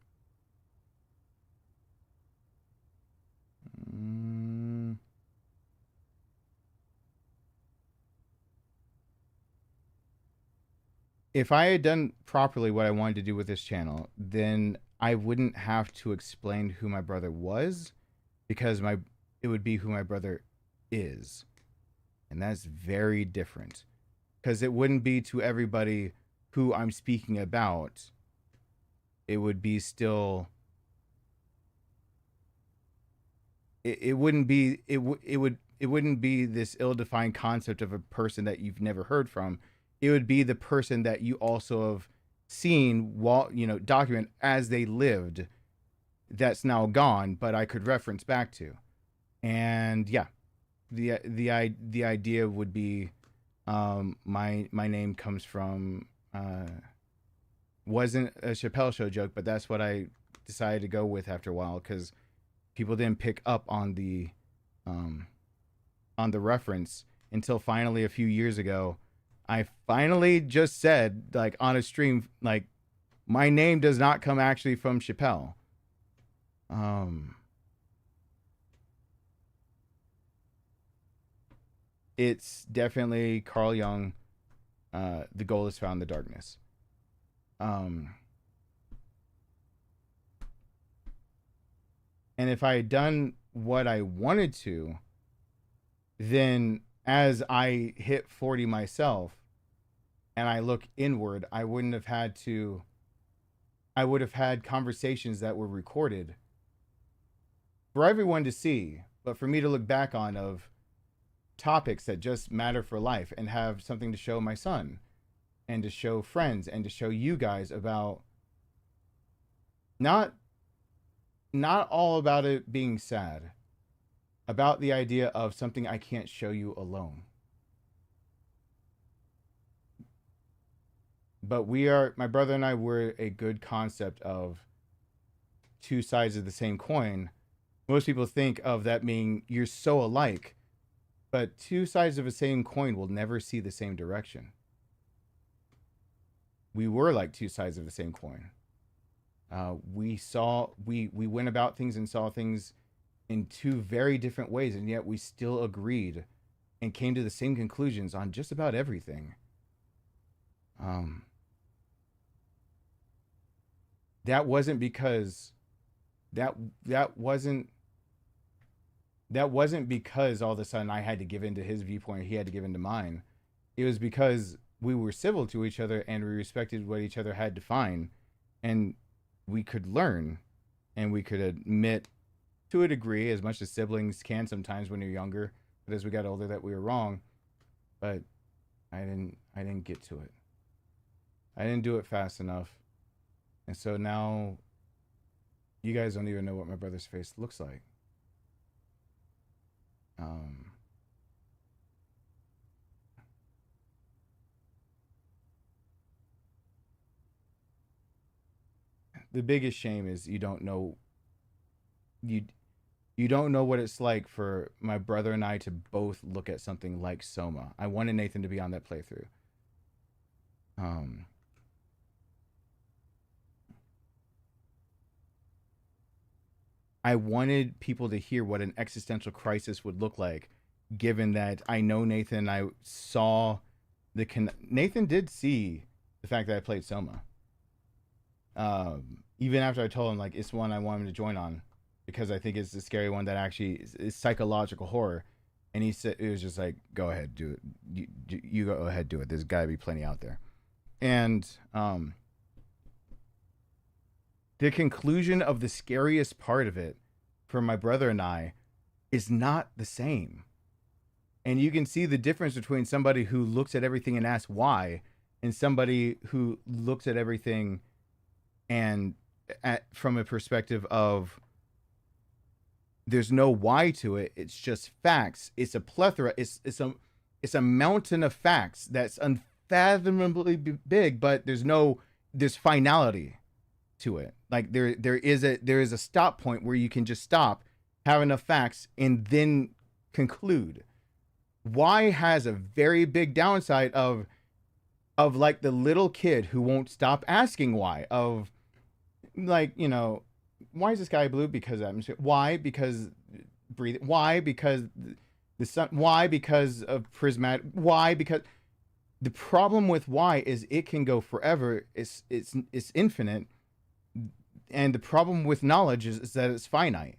If I had done properly what I wanted to do with this channel, then I wouldn't have to explain who my brother was, because it would be who my brother is. And that's very different. Because it wouldn't be to everybody who I'm speaking about. It would be still... It wouldn't be this ill-defined concept of a person that you've never heard from. It would be the person that you also have seen, document as they lived, that's now gone, but I could reference back to. And yeah, the idea would be, my name comes from, wasn't a Chappelle Show joke, but that's what I decided to go with after a while, because people didn't pick up on the reference until finally a few years ago. I finally just said, like, on a stream, like, my name does not come actually from Chappelle. It's definitely Carl Jung. The goal is found in the darkness. And if I had done what I wanted to, then as I hit 40 myself and I look inward, I would have had conversations that were recorded for everyone to see, but for me to look back on, of topics that just matter for life, and have something to show my son and to show friends and to show you guys about not all about it being sad, about the idea of something I can't show you alone. But my brother and I were a good concept of two sides of the same coin. Most people think of that being you're so alike, but two sides of the same coin will never see the same direction. We were like two sides of the same coin. We went about things and saw things in two very different ways, and yet we still agreed and came to the same conclusions on just about everything. That wasn't because that wasn't because all of a sudden I had to give in to his viewpoint, he had to give in to mine. It was because we were civil to each other and we respected what each other had to find, and we could learn and we could admit to a degree, as much as siblings can sometimes when you're younger, but as we got older, that we were wrong. But I didn't get to it. I didn't do it fast enough. And so now you guys don't even know what my brother's face looks like. The biggest shame is you don't know what it's like for my brother and I to both look at something like Soma. I wanted Nathan to be on that playthrough. Um, I wanted people to hear what an existential crisis would look like, given that I know Nathan. I saw Nathan did see the fact that I played Soma. Even after I told him like it's one I want him to join on, because I think it's the scary one that actually is psychological horror, and he said it was just like, go ahead, do it. You go ahead, do it. There's got to be plenty out there, and the conclusion of the scariest part of it for my brother and I is not the same. And you can see the difference between somebody who looks at everything and asks why, and somebody who looks at everything and from a perspective of there's no why to it. It's just facts. It's a plethora. It's a mountain of facts that's unfathomably big, but there's finality to it. Like there is a stop point where you can just stop, have enough facts, and then conclude. Why has a very big downside of like the little kid who won't stop asking why, of like, you know, why is the sky blue? Because atmosphere. Why? Because breathing. Why? Because the sun. Why? Because of prismatic. Why? Because the problem with why is it can go forever. It's infinite. And the problem with knowledge is that it's finite.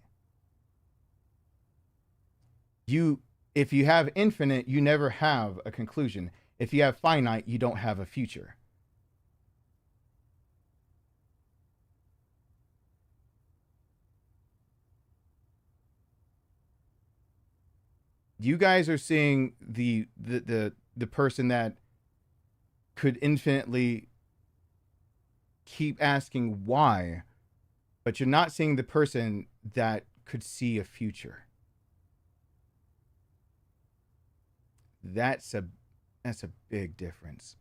If you have infinite, you never have a conclusion. If you have finite, you don't have a future. You guys are seeing the person that could infinitely keep asking why, but you're not seeing the person that could see a future. That's a big difference.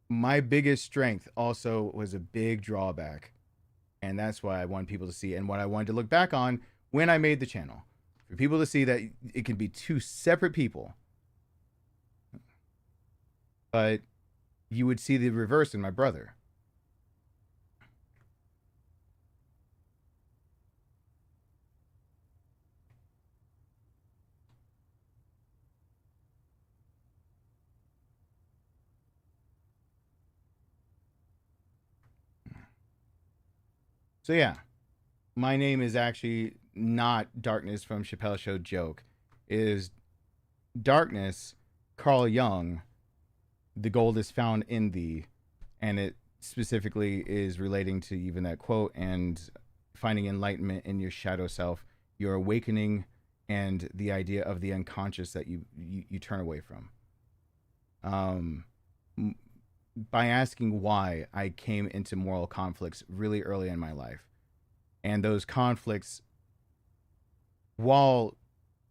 My biggest strength also was a big drawback, and that's why I want people to see, and what I wanted to look back on when I made the channel, for people to see that it can be two separate people, but you would see the reverse in my brother. So yeah, my name is actually not Darkness from Chappelle Show joke. It is Darkness, Carl Jung, the gold is found in thee. And it specifically is relating to even that quote and finding enlightenment in your shadow self, your awakening, and the idea of the unconscious that you turn away from. By asking why, I came into moral conflicts really early in my life. And those conflicts, while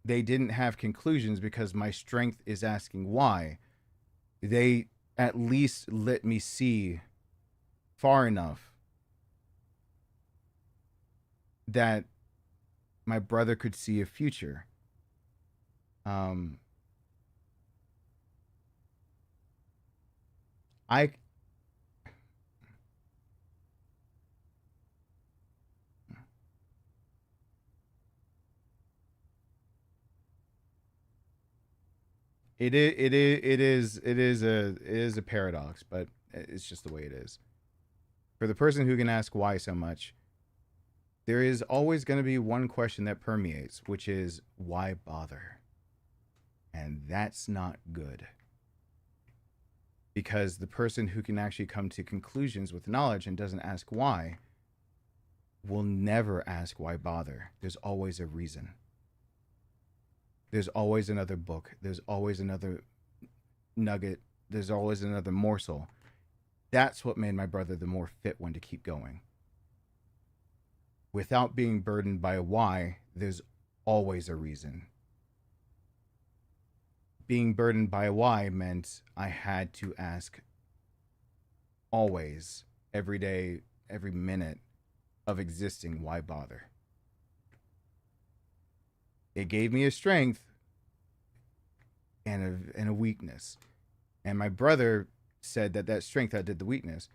they didn't have conclusions because my strength is asking why, they at least let me see far enough that my brother could see a future. It is a paradox, but it's just the way it is. For the person who can ask why so much, there is always going to be one question that permeates, which is why bother? And that's not good. Because the person who can actually come to conclusions with knowledge and doesn't ask why will never ask why bother. There's always a reason. There's always another book. There's always another nugget. There's always another morsel. That's what made my brother the more fit one to keep going. Without being burdened by a why, there's always a reason. Being burdened by a why meant I had to ask always, every day, every minute of existing, why bother? It gave me a strength. and a weakness. And my brother said that strength outdid the weakness.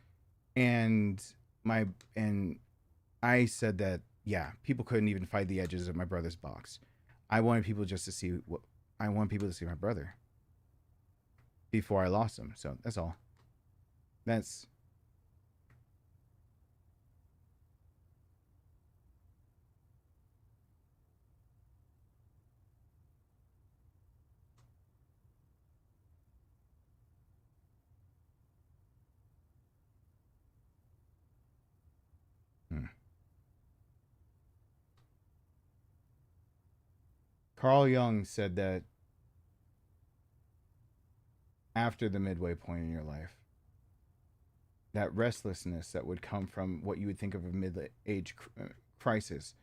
And I said that, yeah, people couldn't even find the edges of my brother's box. I wanted people just to see my brother before I lost him. So that's all. That's Carl Jung said that after the midway point in your life, that restlessness that would come from what you would think of a mid-age crisis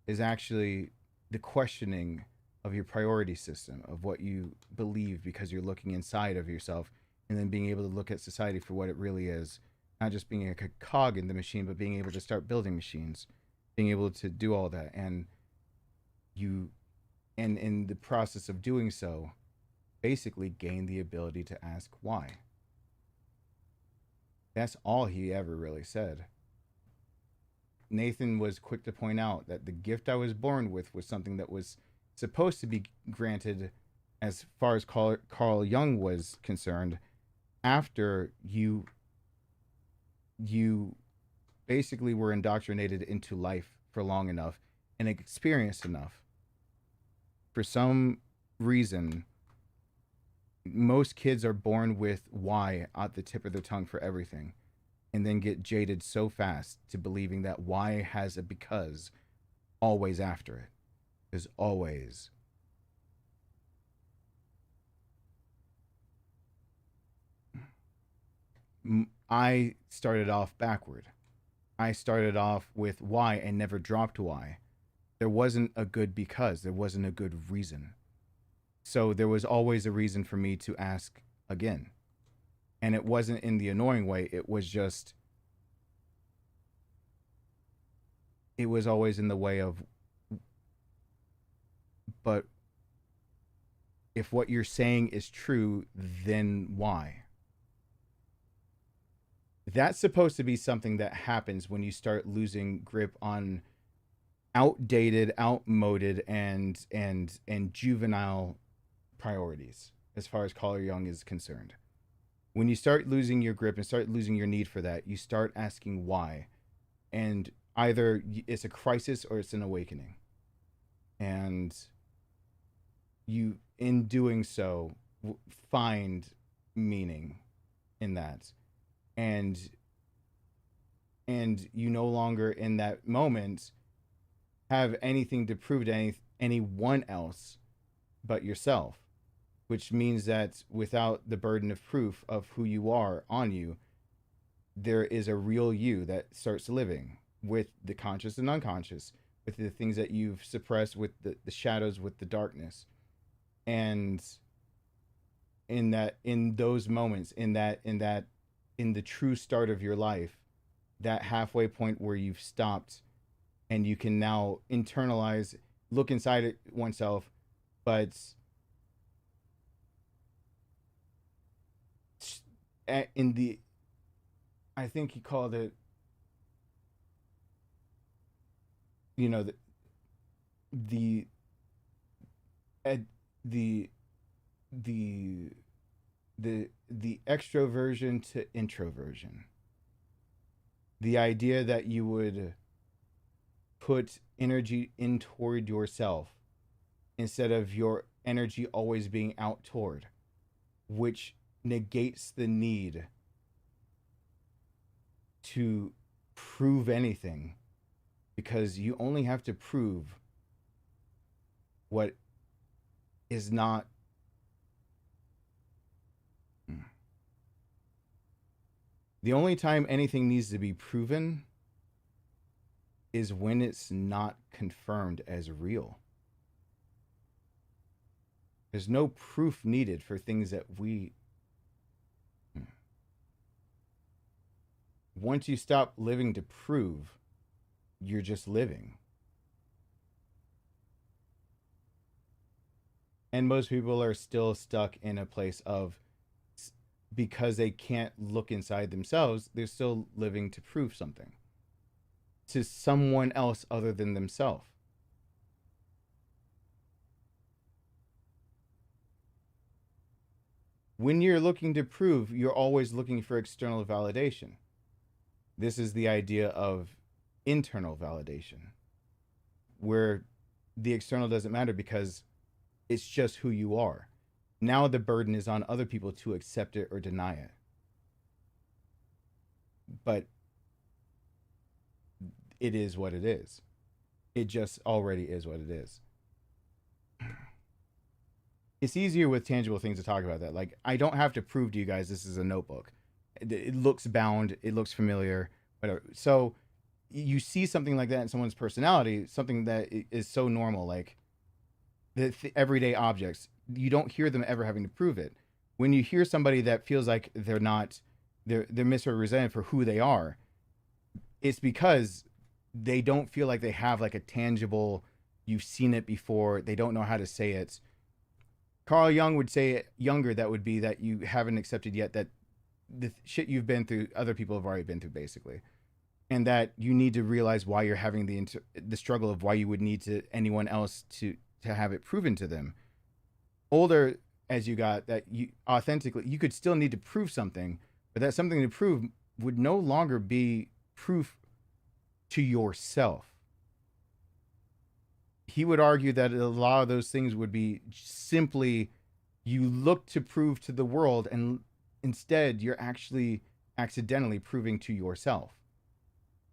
is actually the questioning of your priority system, of what you believe, because you're looking inside of yourself and then being able to look at society for what it really is, not just being a cog in the machine, but being able to start building machines, being able to do all that. And in the process of doing so, basically gain the ability to ask why. That's all he ever really said. Nathan was quick to point out that the gift I was born with was something that was supposed to be granted, as far as Carl Jung was concerned, after you basically were indoctrinated into life for long enough and experienced enough. For some reason, most kids are born with why at the tip of their tongue for everything, and then get jaded so fast to believing that why has a because always after it. There's always. I started off backward. I started off with why and never dropped why. There wasn't a good because. There wasn't a good reason. So there was always a reason for me to ask again. And it wasn't in the annoying way. It was always in the way of, but if what you're saying is true, then why? That's supposed to be something that happens when you start losing grip on outdated, outmoded, and juvenile priorities, as far as Carl Jung is concerned. When you start losing your grip and start losing your need for that, you start asking why. And either it's a crisis or it's an awakening. And you, in doing so, find meaning in that. And you no longer in that moment have anything to prove to anyone else but yourself, which means that without the burden of proof of who you are on you, there is a real you that starts living with the conscious and unconscious, with the things that you've suppressed, with the shadows, with the darkness. And in those moments, in the true start of your life, that halfway point where you've stopped and you can now internalize, look inside it oneself, but I think he called it, the extroversion to introversion. The idea that you would put energy in toward yourself instead of your energy always being out toward, which negates the need to prove anything, because you only have to prove what is not. The only time anything needs to be proven is when it's not confirmed as real. There's no proof needed for things that once you stop living to prove, you're just living. And most people are still stuck in a place of, because they can't look inside themselves, they're still living to prove something to someone else other than themselves. When you're looking to prove, you're always looking for external validation. This is the idea of internal validation, where the external doesn't matter because it's just who you are. Now the burden is on other people to accept it or deny it. But it is what it is. It just already is what it is. It's easier with tangible things to talk about that. Like, I don't have to prove to you guys this is a notebook. It looks bound. It looks familiar. Whatever. So you see something like that in someone's personality, something that is so normal, like the everyday objects. You don't hear them ever having to prove it. When you hear somebody that feels like they're misrepresented for who they are, it's because they don't feel like they have like a tangible, you've seen it before. They don't know how to say it. Carl Jung would say it younger, that would be that you haven't accepted yet that the shit you've been through, other people have already been through, basically. And that you need to realize why you're having the struggle of why you would need to anyone else to have it proven to them. Older as you got, that you authentically, you could still need to prove something, but that something to prove would no longer be proof to yourself. He would argue that a lot of those things would be simply, you look to prove to the world, and instead you're actually accidentally proving to yourself.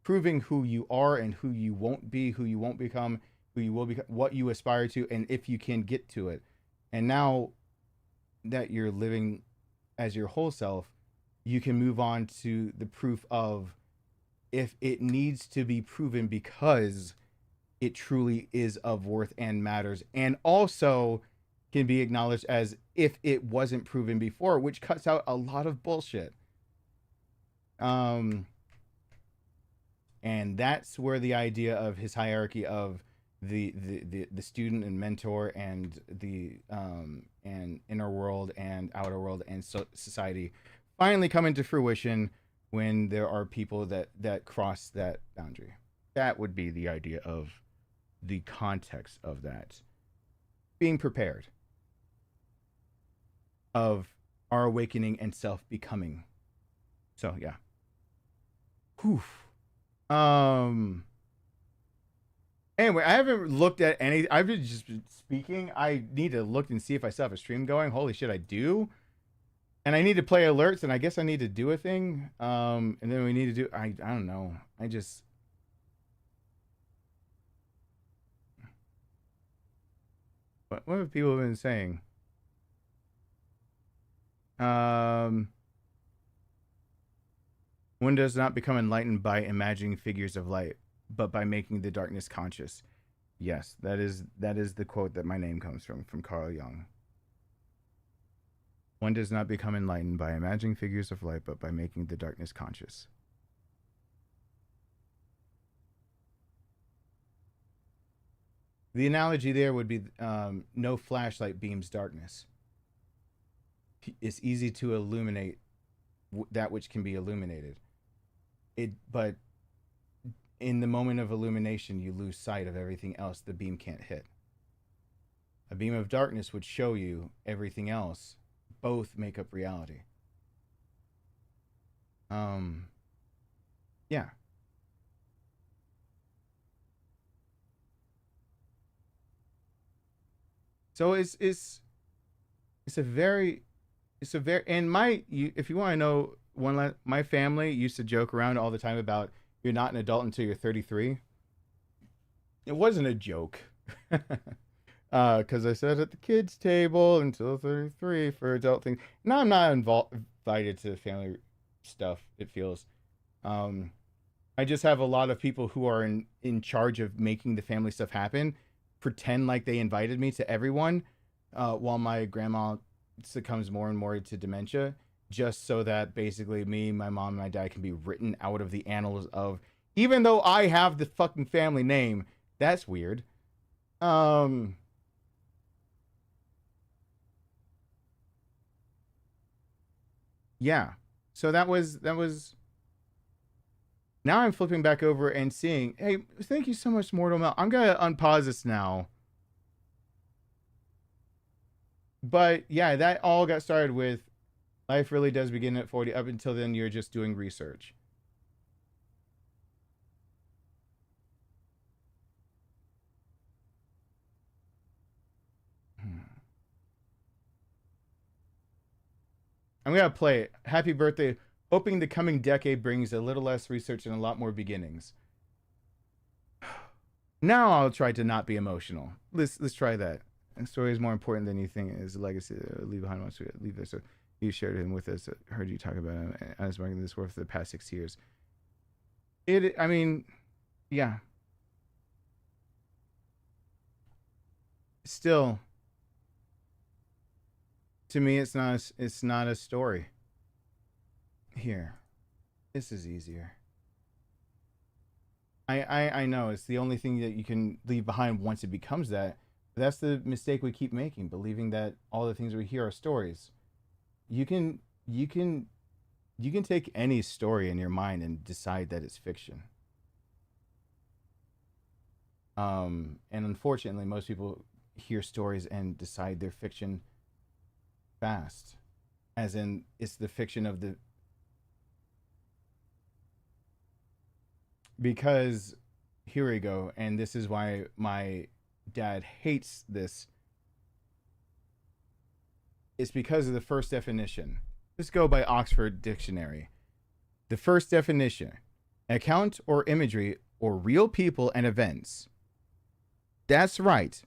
Proving who you are and who you won't be, who you won't become, who you will become, what you aspire to, and if you can get to it. And now that you're living as your whole self, you can move on to the proof of, if it needs to be proven because it truly is of worth and matters, and also can be acknowledged as if it wasn't proven before, which cuts out a lot of bullshit. And that's where the idea of his hierarchy of the student and mentor and the and inner world and outer world and society finally come into fruition, when there are people that cross that boundary. That would be the idea of the context of that. Being prepared. Of our awakening and self-becoming. So, yeah. Whew. Anyway, I haven't looked at any. I've just been speaking. I need to look and see if I still have a stream going. Holy shit, I do. And I need to play alerts, and I guess I need to do a thing. And then we need to do, I don't know. What have people been saying? One does not become enlightened by imagining figures of light, but by making the darkness conscious. Yes, that is the quote that my name comes from Carl Jung. One does not become enlightened by imagining figures of light, but by making the darkness conscious. The analogy there would be no flashlight beams darkness. It's easy to illuminate that which can be illuminated. But in the moment of illumination, you lose sight of everything else the beam can't hit. A beam of darkness would show you everything else. Both make up reality. Yeah. So it's a very, and if you want to know, my family used to joke around all the time about, you're not an adult until you're 33. It wasn't a joke. Because I sat at the kids' table until 33 for adult things. Now I'm not invited to family stuff, it feels. I just have a lot of people who are in charge of making the family stuff happen, pretend like they invited me to everyone, while my grandma succumbs more and more to dementia, just so that basically me, my mom, and my dad can be written out of the annals of, even though I have the fucking family name. That's weird. Yeah. So that was. Now I'm flipping back over and seeing, hey, thank you so much, Mortal Mel. I'm going to unpause this now. But yeah, that all got started with life really does begin at 40. Up until then, you're just doing research. I'm going to play it. Happy birthday. Hoping the coming decade brings a little less research and a lot more beginnings. Now I'll try to not be emotional. Let's try that. A story is more important than you think. Is a legacy leave behind once we leave this. So you shared him with us. Heard you talk about him. I was marking this work for the past 6 years. I mean, yeah. Still, to me, it's not a story. Here, this is easier. I know it's the only thing that you can leave behind once it becomes that. But that's the mistake we keep making, believing that all the things we hear are stories. You can take any story in your mind and decide that it's fiction. And unfortunately, most people hear stories and decide they're fiction fast, as in it's the fiction of the. Because here we go, and this is why my dad hates this. It's because of the first definition. Let's go by Oxford Dictionary. The first definition: account or imagery or real people and events. That's right.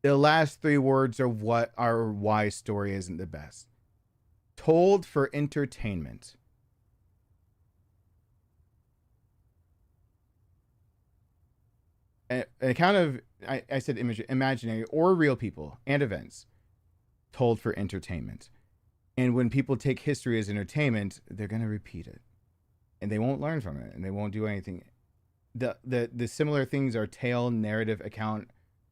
The last three words are why story isn't the best. Told for entertainment. An account of, I said imaginary or real people and events told for entertainment. And when people take history as entertainment, they're going to repeat it. And they won't learn from it. And they won't do anything. The similar things are tale, narrative, account,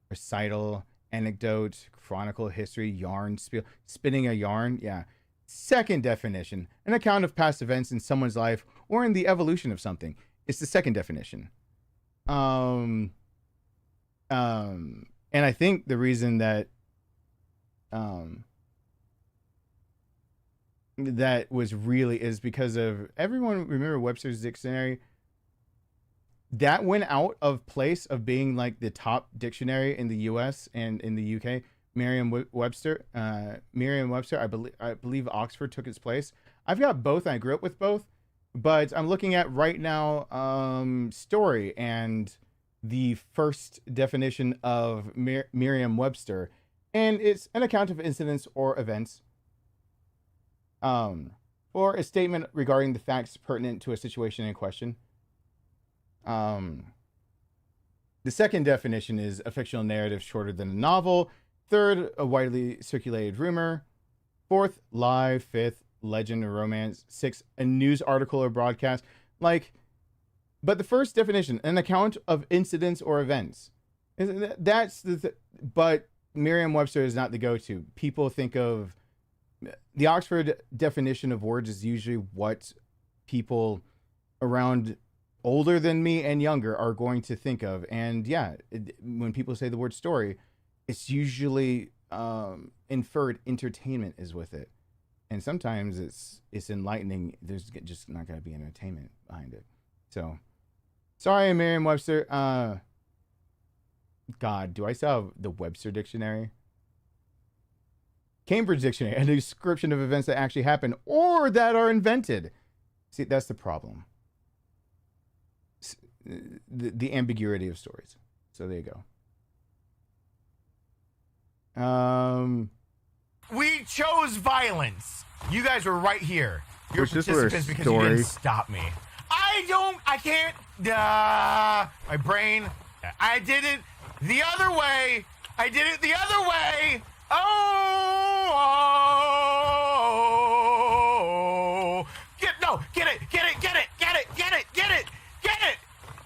recital, anecdote, chronicle, history, yarn, spinning a yarn. Yeah. Second definition: an account of past events in someone's life or in the evolution of something. It's the second definition. And I think the reason that that was really is because of everyone remember Webster's Dictionary. That went out of place of being like the top dictionary in the US and in the UK. Merriam-Webster, I believe Oxford took its place. I've got both, and I grew up with both, but I'm looking at right now story, and the first definition of Merriam-Webster, and it's an account of incidents or events, or a statement regarding the facts pertinent to a situation in question. The second definition is a fictional narrative shorter than a novel. Third, a widely circulated rumor. Fourth, lie. Fifth, legend or romance. Sixth, a news article or broadcast. But the first definition, an account of incidents or events. That's but Merriam-Webster is not the go-to. People think of the Oxford definition of words is usually what people around older than me and younger are going to think of. And yeah, when people say the word story, it's usually inferred entertainment is with it. And sometimes it's enlightening. There's just not going to be entertainment behind it. So, sorry, Merriam-Webster. God, do I still have the Webster Dictionary? Cambridge Dictionary, a description of events that actually happen or that are invented. See, that's the problem. The ambiguity of stories. So there you go. We chose violence. You guys were right here. You're participants because you didn't stop me. I can't. My brain. I did it the other way. Oh.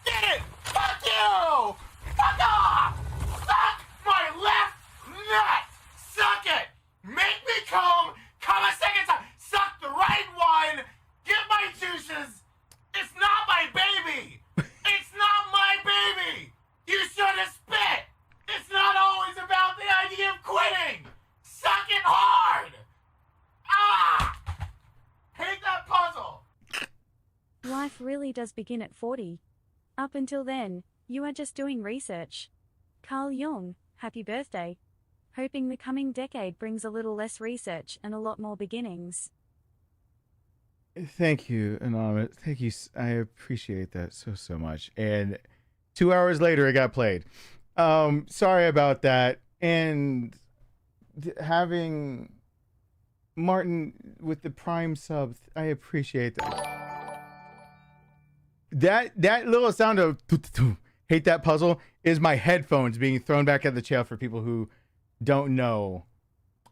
Get it. Fuck you. Fuck off. Suck my left nut. Suck it. Make me come a second time. does begin at 40. Up until then, you are just doing research. Carl Jung, happy birthday. Hoping the coming decade brings a little less research and a lot more beginnings. Thank you, Anonymous. Thank you. I appreciate that so much. And 2 hours later, it got played. Sorry about that. And having Martin with the Prime sub, I appreciate that. That little sound of hate that puzzle is my headphones being thrown back at the chair for people who don't know.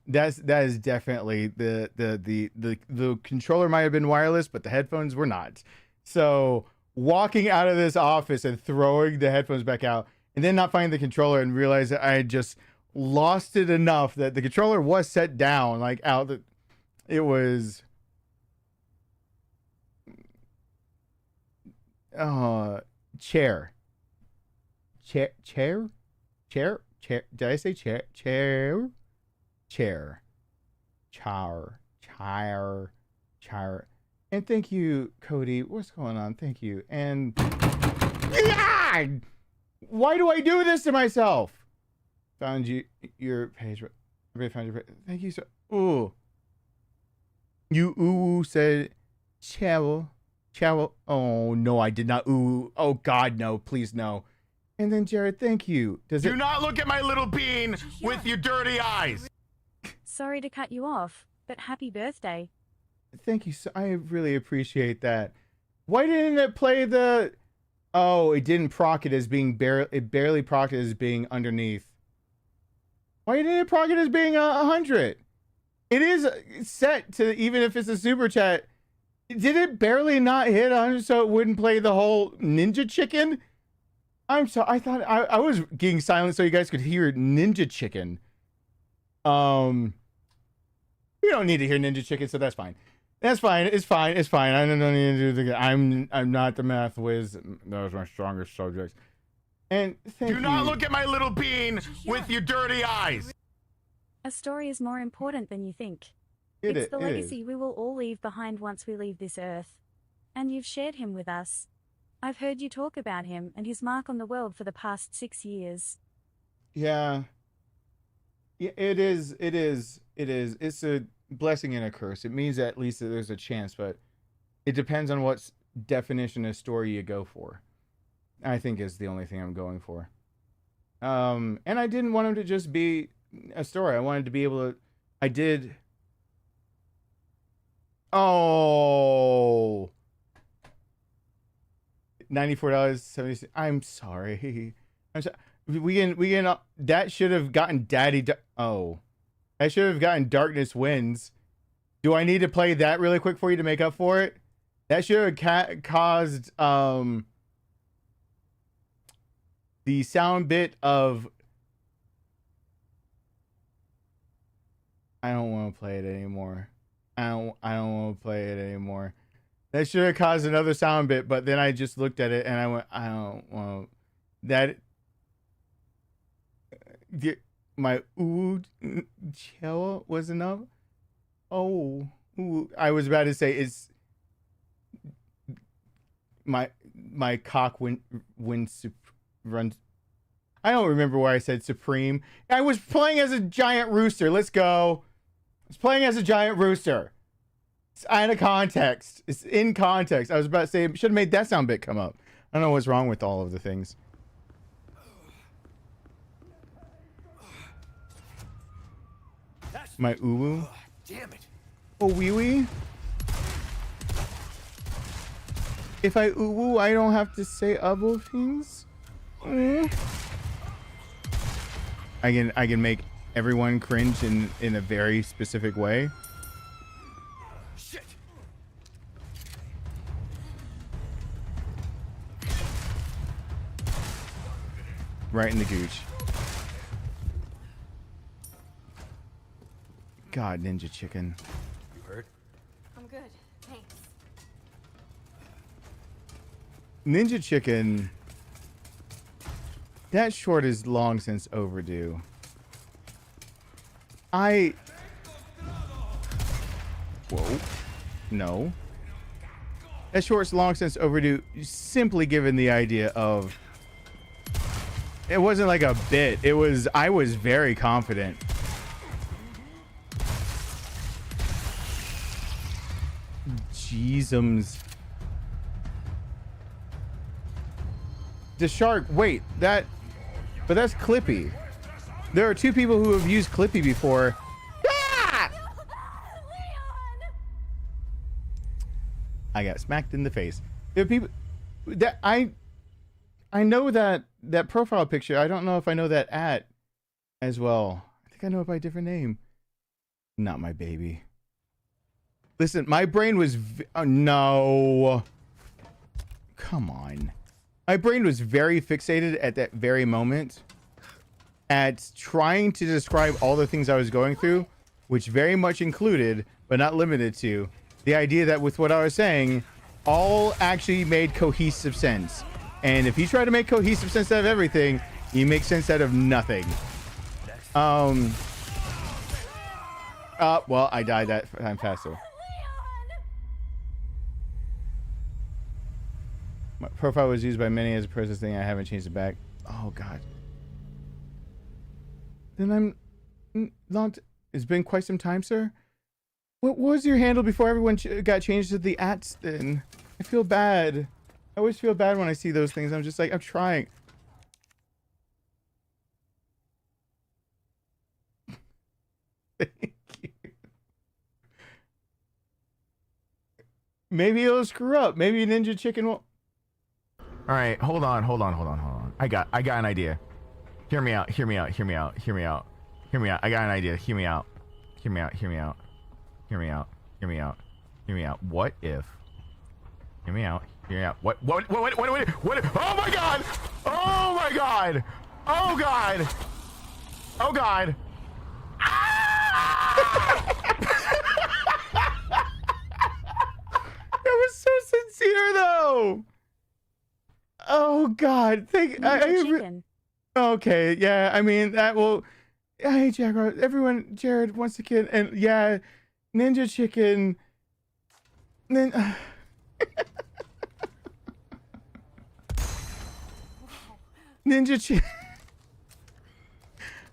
That is definitely the controller might have been wireless, but the headphones were not. So walking out of this office and throwing the headphones back out and then not finding the controller and realize that I had just lost it enough that the controller was set down, like out. It was chair. Did I say chair? Chair. And thank you, Cody. What's going on? Thank you. And yeah! Why do I do this to myself? Found your page. Everybody found your page. Thank you so. Ooh. You said chow. Oh no, I did not. Ooh. Oh God, no. Please no. And then Jared, thank you. Do not look at my little bean with your dirty eyes. Sorry to cut you off, but happy birthday. Thank you. I really appreciate that. Why didn't it play the... Oh, it didn't proc it as being it barely proc it as being underneath. Why didn't it proc it as being 100? It is set to, even if it's a super chat. Did it barely not hit 100 so it wouldn't play the whole Ninja Chicken? I'm sorry. I thought I was getting silent so you guys could hear Ninja Chicken. We don't need to hear Ninja Chicken, so that's fine. That's fine. It's fine. It's fine. I don't need to do the. I'm not the math whiz. Those are my strongest subjects. And do not look at my little bean with your dirty eyes. A story is more important than you think. It's the legacy we will all leave behind once we leave this earth. And you've shared him with us. I've heard you talk about him and his mark on the world for the past 6 years. Yeah. Yeah, it is. It's a blessing and a curse. It means that at least that there's a chance, but it depends on what definition of story you go for. I think is the only thing I'm going for. And I didn't want him to just be a story. I wanted to be able to. I did. Oh. $94.76. I'm sorry. I'm sorry. We can. That should have gotten Daddy. Oh, I should have gotten Darkness Wins. Do I need to play that really quick for you to make up for it? That should have caused the sound bit of. I don't want to play it anymore. I don't want to play it anymore. That should have caused another sound bit, but then I just looked at it and I went, I don't want that. My ooh cello was enough. Oh, ooh, I was about to say it's my cock runs. I don't remember why I said supreme. I was playing as a giant rooster. Let's go. I was playing as a giant rooster. It's out of context. It's in context. I was about to say should have made that sound bit come up. I don't know what's wrong with all of the things. My uwu. Damn it. Oh, wee wee. If I uwu, I don't have to say other things. I can make everyone cringe in a very specific way. Shit. Right in the gooch. God, Ninja Chicken. You heard? I'm good, thanks. Ninja Chicken. That short is long since overdue. Whoa. No. That short's long since overdue, simply given the idea of it wasn't like a bit. It was, I was very confident. Jeezums. The shark, wait, but that's Clippy. There are two people who have used Clippy before. Ah! I got smacked in the face. There are people that I know that profile picture. I don't know if I know that at as well. I think I know it by a different name. Not my baby. Listen, my brain was no. Come on. My brain was very fixated at that very moment at trying to describe all the things I was going through, which very much included, but not limited to, the idea that with what I was saying, all actually made cohesive sense. And if you try to make cohesive sense out of everything, you make sense out of nothing. Well, I died that time faster. My profile was used by many as a process thing. I haven't changed it back. Oh, God. Then I'm not. It's been quite some time, sir. What was your handle before everyone got changed to the ats then? I feel bad. I always feel bad when I see those things. I'm just like, I'm trying. Thank you. Maybe it'll screw up. Maybe Ninja Chicken will. All right, hold on. I got an idea. Hear me out. I got an idea. Hear me out. What if? Hear me out. What? Oh my God! That was so sincere, though. Oh God! Okay, yeah. I mean that will. Hey, Jack. Everyone, Jared wants a kid, and yeah, Ninja Chicken. Ninja Chicken.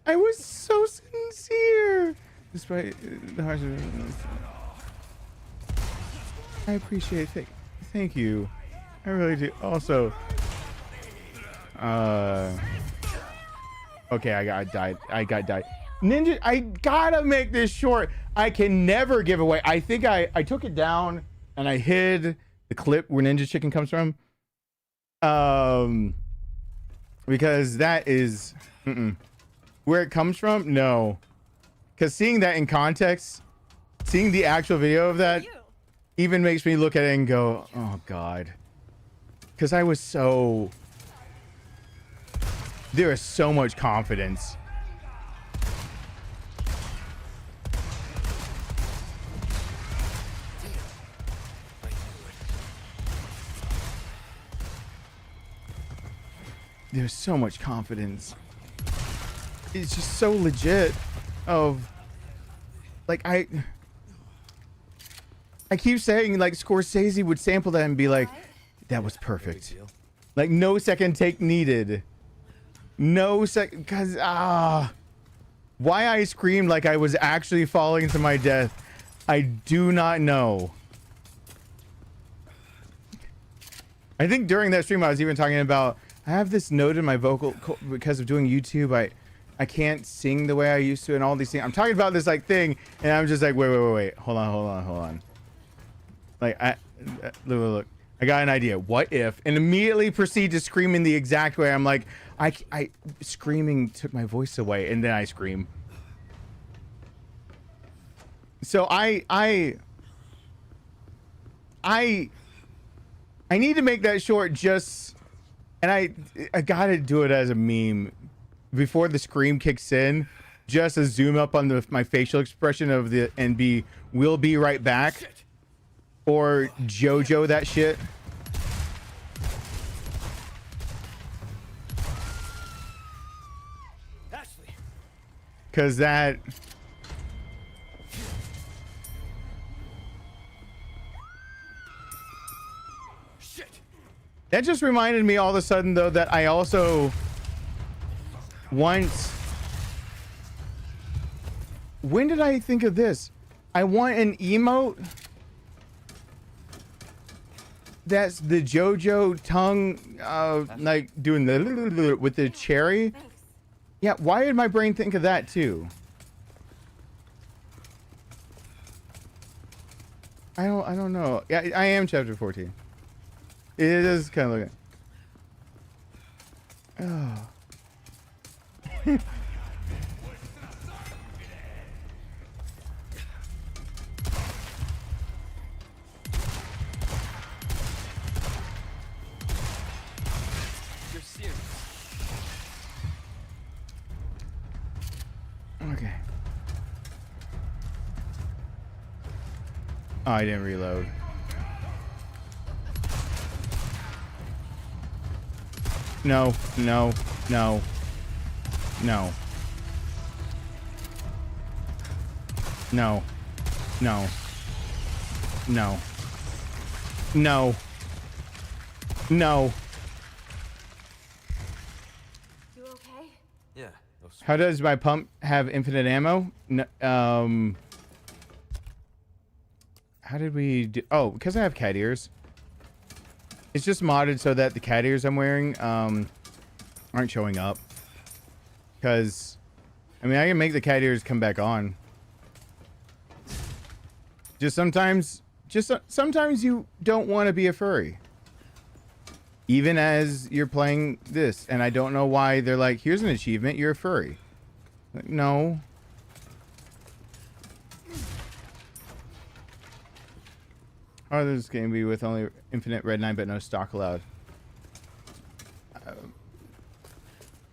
I was so sincere, despite the harsh. I appreciate it. Thank you. I really do. Also, okay, I got died. Ninja, I gotta make this short. I can never give away. I think I took it down and I hid the clip where Ninja Chicken comes from. Because that is where it comes from. No, because seeing that in context, seeing the actual video of that even makes me look at it and go, oh God. Because I was so... There is so much confidence. There's so much confidence. It's just so legit of... Like, I keep saying, like, Scorsese would sample that and be like, that was perfect. Like, no second take needed. No second, because, why I screamed like I was actually falling to my death, I do not know. I think during that stream I was even talking about, I have this note in my vocal because of doing YouTube. I can't sing the way I used to and all these things. I'm talking about this like thing and I'm just like, wait. Hold on. Like, look. I got an idea. What if? And immediately proceed to scream in the exact way. I'm like, I screaming took my voice away, and then I scream. So I need to make that short just, and I gotta do it as a meme before the scream kicks in. Just a zoom up on my facial expression of the NB. We'll be right back. Or JoJo that shit. Cause that... That just reminded me all of a sudden, though, that I also once... When did I think of this? I want an emote that's the JoJo tongue, like doing the with the cherry. Thanks. Yeah, why did my brain think of that too? I don't know. Yeah, I am chapter 14. It is kind of looking. Oh. You're serious. Okay. Oh, I didn't reload. No, no, no, no. No. No. No. No. No. You okay? Yeah. How does my pump have infinite ammo? How did we do? Oh, because I have cat ears. It's just modded so that the cat ears I'm wearing aren't showing up. Because, I mean, I can make the cat ears come back on. Just sometimes you don't want to be a furry. Even as you're playing this. And I don't know why they're like, here's an achievement, you're a furry. Like, no. Oh, this game be with only infinite red 9 but no stock allowed.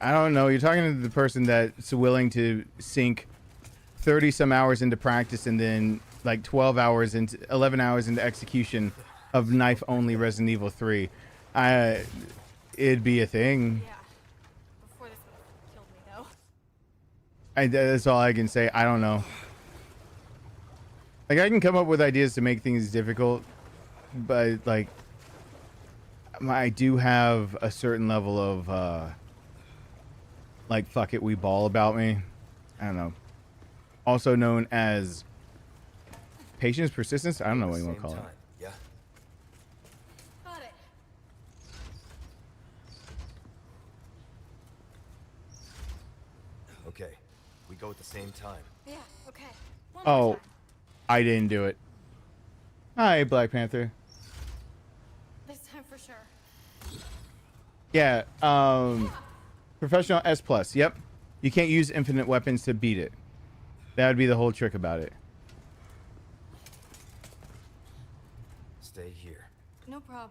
I don't know. You're talking to the person that's willing to sink 30 some hours into practice and then like 11 hours into execution of knife only Resident Evil 3. It'd be a thing. Yeah. Before this would have killed me, though. That's all I can say. I don't know. Like, I can come up with ideas to make things difficult, but like, I do have a certain level of like, fuck it, we ball about me. I don't know. Also known as patience, persistence. I don't know what you want to call it. Yeah. Got it. Okay. We go at the same time. Yeah, okay. One more Oh, time. I didn't do it. Hi, Black Panther. This time for sure. Yeah, professional S+. Yep. You can't use infinite weapons to beat it. That would be the whole trick about it. Stay here. No problem.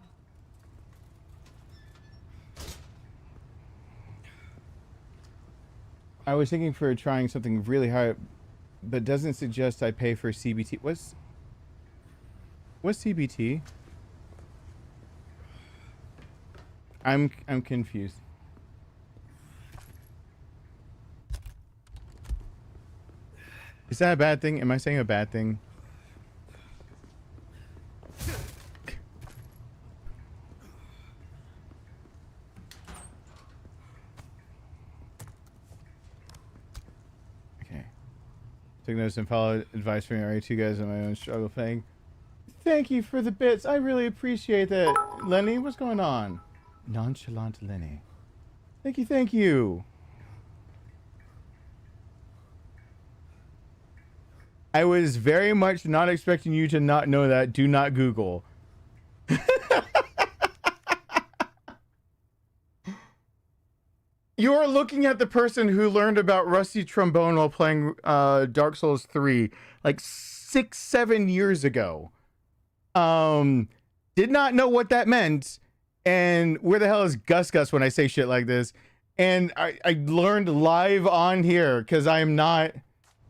I was thinking for trying something really hard, but doesn't suggest I pay for CBT. What's CBT? I'm confused. Is that a bad thing? Am I saying a bad thing? Okay. Took notice and followed advice from already two guys on my own struggle thing. Thank you for the bits. I really appreciate that. Lenny, what's going on? Nonchalant Lenny. Thank you, thank you. I was very much not expecting you to not know that. Do not Google. You're looking at the person who learned about rusty trombone while playing Dark Souls 3 like 6-7 years ago. Did not know what that meant. And where the hell is Gus Gus when I say shit like this? And I learned live on here because I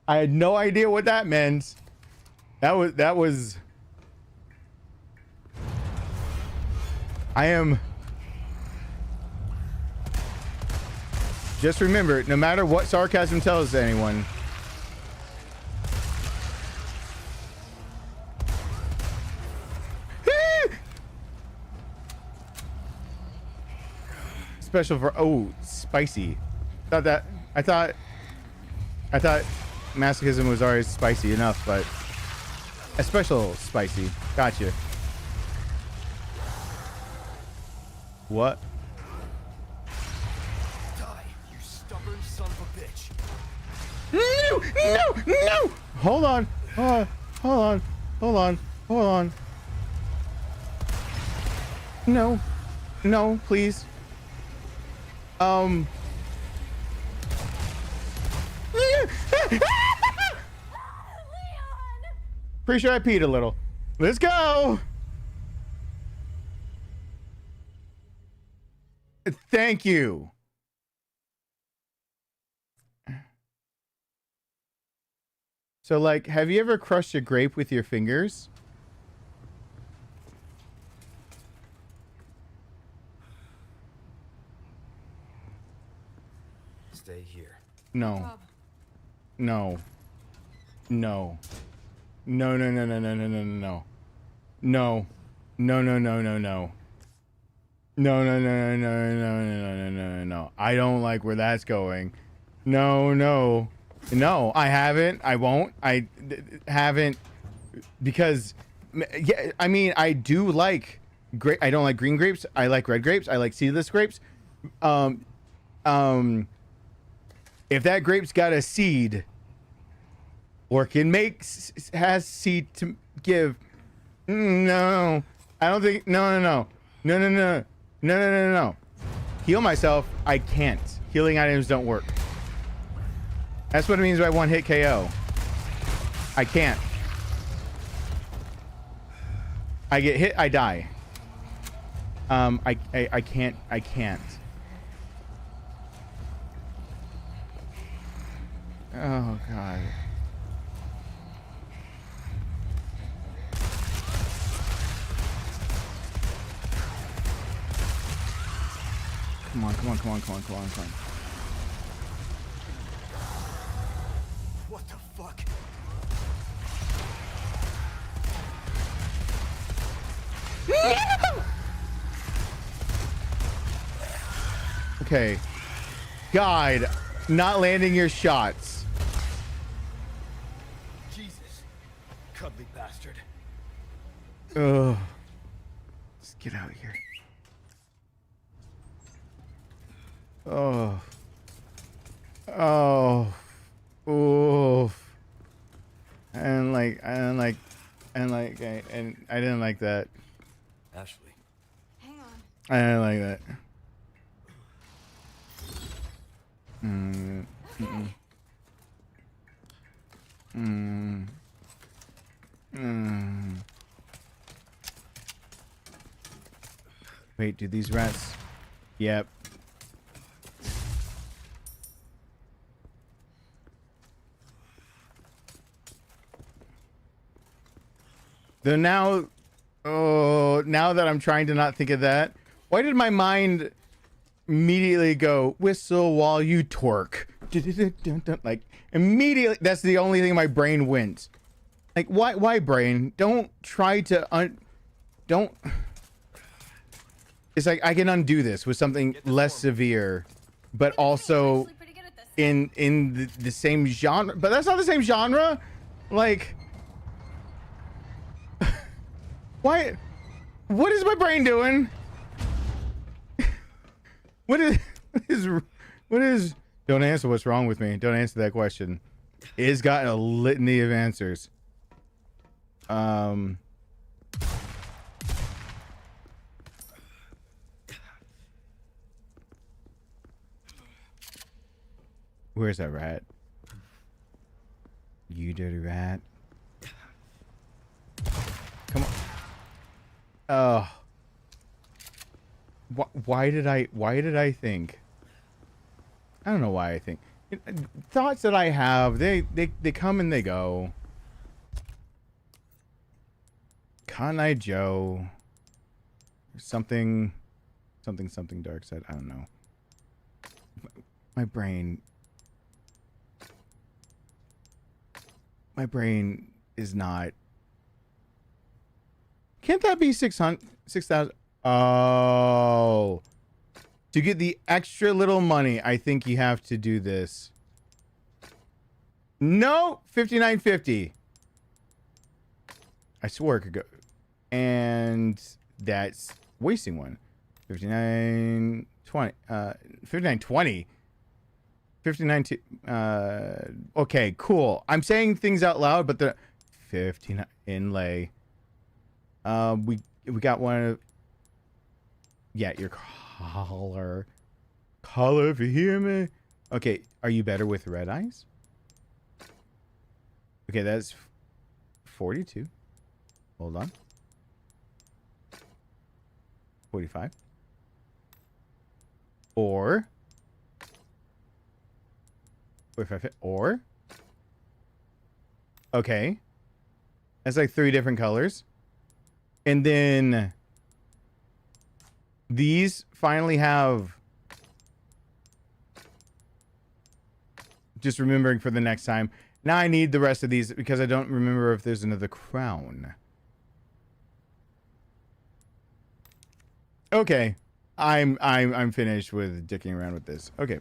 had no idea what that meant. That was I am. Just remember, no matter what sarcasm tells anyone, special for spicy. I thought masochism was already spicy enough, but a special spicy. Gotcha. What? Die, you stubborn son of a bitch. No! Hold on. Hold on. No, please. Pretty sure I peed a little. Let's go. Thank you. So, like, have you ever crushed a grape with your fingers? Stay here. No. Cobb. No. No. No, no, no, no, no, no, no, no. No. No, no, no, no, no. No, no, no, no, no, no, no, no, no, no. I don't like where that's going. No, no. No, I haven't. I won't. I haven't because yeah, I mean, I do like grape. I don't like green grapes. I like red grapes. I like seedless grapes. If that grape's got a seed or can make has seed to give, no, I don't think. No. Heal myself. I can't. Healing items don't work. That's what it means by one hit KO. I can't. I get hit, I die. I can't. Oh god. Come on. What the fuck? Okay. God, not landing your shots. Jesus. Cuddly bastard. Ugh. Let's get out of here. Oh. Oof. And I didn't like that. Ashley. Hang on. I didn't like that. Wait, do these rats? Yep. Though now, now that I'm trying to not think of that, why did my mind immediately go whistle while you twerk? Like immediately, that's the only thing my brain went. Like why brain? Don't try to don't. It's like I can undo this with something less severe, but also in the same genre. But that's not the same genre. Like. Why? What is my brain doing? What is? Don't answer what's wrong with me. Don't answer that question. It's got a litany of answers. Where's that rat? You dirty rat. Come on. Oh. Why did I think? I don't know why I think. Thoughts that I have, they come and they go. Con I Joe. Something dark side. I don't know. My brain is not. Can't that be 6,000? Oh, To get the extra little money, I think you have to do this. No, 59.50. I swear it could go. And that's wasting one. 59.20. 59.20. 59. Okay, cool. I'm saying things out loud, but the 59 inlay. We got one of. Yeah, your color. Color, if you hear me. Okay, are you better with red eyes? Okay, that's 42. Hold on. 45. Or 45. Or. Okay. That's like 3 different colors. And then these finally have. Just remembering for the next time. Now I need the rest of these because I don't remember if there's another crown. Okay. I'm finished with dicking around with this. Okay.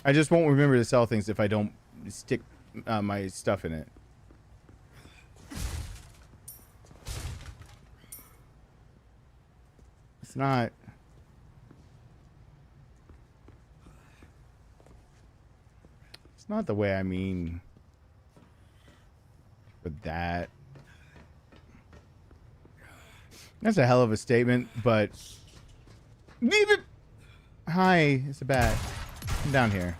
I just won't remember to sell things if I don't stick my stuff in it. It's not. It's not the way I mean for that. That's a hell of a statement, but leave it. Hi, it's a bat. Come down here.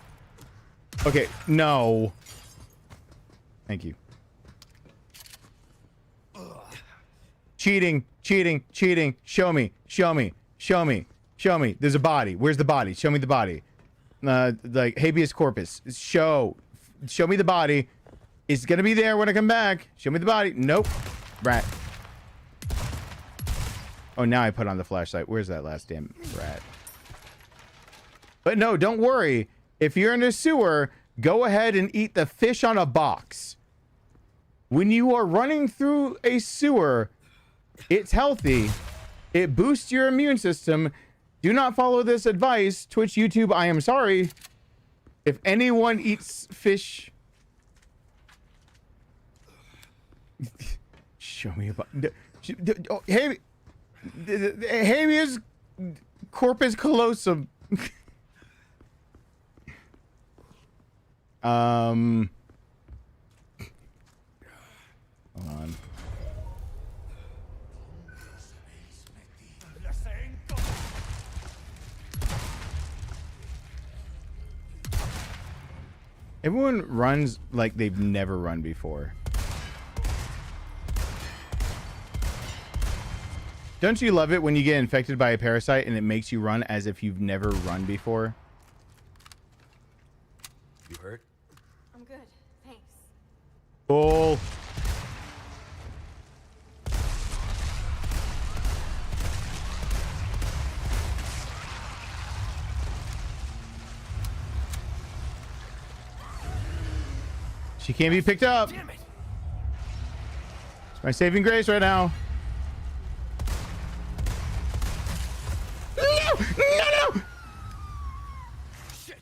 Okay, no. Thank you. Cheating, cheating, cheating. Show me, show me, show me, show me. There's a body. Where's the body? Show me the body. Like habeas corpus. Show me the body. It's gonna be there when I come back. Show me the body. Nope. Rat. Oh, now I put on the flashlight. Where's that last damn rat? But no, don't worry. If you're in a sewer, go ahead and eat the fish on a box. When you are running through a sewer, it's healthy. It boosts your immune system. Do not follow this advice. Twitch, YouTube, I am sorry. If anyone eats fish... Show me about... Oh, hey... Habeas corpus callosum. Hold on. Everyone runs like they've never run before. Don't you love it when you get infected by a parasite and it makes you run as if you've never run before? You hurt? I'm good, thanks. Bull. She can't be picked up. Damn it! It's my saving grace right now. No!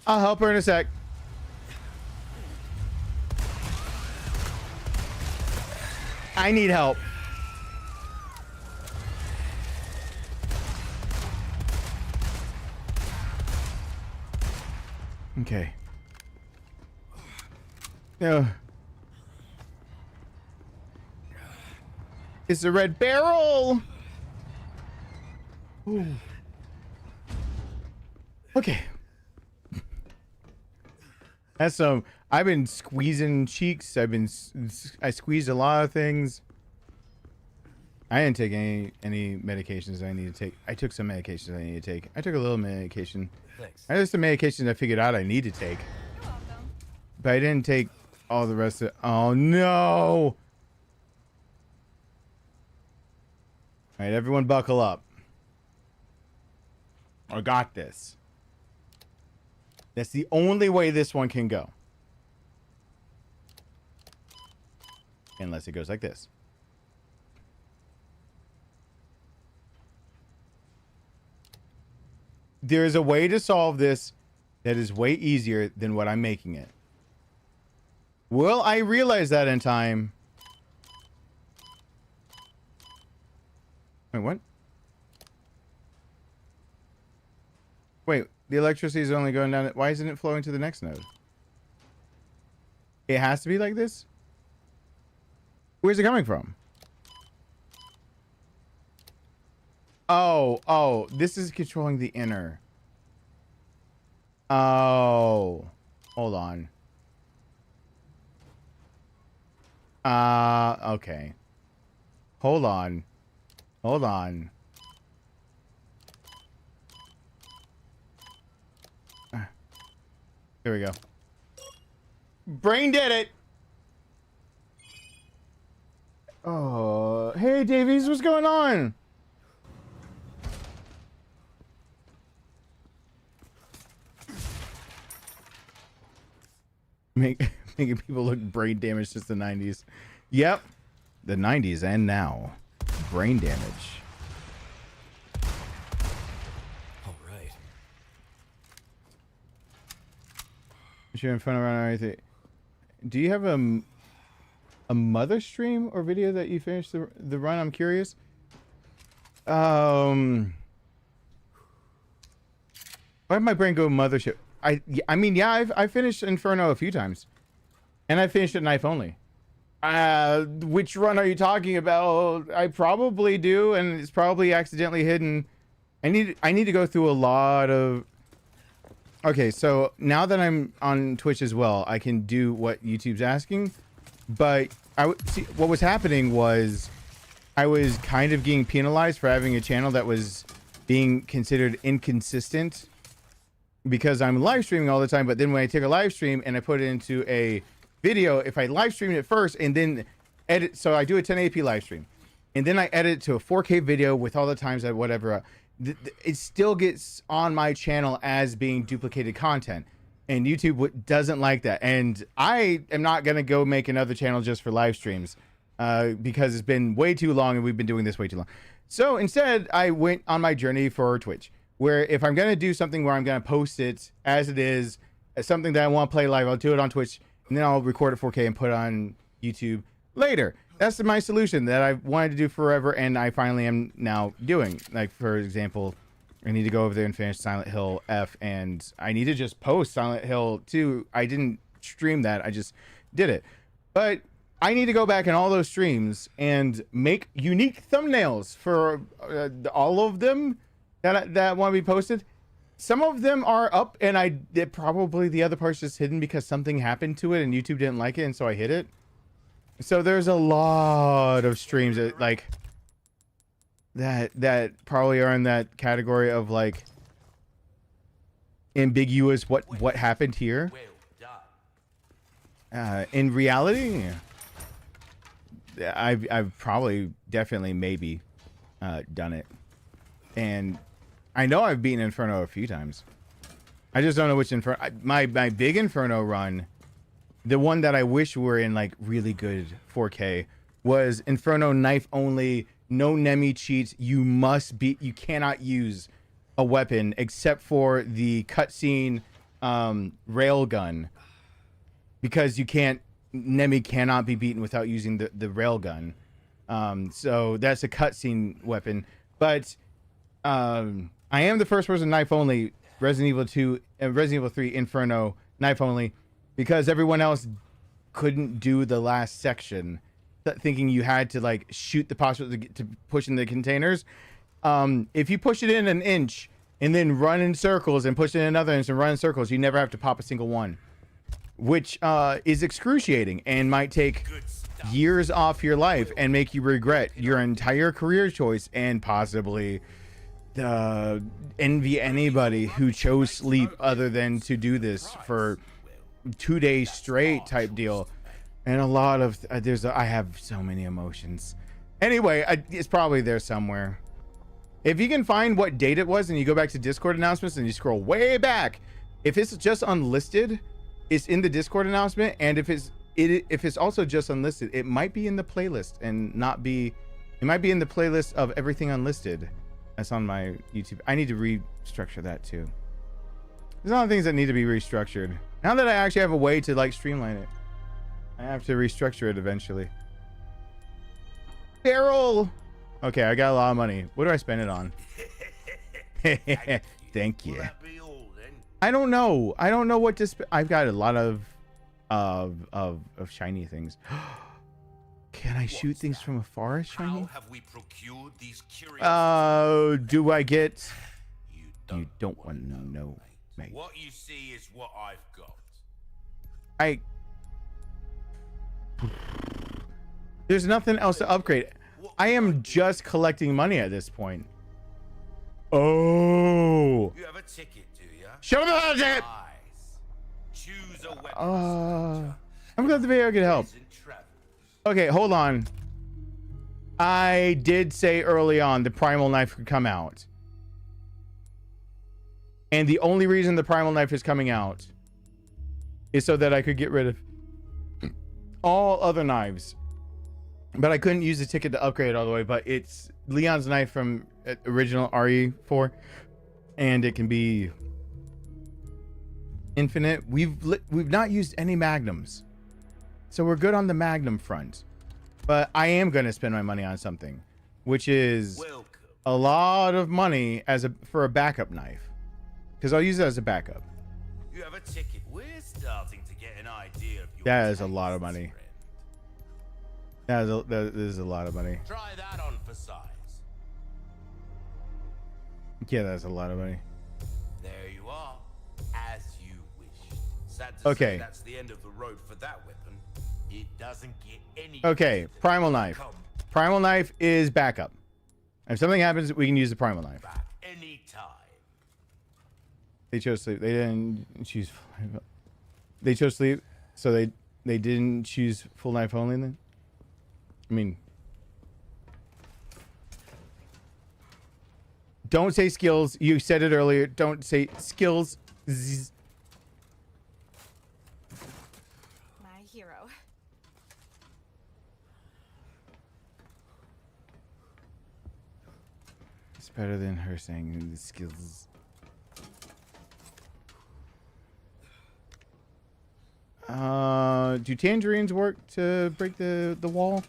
I'll help her in a sec. I need help. Okay. No. It's a red barrel. Ooh. Okay. That's some. I've been squeezing cheeks. I squeezed a lot of things. I didn't take any medications I need to take. I took some medications I need to take. I took a little medication. Thanks. I just the medications I figured out I need to take. You're welcome. But I didn't take all the rest of. Oh no! All right, everyone, buckle up. I got this. That's the only way this one can go. Unless it goes like this. There is a way to solve this that is way easier than what I'm making it. Will I realize that in time? Wait, what? Wait, the electricity is only going down. Why isn't it flowing to the next node? It has to be like this? Where's it coming from? Oh, this is controlling the inner. Oh, hold on. Okay. Hold on. Here we go. Brain did it. Oh, hey Davies, what's going on? Making people look brain damaged since the 90s. Yep, the 90s and now. Brain damage. All right. You're in front of around everything. Do you have a mother stream or video that you finished the run? I'm curious. Why did my brain go mothership? I mean, yeah, I've finished Inferno a few times, and I finished it knife only. Which run are you talking about? I probably do, and it's probably accidentally hidden. I need to go through a lot of. Okay, so now that I'm on Twitch as well, I can do what YouTube's asking, but see what was happening was I was kind of getting penalized for having a channel that was being considered inconsistent because I'm live streaming all the time. But then when I take a live stream and I put it into a video, if I live stream it first and then edit, so I do a 1080p live stream and then I edit it to a 4K video with all the times that whatever, it still gets on my channel as being duplicated content, and YouTube doesn't like that. And I am not gonna go make another channel just for live streams because it's been way too long and we've been doing this way too long. So instead I went on my journey for Twitch, where if I'm gonna do something where I'm gonna post it as it is, as something that I want to play live, I'll do it on Twitch and then I'll record it 4K and put it on YouTube later. That's my solution that I've wanted to do forever, and I finally am now doing. Like, for example, I need to go over there and finish Silent Hill F, and I need to just post Silent Hill 2. I didn't stream that, I just did it. But I need to go back in all those streams and make unique thumbnails for all of them that want to be posted. Some of them are up, and probably the other part's just hidden because something happened to it and YouTube didn't like it, and so I hid it. So there's a lot of streams that like that probably are in that category of like ambiguous. What happened here? In reality, I've probably definitely maybe done it, and I know I've beaten Inferno a few times. I just don't know which Inferno. My big Inferno run. The one that I wish were in like really good 4K was Inferno knife only, no Nemi cheats. You cannot use a weapon except for the cutscene railgun, because Nemi cannot be beaten without using the railgun. So that's a cutscene weapon. But I am the first person knife only, Resident Evil 2 and Resident Evil 3 Inferno knife only, because everyone else couldn't do the last section, thinking you had to like shoot the possible to push in the containers. If you push it in an inch and then run in circles and push it in another inch and run in circles, you never have to pop a single one, which is excruciating and might take years off your life and make you regret your entire career choice and possibly envy anybody who chose sleep other than to do this for 2 days straight type deal. And a lot of I have so many emotions. Anyway, it's probably there somewhere. If you can find what date it was and you go back to Discord announcements and you scroll way back, if it's just unlisted, it's in the Discord announcement. And if it's also just unlisted, it might be in the playlist and not be, it might be in the playlist of everything unlisted. That's on my YouTube. I need to restructure that too. There's a lot of things that need to be restructured. Now that I actually have a way to like streamline it, I have to restructure it eventually. Daryl! Okay, I got a lot of money. What do I spend it on? Thank you. I don't know. I don't know what to spend. I've got a lot of shiny things. Can I shoot things from afar as shiny? How have we procured these curiosities? Do I get... You don't want to know, mate. What you see is what I've got. There's nothing else to upgrade. I am just collecting money at this point. Oh. You have a ticket, do you? Show me the ticket. Choose a weapon. I'm glad the video could help. Okay, hold on. I did say early on the primal knife could come out. And the only reason the primal knife is coming out is so that I could get rid of all other knives. But I couldn't use the ticket to upgrade it all the way. But it's Leon's knife from original RE4. And it can be infinite. We've not used any magnums. So we're good on the magnum front. But I am going to spend my money on something. Which is a lot of money for a backup knife. Because I'll use it as a backup. You have a ticket. We're starting to get an idea of your That is a lot of money. That is a lot of money. Try that on for size. Yeah, that's a lot of money. There you are. As you wish. Sad to say that's the end of the road for that weapon. It doesn't get any. Okay, primal knife. Primal knife is backup. If something happens, we can use the primal knife. Back anytime. They chose sleep. They didn't choose. They chose sleep, so they didn't choose full knife only. Then, I mean, don't say skills. You said it earlier. Don't say skills. Zzz. My hero. It's better than her saying the skills. Do tangerines work to break the wall?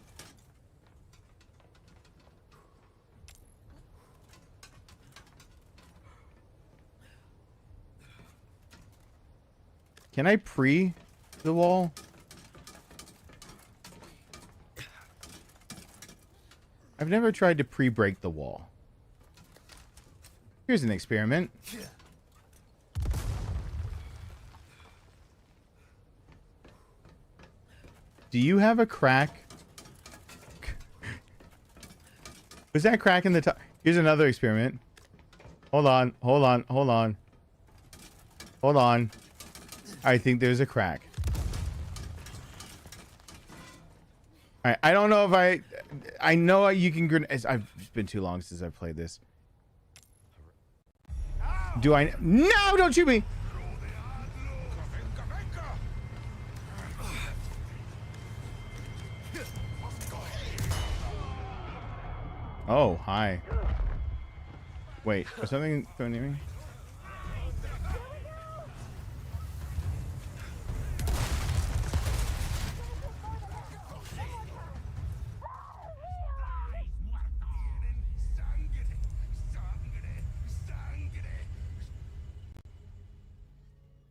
Can I pre the wall? I've never tried to pre-break the wall. Here's an experiment. Do you have a crack? Was that crack in the top? Here's another experiment. Hold on, hold on, hold on. Hold on. I think there's a crack. Alright, I don't know if I know you can... It's been too long since I've played this. Do I... No, don't shoot me! Oh, hi. Wait, was something thrown near me?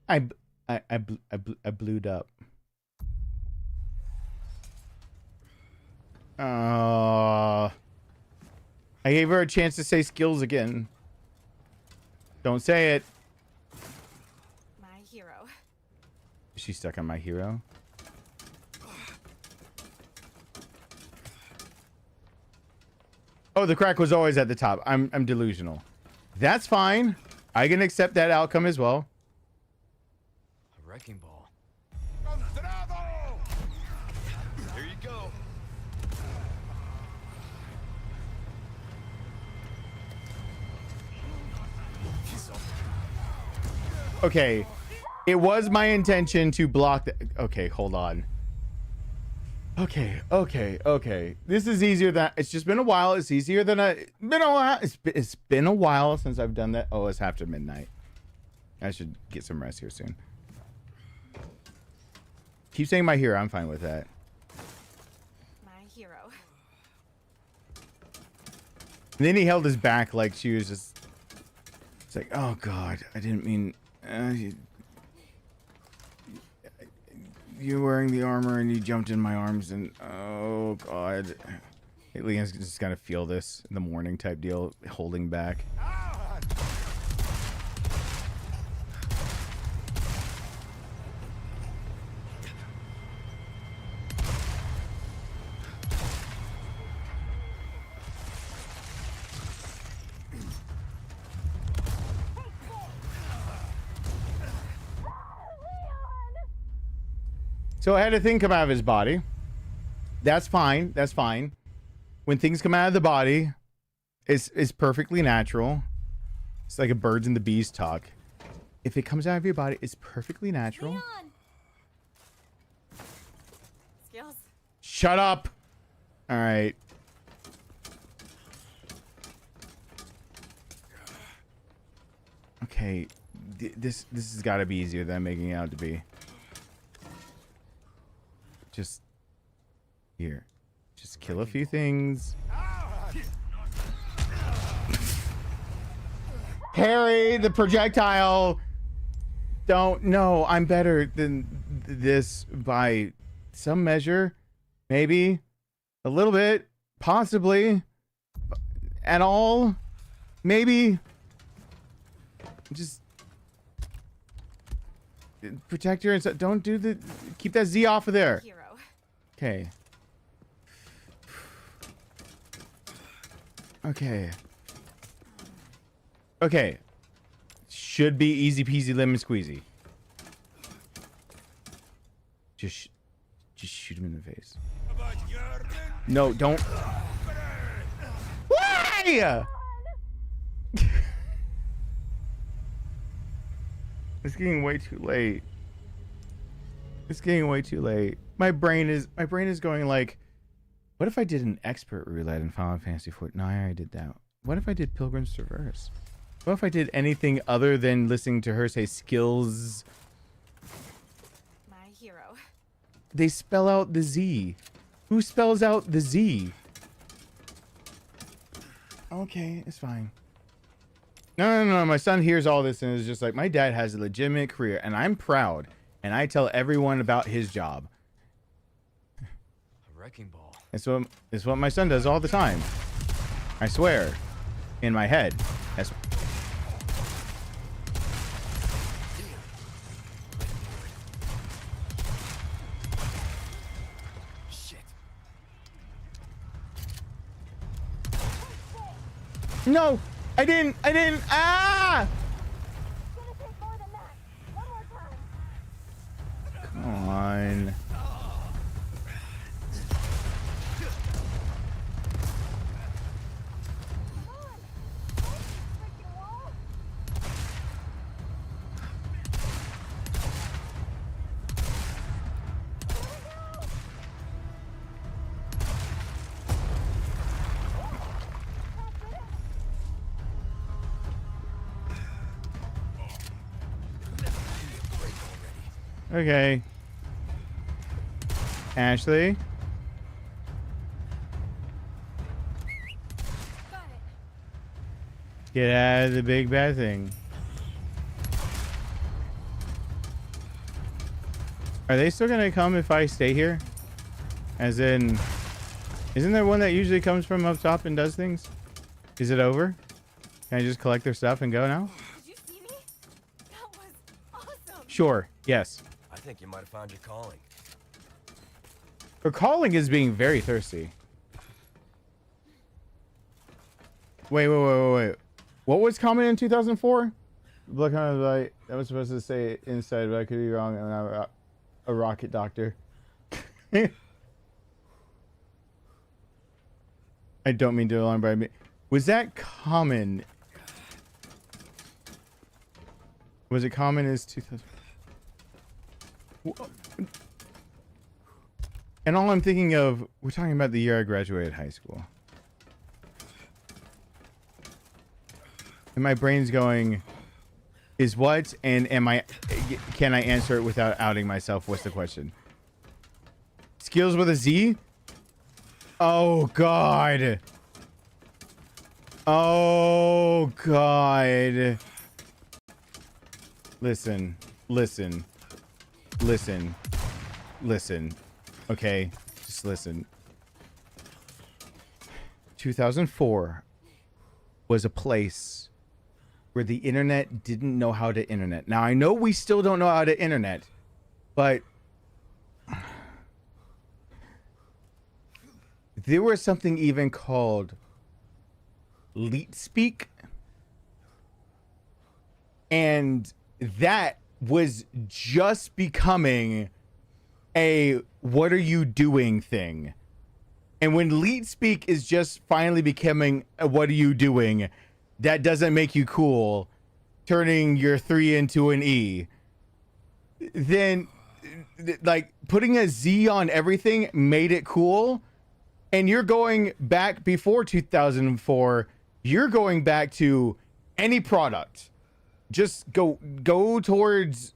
I blued up. I gave her a chance to say skills again. Don't say it. My hero. Is she stuck on my hero? Oh, the crack was always at the top. I'm delusional. That's fine. I can accept that outcome as well. A wrecking ball. Here you go. Okay. It was my intention to block the... Okay, hold on. Okay. This is easier than it's just been a while. It's easier than been a while. It's been a while since I've done that. Oh, it's after midnight. I should get some rest here soon. Keep saying my hero. I'm fine with that. My hero. And then he held his back like she was just. It's like, oh God, I didn't mean. You're wearing the armor and you jumped in my arms and oh God. Leon's just gotta feel this in the morning type deal, holding back. So I had a thing come out of his body. That's fine. That's fine. When things come out of the body, it's perfectly natural. It's like a birds and the bees talk. If it comes out of your body, it's perfectly natural. Leon! Skills. Shut up. All right. Okay. This has got to be easier than I'm making it out to be. Just here. Just kill a few things. Harry, the projectile. Don't know. I'm better than this by some measure. Maybe. A little bit. Possibly. At all. Maybe. Just protect your inside. Don't do the. Keep that Z off of there. Hero. Okay. Okay. Okay. Should be easy peasy lemon squeezy. Just shoot him in the face. No, don't. Why? It's getting way too late. It's getting way too late. My brain is going like, what if I did an expert roulette in Final Fantasy XIV? No, I already did that. What if I did Pilgrim's Traverse? What if I did anything other than listening to her say skills? My hero. They spell out the Z. Who spells out the Z? Okay, it's fine. No. My son hears all this and is just like, my dad has a legitimate career and I'm proud. And I tell everyone about his job. A wrecking ball. It's what my son does all the time. I swear. In my head. That's Shit. No! I didn't! Ah! Come on. Okay. Ashley. Got it. Get out of the big bad thing. Are they still gonna come if I stay here? As in, isn't there one that usually comes from up top and does things? Is it over? Can I just collect their stuff and go now? Did you see me? That was awesome. Sure. Yes. I think you might have found your calling. Her calling is being very thirsty. Wait. What was common in 2004? Blood kind of like that was supposed to say inside, but I could be wrong. I'm not a rocket doctor. I don't mean to alarm, but I mean, was that common? Was it common as 2000? And all I'm thinking of, we're talking about the year I graduated high school. And my brain's going, is what? And can I answer it without outing myself? What's the question? Skills with a Z? Oh, God. Oh, God. Listen. Okay, just listen. 2004 was a place where the internet didn't know how to internet. Now, I know we still don't know how to internet, but there was something even called leet speak, and that was just becoming a what are you doing thing. And when leet speak is just finally becoming a what are you doing, that doesn't make you cool, turning your 3 into an E, then like putting a Z on everything made it cool. And you're going back before 2004, you're going back to any product. Just go towards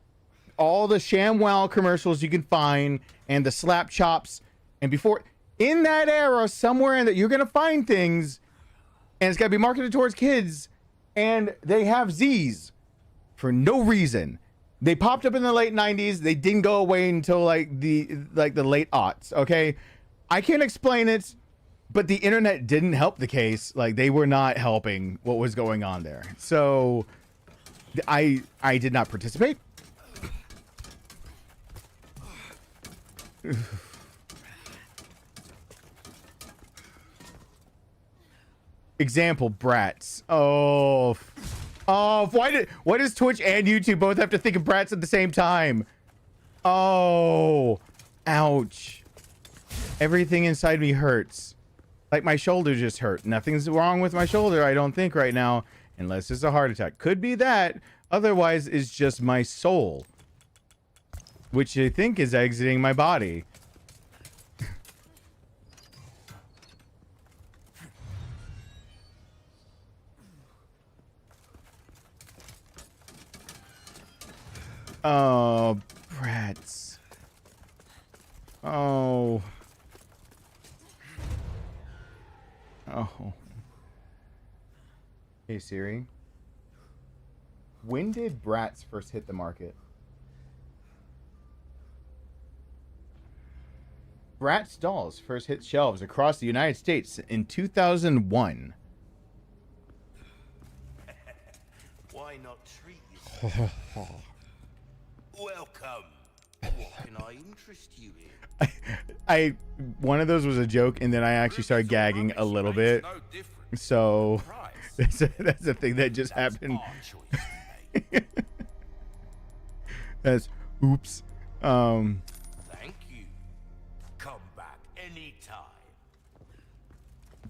all the ShamWow commercials you can find and the slap chops. And before, in that era, somewhere in that, you're going to find things, and it's got to be marketed towards kids, and they have Z's for no reason. They popped up in the late 90s. They didn't go away until like the late aughts. Okay. I can't explain it, but the internet didn't help the case. Like, they were not helping what was going on there. So I did not participate. Example, brats. Oh, why does Twitch and YouTube both have to think of brats at the same time? Oh, ouch. Everything inside me hurts. Like, my shoulder just hurt. Nothing's wrong with my shoulder, I don't think, right now. Unless it's a heart attack. Could be that. Otherwise, it's just my soul, which I think is exiting my body. Oh, brats. Oh. Oh. Hey Siri. When did brats first hit the market? Bratz dolls first hit shelves across the United States in 2001. Why not treat yourself? Welcome. What can I interest you in? One of those was a joke, and then I actually started gagging a little bit. So that's the thing that just happened. That's oops. Thank you. Come back anytime.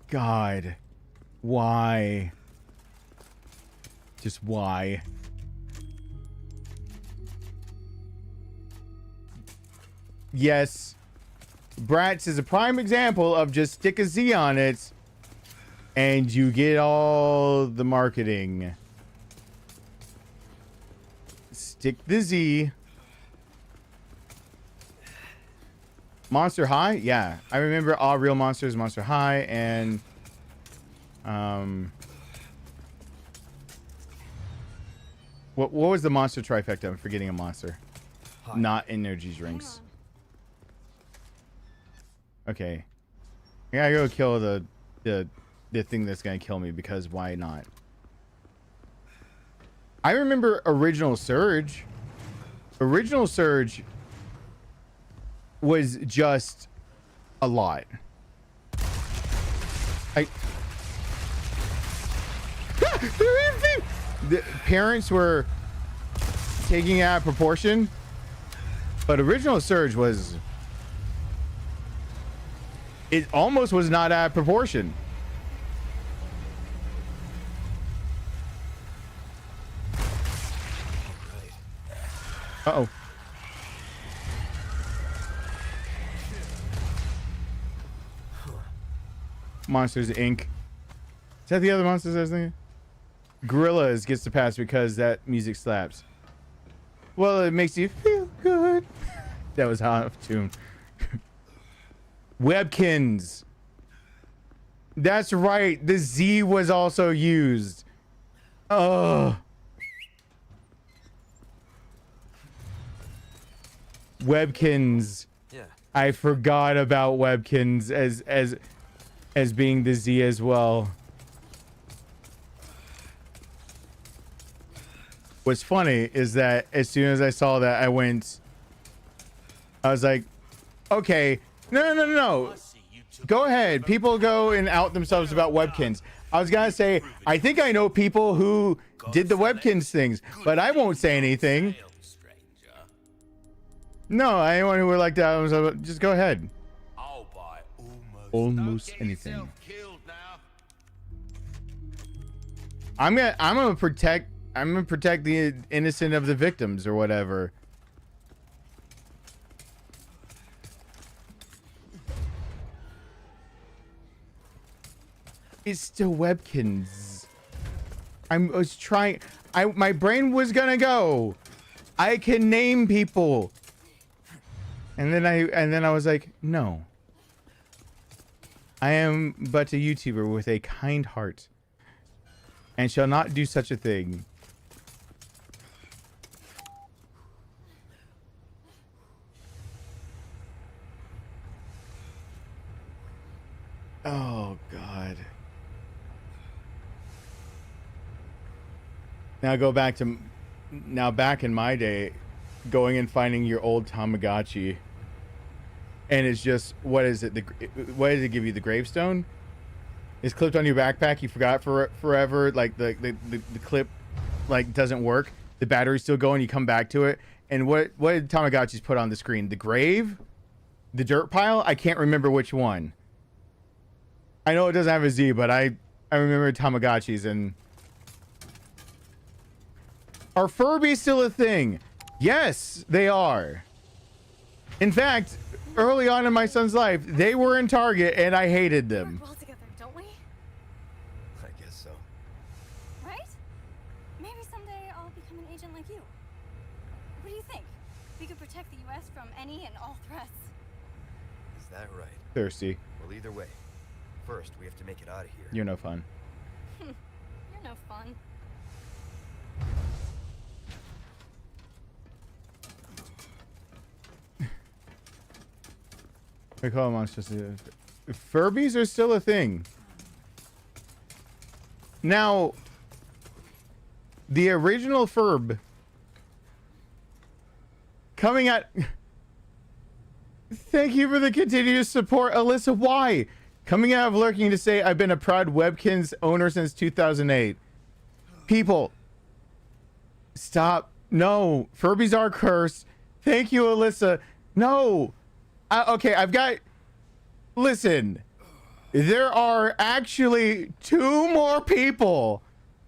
God, why? Just why? Yes, Bratz is a prime example of just stick a Z on it and you get all the marketing. Stick the Z. Monster High? Yeah, I remember All Real Monsters, Monster High, and what was the monster trifecta? I'm forgetting a monster. Hi. Not energy drinks. Okay, I gotta go kill the thing that's gonna kill me, because why not? I remember Original Surge. Original Surge was just a lot. The parents were taking it out of proportion, but Original Surge was... It almost was not out of proportion. Uh-oh. Monsters Inc. Is that the other Monsters I was thinking? Gorillas gets to pass because that music slaps. Well, it makes you feel good. That was out of tune. Webkins. That's right. The Z was also used. Oh. Webkins. Yeah. I forgot about Webkins as being the Z as well. What's funny is that as soon as I saw that, I was like, okay, no. Go ahead. People go and out themselves about Webkins. I was going to say, I think I know people who did the Webkins things, but I won't say anything. No, anyone who would like that, I was like, just go ahead. I'll buy Almost anything. I'm gonna protect the innocent of the victims or whatever. It's still Webkins. My brain was gonna go. I can name people. And then I was like, no. I am but a YouTuber with a kind heart and shall not do such a thing. Oh, God. Now back in my day, going and finding your old Tamagotchi, and it's just, what is it? What does it give you? The gravestone? It's clipped on your backpack. You forgot for forever. Like the clip, like, doesn't work. The battery's still going. You come back to it, and what did Tamagotchis put on the screen? The grave, the dirt pile. I can't remember which one. I know it doesn't have a Z, but I remember Tamagotchis. And are Furbies still a thing? Yes, they are. In fact, early on in my son's life, they were in Target, and I hated them. We work well together, don't we? I guess so. Right? Maybe someday I'll become an agent like you. What do you think? We could protect the U.S. from any and all threats. Is that right? Thirsty. Well, either way, first we have to make it out of here. You're no fun. You're no fun. I call them monsters. Furbies are still a thing. Now, the original Furb coming at... Thank you for the continuous support, Alyssa. Why? Coming out of lurking to say I've been a proud Webkins owner since 2008. People, stop. No, Furbies are cursed. Thank you, Alyssa. No. Okay, I've got... Listen. There are actually 2 more people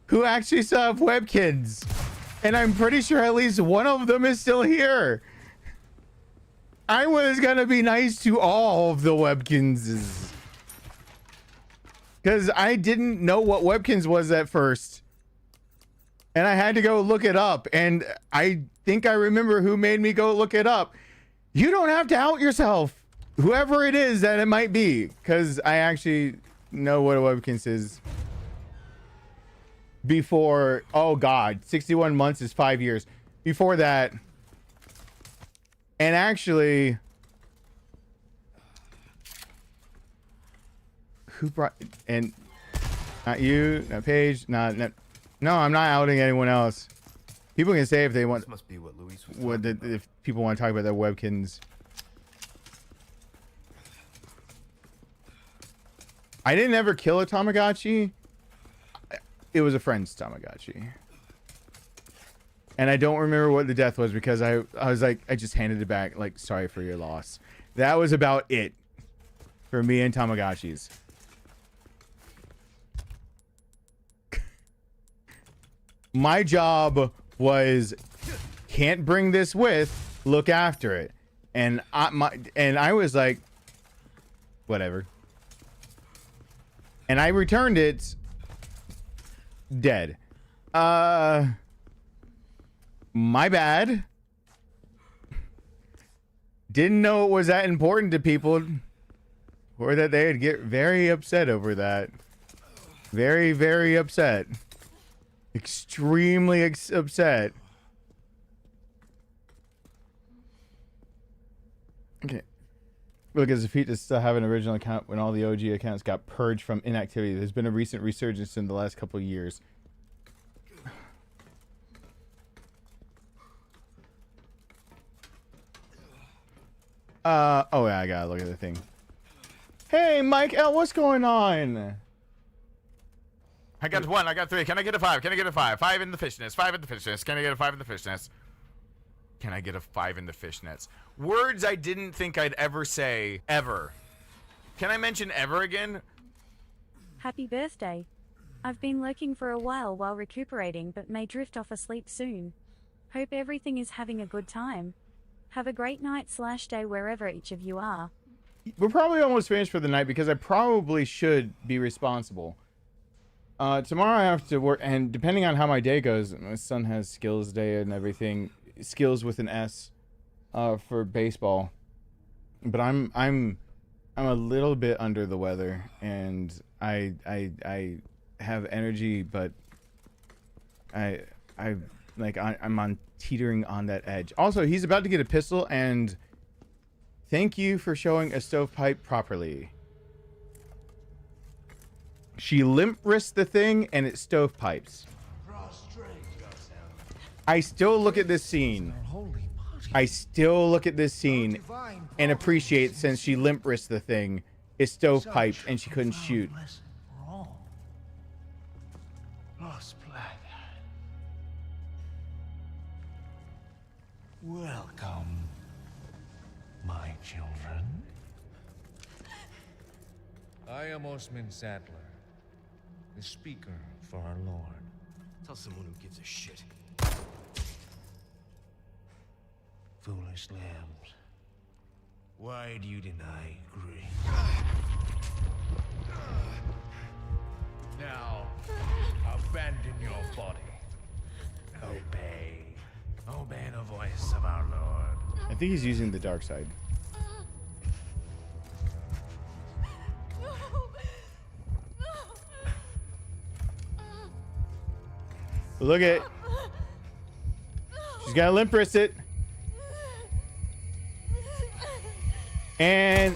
who actually still have Webkins. And I'm pretty sure at least one of them is still here. I was gonna be nice to all of the Webkinses. Because I didn't know what Webkins was at first. And I had to go look it up. And I think I remember who made me go look it up. You don't have to out yourself. Whoever it is that it might be. Because I actually know what a Webkins is. Before, oh God, 61 months is 5 years. Before that. And actually, who brought, and not you, not Paige, no, I'm not outing anyone else. People can say if they want, This must be what Luis was what talking about. if people want to talk about their Webkins. I didn't ever kill a Tamagotchi. It was a friend's Tamagotchi. And I don't remember what the death was because I was like, I just handed it back. Like, sorry for your loss. That was about it for me and Tamagotchis. My job was can't bring this with, look after it. And I was like, whatever. and I returned it dead. My bad. Didn't know it was that important to people, or that they'd get very upset over that. Very, very upset. Extremely upset. Okay. Look, it's a feat to still have an original account when all the OG accounts got purged from inactivity. There's been a recent resurgence in the last couple of years. Oh yeah, I gotta look at the thing. Hey, Mike L, what's going on? I got 1, I got 3. Can I get a 5? Can I get a 5? 5 in the fishnets. 5 in the fishnets. Can I get a 5 in the fishnets? Can I get a 5 in the fishnets? Words I didn't think I'd ever say, ever. Can I mention ever again? Happy birthday. I've been lurking for a while recuperating, but may drift off asleep soon. Hope everything is having a good time. Have a great night/day wherever each of you are. We're probably almost finished for the night because I probably should be responsible. Tomorrow I have to work, and depending on how my day goes, my son has skills day and everything. Skills with an S, for baseball. But I'm a little bit under the weather, and I have energy, but I'm on teetering on that edge. Also, he's about to get a pistol, and thank you for showing a stovepipe properly. She limp wrists the thing, and it stovepipes. I still look at this scene. I still look at this scene and appreciate, since she limp wrists the thing, it's stovepiped, and she couldn't shoot. Welcome, my children. I am Osman Sadler, the speaker for our Lord. Tell someone who gives a shit. Foolish lambs, why do you deny grace? Now, abandon your body. Obey. Obey the voice of our Lord. I think he's using the dark side. Look at it. She's got to limp wrist it. And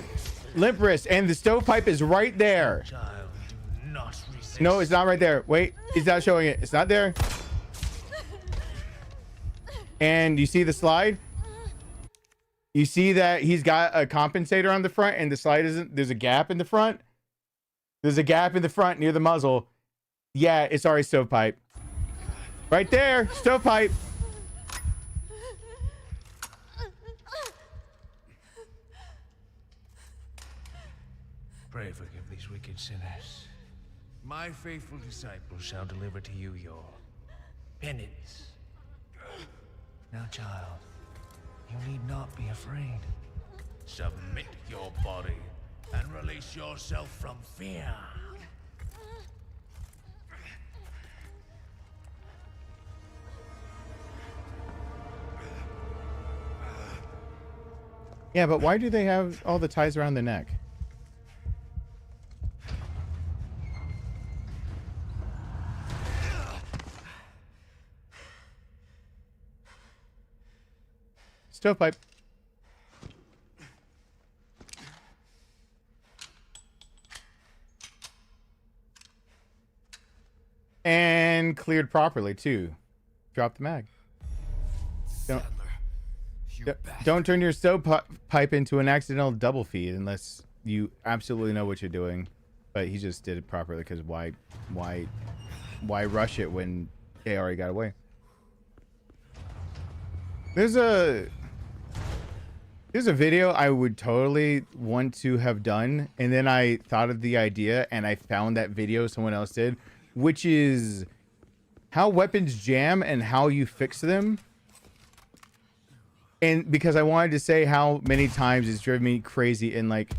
limp wrist. And the stovepipe is right there. Child, do not resist. No, it's not right there. Wait, he's not showing it. It's not there. And you see the slide? You see that he's got a compensator on the front, and the slide isn't. There's a gap in the front. There's a gap in the front near the muzzle. Yeah, it's already stovepipe. Right there, stovepipe. Pray forgive these wicked sinners. My faithful disciples shall deliver to you your penance. Now, child, you need not be afraid. Submit your body and release yourself from fear. Yeah, but why do they have all the ties around the neck? Stovepipe. And cleared properly too. Drop the mag. Don't turn your stovepipe into an accidental double feed unless you absolutely know what you're doing. But he just did it properly, because why rush it when they already got away? There's a video I would totally want to have done, and then I thought of the idea and I found that video someone else did, which is how weapons jam and how you fix them. And because I wanted to say how many times it's driven me crazy in, like,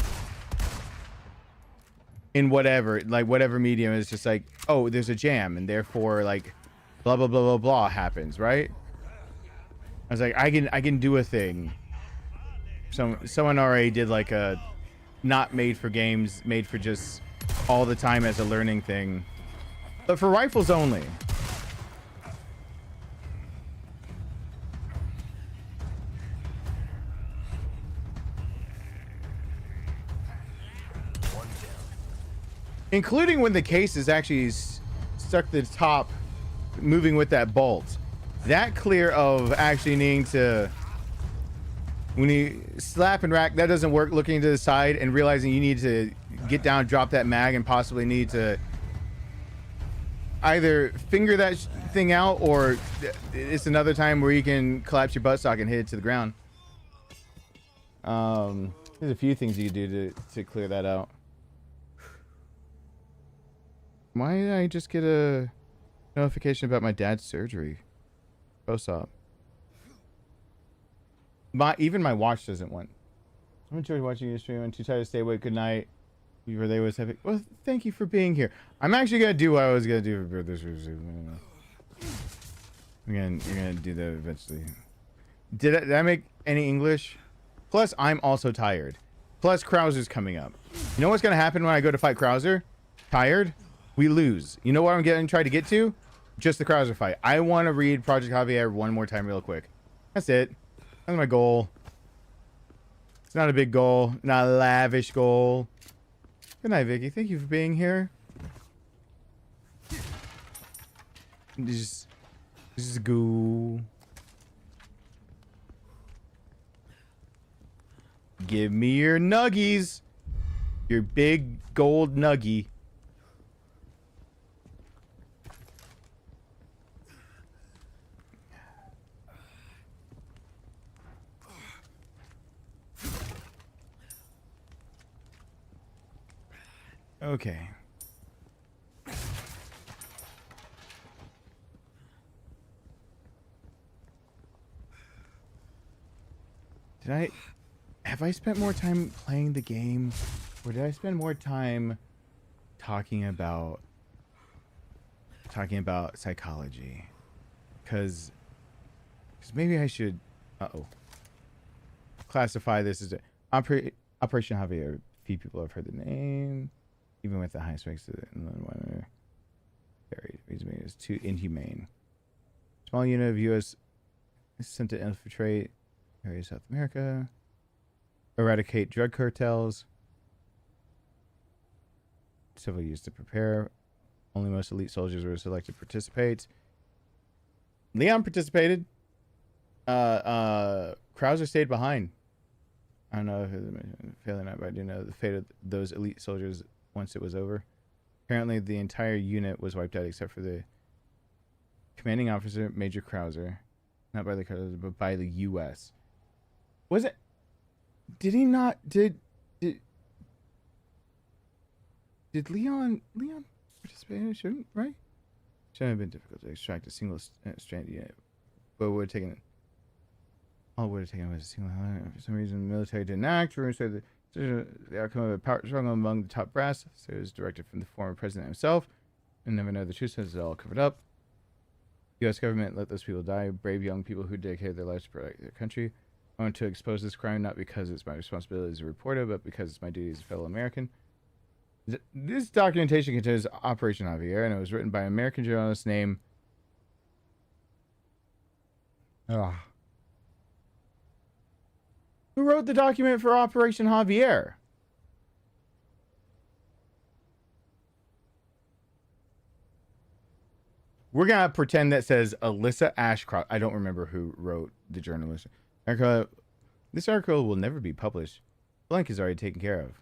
in whatever, like whatever medium, is just like, oh, there's a jam and therefore like blah blah blah blah blah happens, right? I was like, I can do a thing. Someone already did like a not made for games, made for just all the time as a learning thing, but for rifles only. Including when the case is actually stuck to the top, moving with that bolt. That clear of actually needing to, when you slap and rack, that doesn't work, looking to the side and realizing you need to get down, drop that mag, and possibly need to either finger that thing out, or it's another time where you can collapse your buttstock and hit it to the ground. There's a few things you can do to clear that out. Why did I just get a notification about my dad's surgery? Post-op. Even my watch doesn't want. I enjoyed watching your stream. I'm too tired to stay awake. Good night. Your day was heavy. Well, thank you for being here. I'm actually gonna do what I was gonna do for this. You're gonna do that eventually. Did I make any English? Plus, I'm also tired. Plus, Krauser's coming up. You know what's gonna happen when I go to fight Krauser? Tired. We lose. You know what I'm trying to get to? Just the Krauser fight. I want to read Project Javier one more time real quick. That's it. That's my goal. It's not a big goal. Not a lavish goal. Good night, Vicky. Thank you for being here. Just go. Give me your nuggies. Your big gold nuggie. Okay. Have I spent more time playing the game, or did I spend more time talking about psychology? Because maybe I should classify this as Operation Javier. A few people have heard the name. Even with the high specs, it's too inhumane. Small unit of U.S. sent to infiltrate areas of South America, eradicate drug cartels. Several years to prepare. Only most elite soldiers were selected to participate. Leon participated. Krauser stayed behind. I don't know if it's failing out, but I do know the fate of those elite soldiers once it was over. Apparently, the entire unit was wiped out except for the commanding officer, Major Krauser. Not by the Krauser, but by the U.S. Was it? Did he not? Did Leon participate? Shouldn't, right? Shouldn't have been difficult to extract a single strand unit, but would have taken. All would have taken was a single. For some reason, the military didn't act. Rumors say that the outcome of a power struggle among the top brass. So it was directed from the former president himself. And never know the truth, since it's all covered up. The U.S. government let those people die. Brave young people who dedicated their lives to protect their country. I want to expose this crime not because it's my responsibility as a reporter, but because it's my duty as a fellow American. This documentation contains Operation Javier, and it was written by an American journalist named. Who wrote the document for Operation Javier? We're going to pretend that says Alyssa Ashcroft. I don't remember who wrote the journalist. This article will never be published. Blank is already taken care of.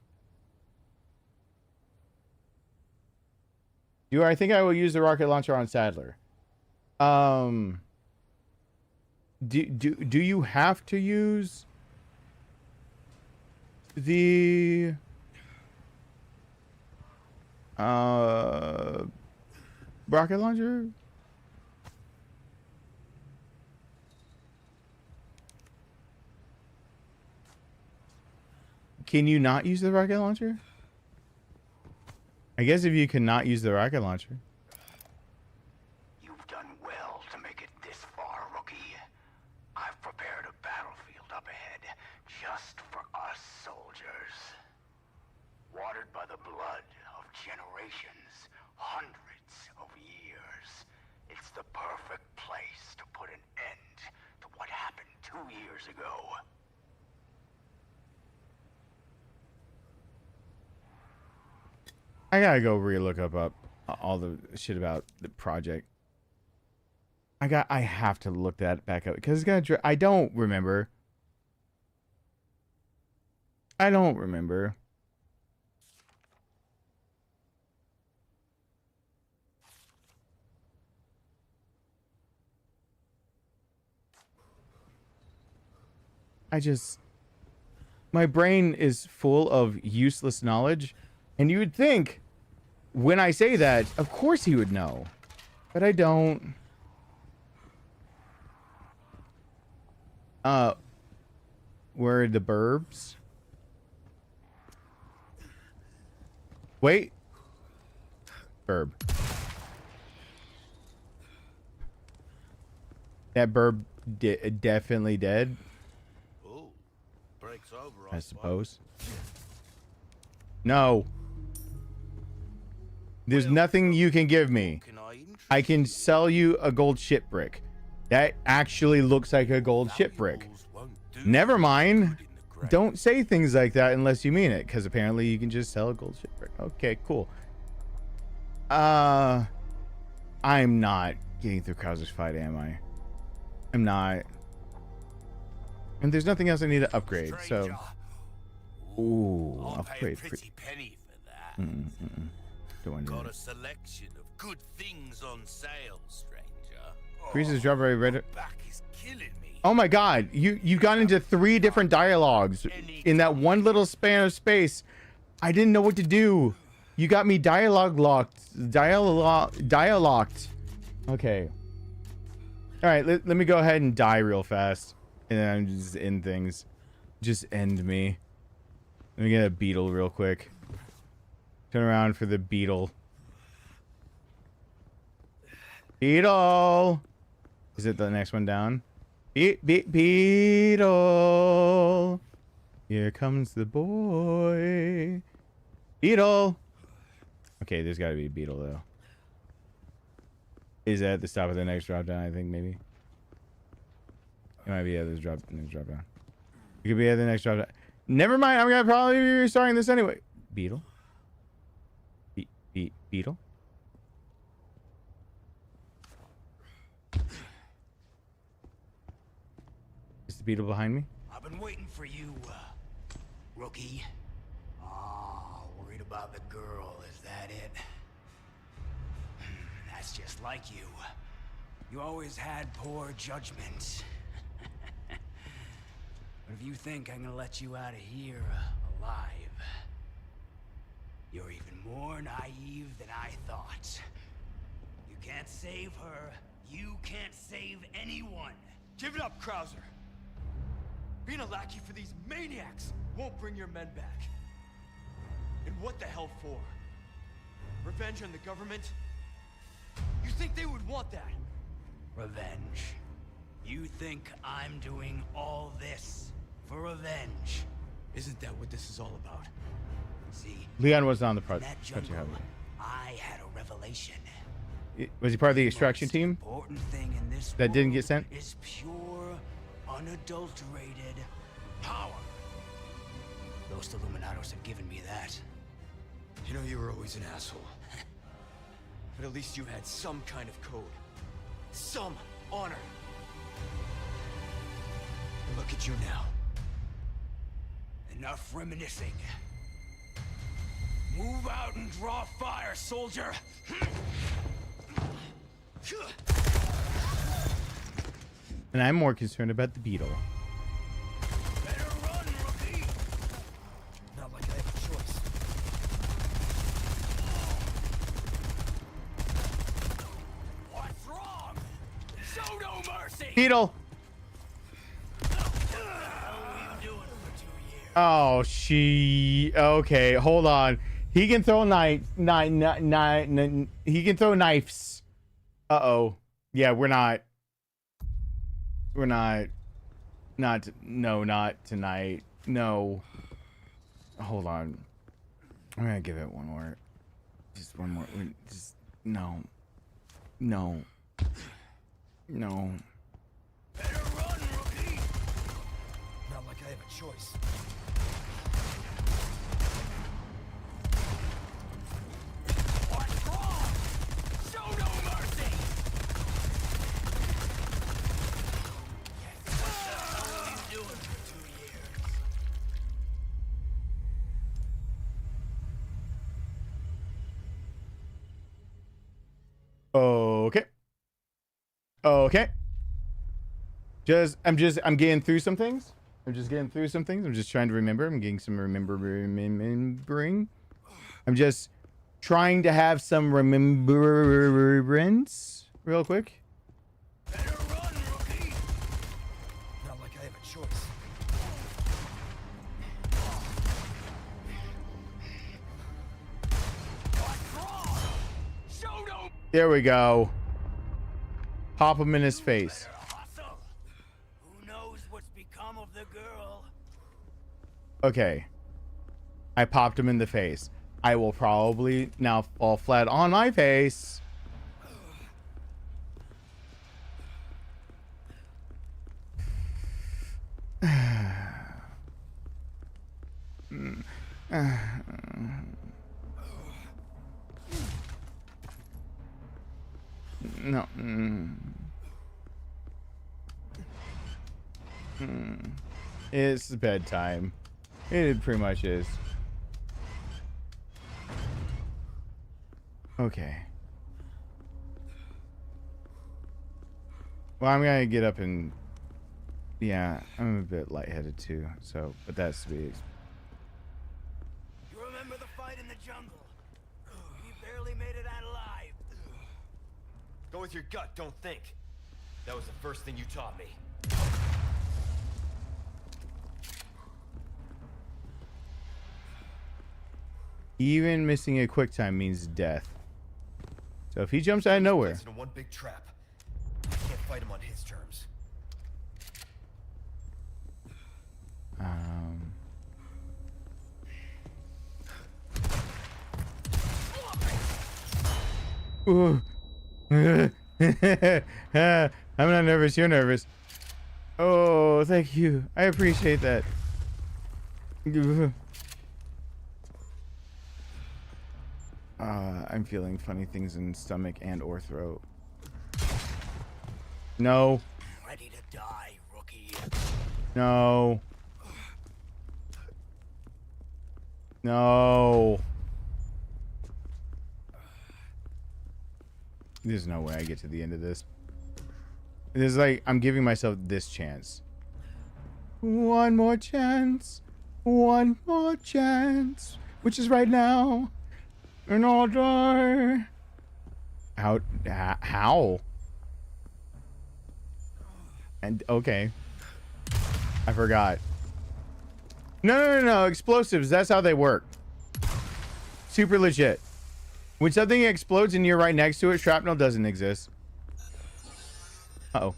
I think I will use the rocket launcher on Sadler. Do you have to use the rocket launcher? Can you not use the rocket launcher? I guess if you cannot use the rocket launcher. You've done well to make it this far, rookie. I've prepared a battlefield up ahead just for us soldiers. Watered by the blood of generations, hundreds of years. It's the perfect place to put an end to what happened 2 years ago. I gotta go re-look up all the shit about the project. I have to look that back up because it's gonna. I don't remember. I don't remember. My brain is full of useless knowledge, and you would think when I say that, of course he would know, but I don't. Where are the burbs? Wait. Burb. That burb definitely dead. Oh, breaks over, I suppose. No. There's nothing you can give me. I can sell you a gold ship brick. That actually looks like a gold ship brick. Never mind. Don't say things like that unless you mean it, because apparently you can just sell a gold ship brick. Okay, cool. I'm not getting through Krauser's fight, am I? I'm not. And there's nothing else I need to upgrade, so. Ooh, upgrade. Pretty penny for that. Don't want to do Got that. a selection of good things on sale, stranger. Freezes drop right ready. Back is killing me. Oh my god, you got into 3 different dialogues in that one little span of space. I didn't know what to do. You got me dialogued. Okay. All right, let me go ahead and die real fast, and then I'm just end things. Just end me. Let me get a beetle real quick. Turn around for the beetle. Beetle. Is it the next one down? Beetle. Here comes the boy. Beetle. Okay, there's got to be a beetle though. Is that at the stop of the next drop down? I think maybe. It might be at this drop down. It could be at the next drop down. Never mind. I'm gonna probably be restarting this anyway. Beetle. Beetle. Is the beetle behind me? I've been waiting for you, rookie. Oh, worried about the girl, is that it? That's just like you. You always had poor judgment. But if you think I'm gonna let you out of here alive, you're even more naive than I thought. You can't save her. You can't save anyone. Give it up, Krauser. Being a lackey for these maniacs won't bring your men back. And what the hell for? Revenge on the government? You think they would want that? Revenge. You think I'm doing all this for revenge? Isn't that what this is all about? See, Leon was on the in project. that jungle, I had a revelation. Was he part of the extraction Most team important thing in this that didn't get world sent? is pure, unadulterated power. Los Illuminados have given me that. You know, you were always an asshole. But at least you had some kind of code. Some honor. And look at you now. Enough reminiscing. Move out and draw fire, soldier! And I'm more concerned about the beetle. Better run, rookie! Not like I have a choice. What's wrong? Show no mercy! Beetle. Oh, she. Okay, hold on. He can throw he can throw knives. Uh-oh. Yeah, we're not. Not tonight. No. Hold on. I'm gonna give it one more. Just one more. Just, no. No. No. Better run, rookie! Not like I have a choice. What's wrong? Show no mercy! That's all he's doing for 2 years. Okay. Okay. I'm getting through some things. I'm just trying to remember. I'm getting some remembering. I'm just trying to have some remembrance real quick. Better run, rookie! Not like I have a choice. What's wrong? Show no. There we go. Pop him in his face. Hustle. Who knows what's become of the girl? Okay. I popped him in the face. I will probably now fall flat on my face. No. It's bedtime. It pretty much is. Okay. Well, I'm gonna get up and... Yeah, I'm a bit lightheaded too, so... But that's to be... You remember the fight in the jungle? You barely made it out alive. Go with your gut, don't think. That was the first thing you taught me. Even missing a quick time means death. So if he jumps out of nowhere... It's in one big trap. I can't fight him on his terms. Ooh. I'm not nervous, you're nervous. Oh, thank you. I appreciate that. I'm feeling funny things in stomach and or throat. No. Ready to die, rookie. No. No. There's no way I get to the end of this. It's like I'm giving myself this chance. One more chance. One more chance. Which is right now. In order. How? And okay. I forgot. No. Explosives. That's how they work. Super legit. When something explodes and you're right next to it, shrapnel doesn't exist. Uh-oh.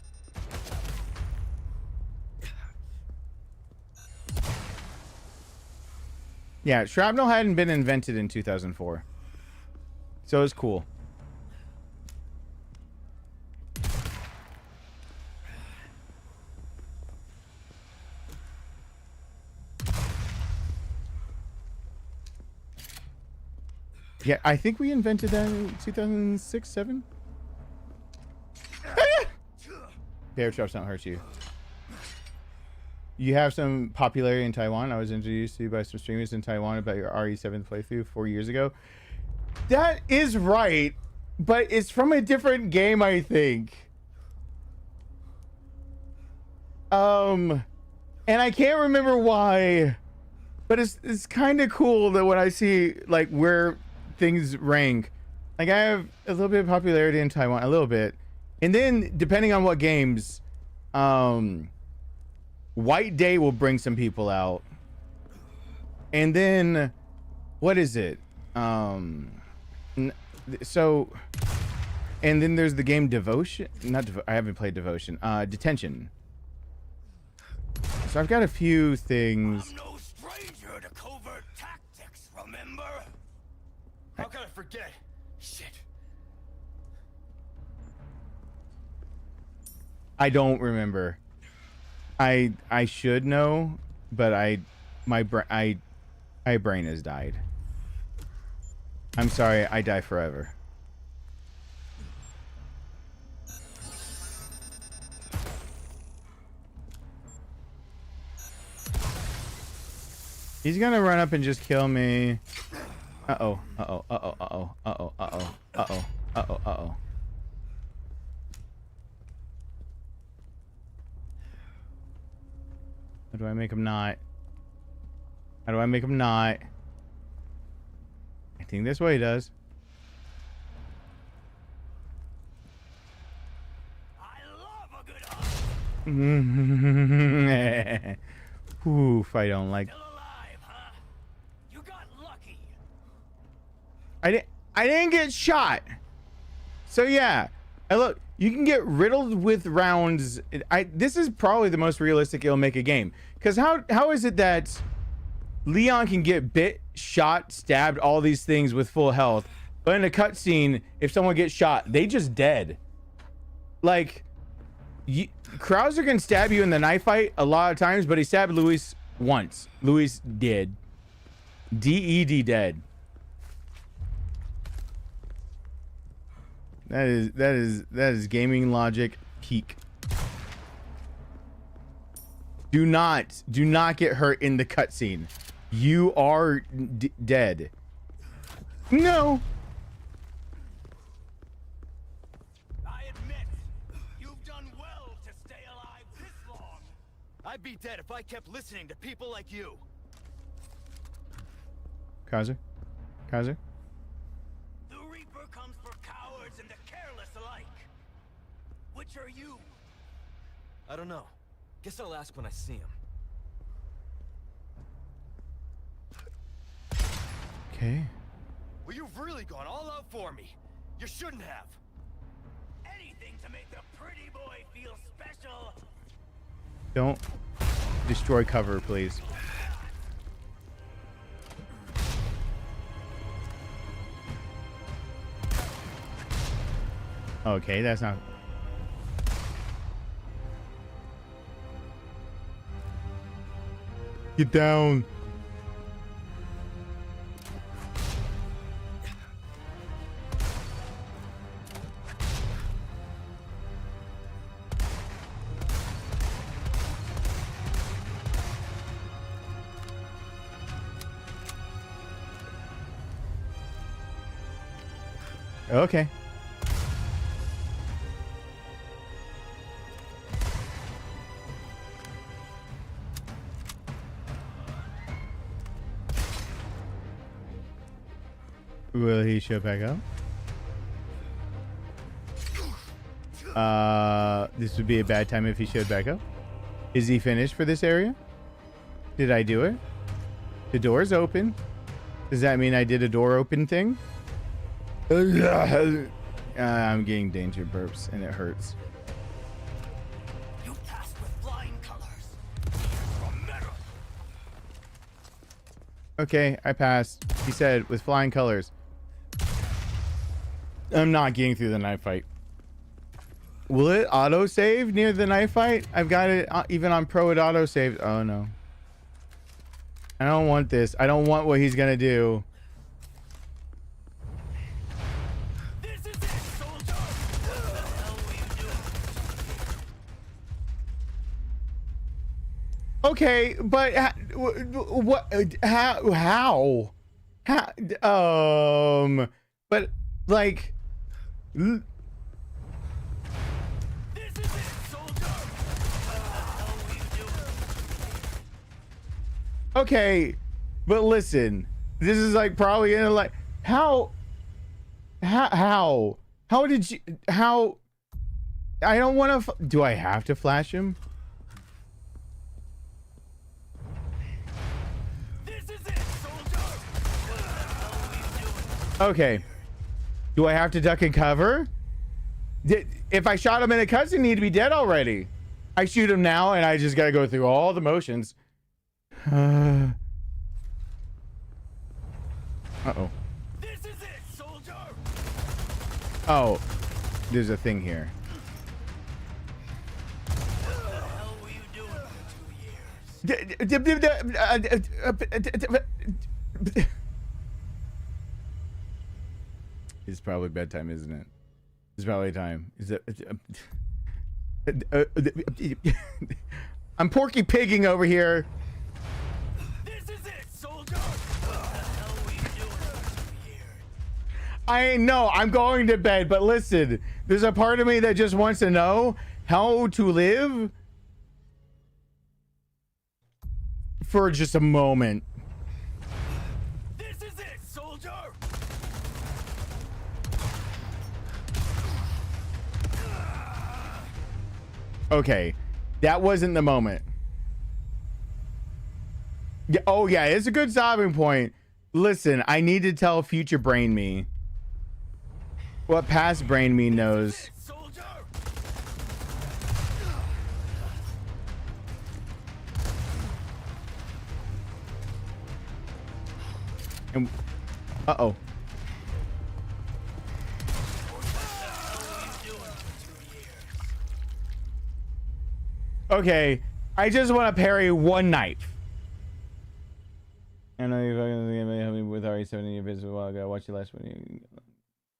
Yeah, shrapnel hadn't been invented in 2004. So it's cool. Yeah, I think we invented that in 2006, 7. Bear traps don't hurt you. You have some popularity in Taiwan. I was introduced to you by some streamers in Taiwan about your RE7 playthrough 4 years ago. That is right, but it's from a different game, I think. And I can't remember why, but it's kind of cool that when I see like where things rank, like I have a little bit of popularity in Taiwan, a little bit, and then depending on what games, White Day will bring some people out, and then what is it? So, and then there's the game Devotion. I haven't played Devotion. Detention. So I've got a few things. I'm no stranger to covert tactics, remember? How can I forget? Shit. I don't remember. I should know, but my brain has died. I'm sorry, I die forever. He's gonna run up and just kill me. Uh-oh, uh-oh, uh-oh, uh-oh, uh-oh, uh-oh, uh-oh, uh-oh, uh-oh. How do I make him not? How do I make him not? I think this way he does. I love a good hug. Oof, I don't like. Still alive, huh? You got lucky. I didn't get shot. So yeah, look, you can get riddled with rounds. This is probably the most realistic it'll make a game. Because how is it that Leon can get bit, shot, stabbed, all these things with full health, but in a cutscene, if someone gets shot, they just dead. Like, Krauser can stab you in the knife fight a lot of times, but he stabbed Luis once. Luis did. DED dead. That is gaming logic peak. Do not get hurt in the cutscene. You are dead. No. I admit, you've done well to stay alive this long. I'd be dead if I kept listening to people like you. Krauser? The Reaper comes for cowards and the careless alike. Which are you? I don't know. Guess I'll ask when I see him. Okay. Well, you've really gone all out for me. You shouldn't have. Anything to make the pretty boy feel special. Don't destroy cover, please. Okay, that's not. Get down. Okay. Will he show back up? This would be a bad time if he showed back up. Is he finished for this area? Did I do it? The door's open. Does that mean I did a door open thing? I'm getting danger burps and it hurts. You passed with flying colors. From metal. Okay, I passed. He said with flying colors. I'm not getting through the knife fight. Will it auto save near the knife fight? I've got it even on pro. It auto saved. Oh no. I don't want this. I don't want what he's gonna do. This is it, soldier. What the hell were you doing? Okay, but what? How? But like. This is it, soldier. What the hell were you doing? Okay, but listen, this is like probably gonna like how did you how? I don't want to. Do I have to flash him? This is it, soldier. What the hell were you Okay. Do I have to duck and cover? If I shot him in a cutscene, he'd be dead already. I shoot him now, and I just gotta go through all the motions. Uh-oh. This is it, soldier. Oh, there's a thing here. What the hell were you doing for 2 years? It's probably bedtime, isn't it? It's probably time. Is it? I'm Porky Pigging over here. This is it, soldier. What the hell were you doing for 2 years? I know I'm going to bed, but listen, there's a part of me that just wants to know how to live for just a moment. This is it, soldier. Okay, that wasn't the moment. Yeah, oh yeah, it's a good stopping point. Listen, I need to tell future brain me what past brain me knows. Soldier. And uh-oh. Okay, I just want to parry one knife. I know you're fucking help me with RE7 in your business a while ago. I watched you last one.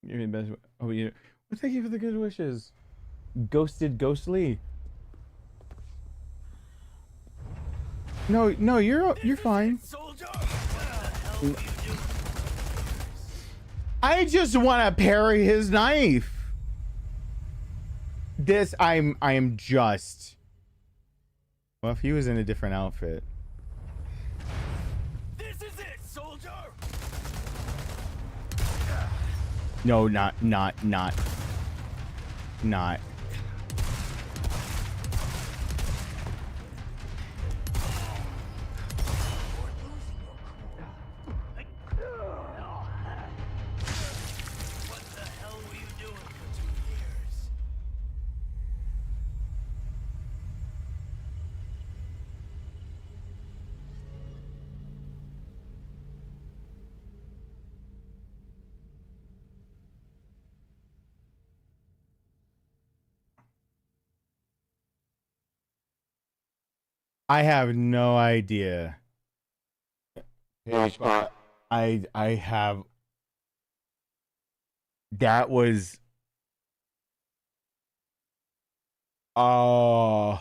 You're the best. Oh, you. Well, thank you for the good wishes. Ghosted Ghostly. No, you're fine. Soldier. What the hell were you doing? I just want to parry his knife. This I am just. Well, if he was in a different outfit. This is it, soldier. No, not. What the hell were you doing for 2 years? I have no idea. I have. That was. Oh.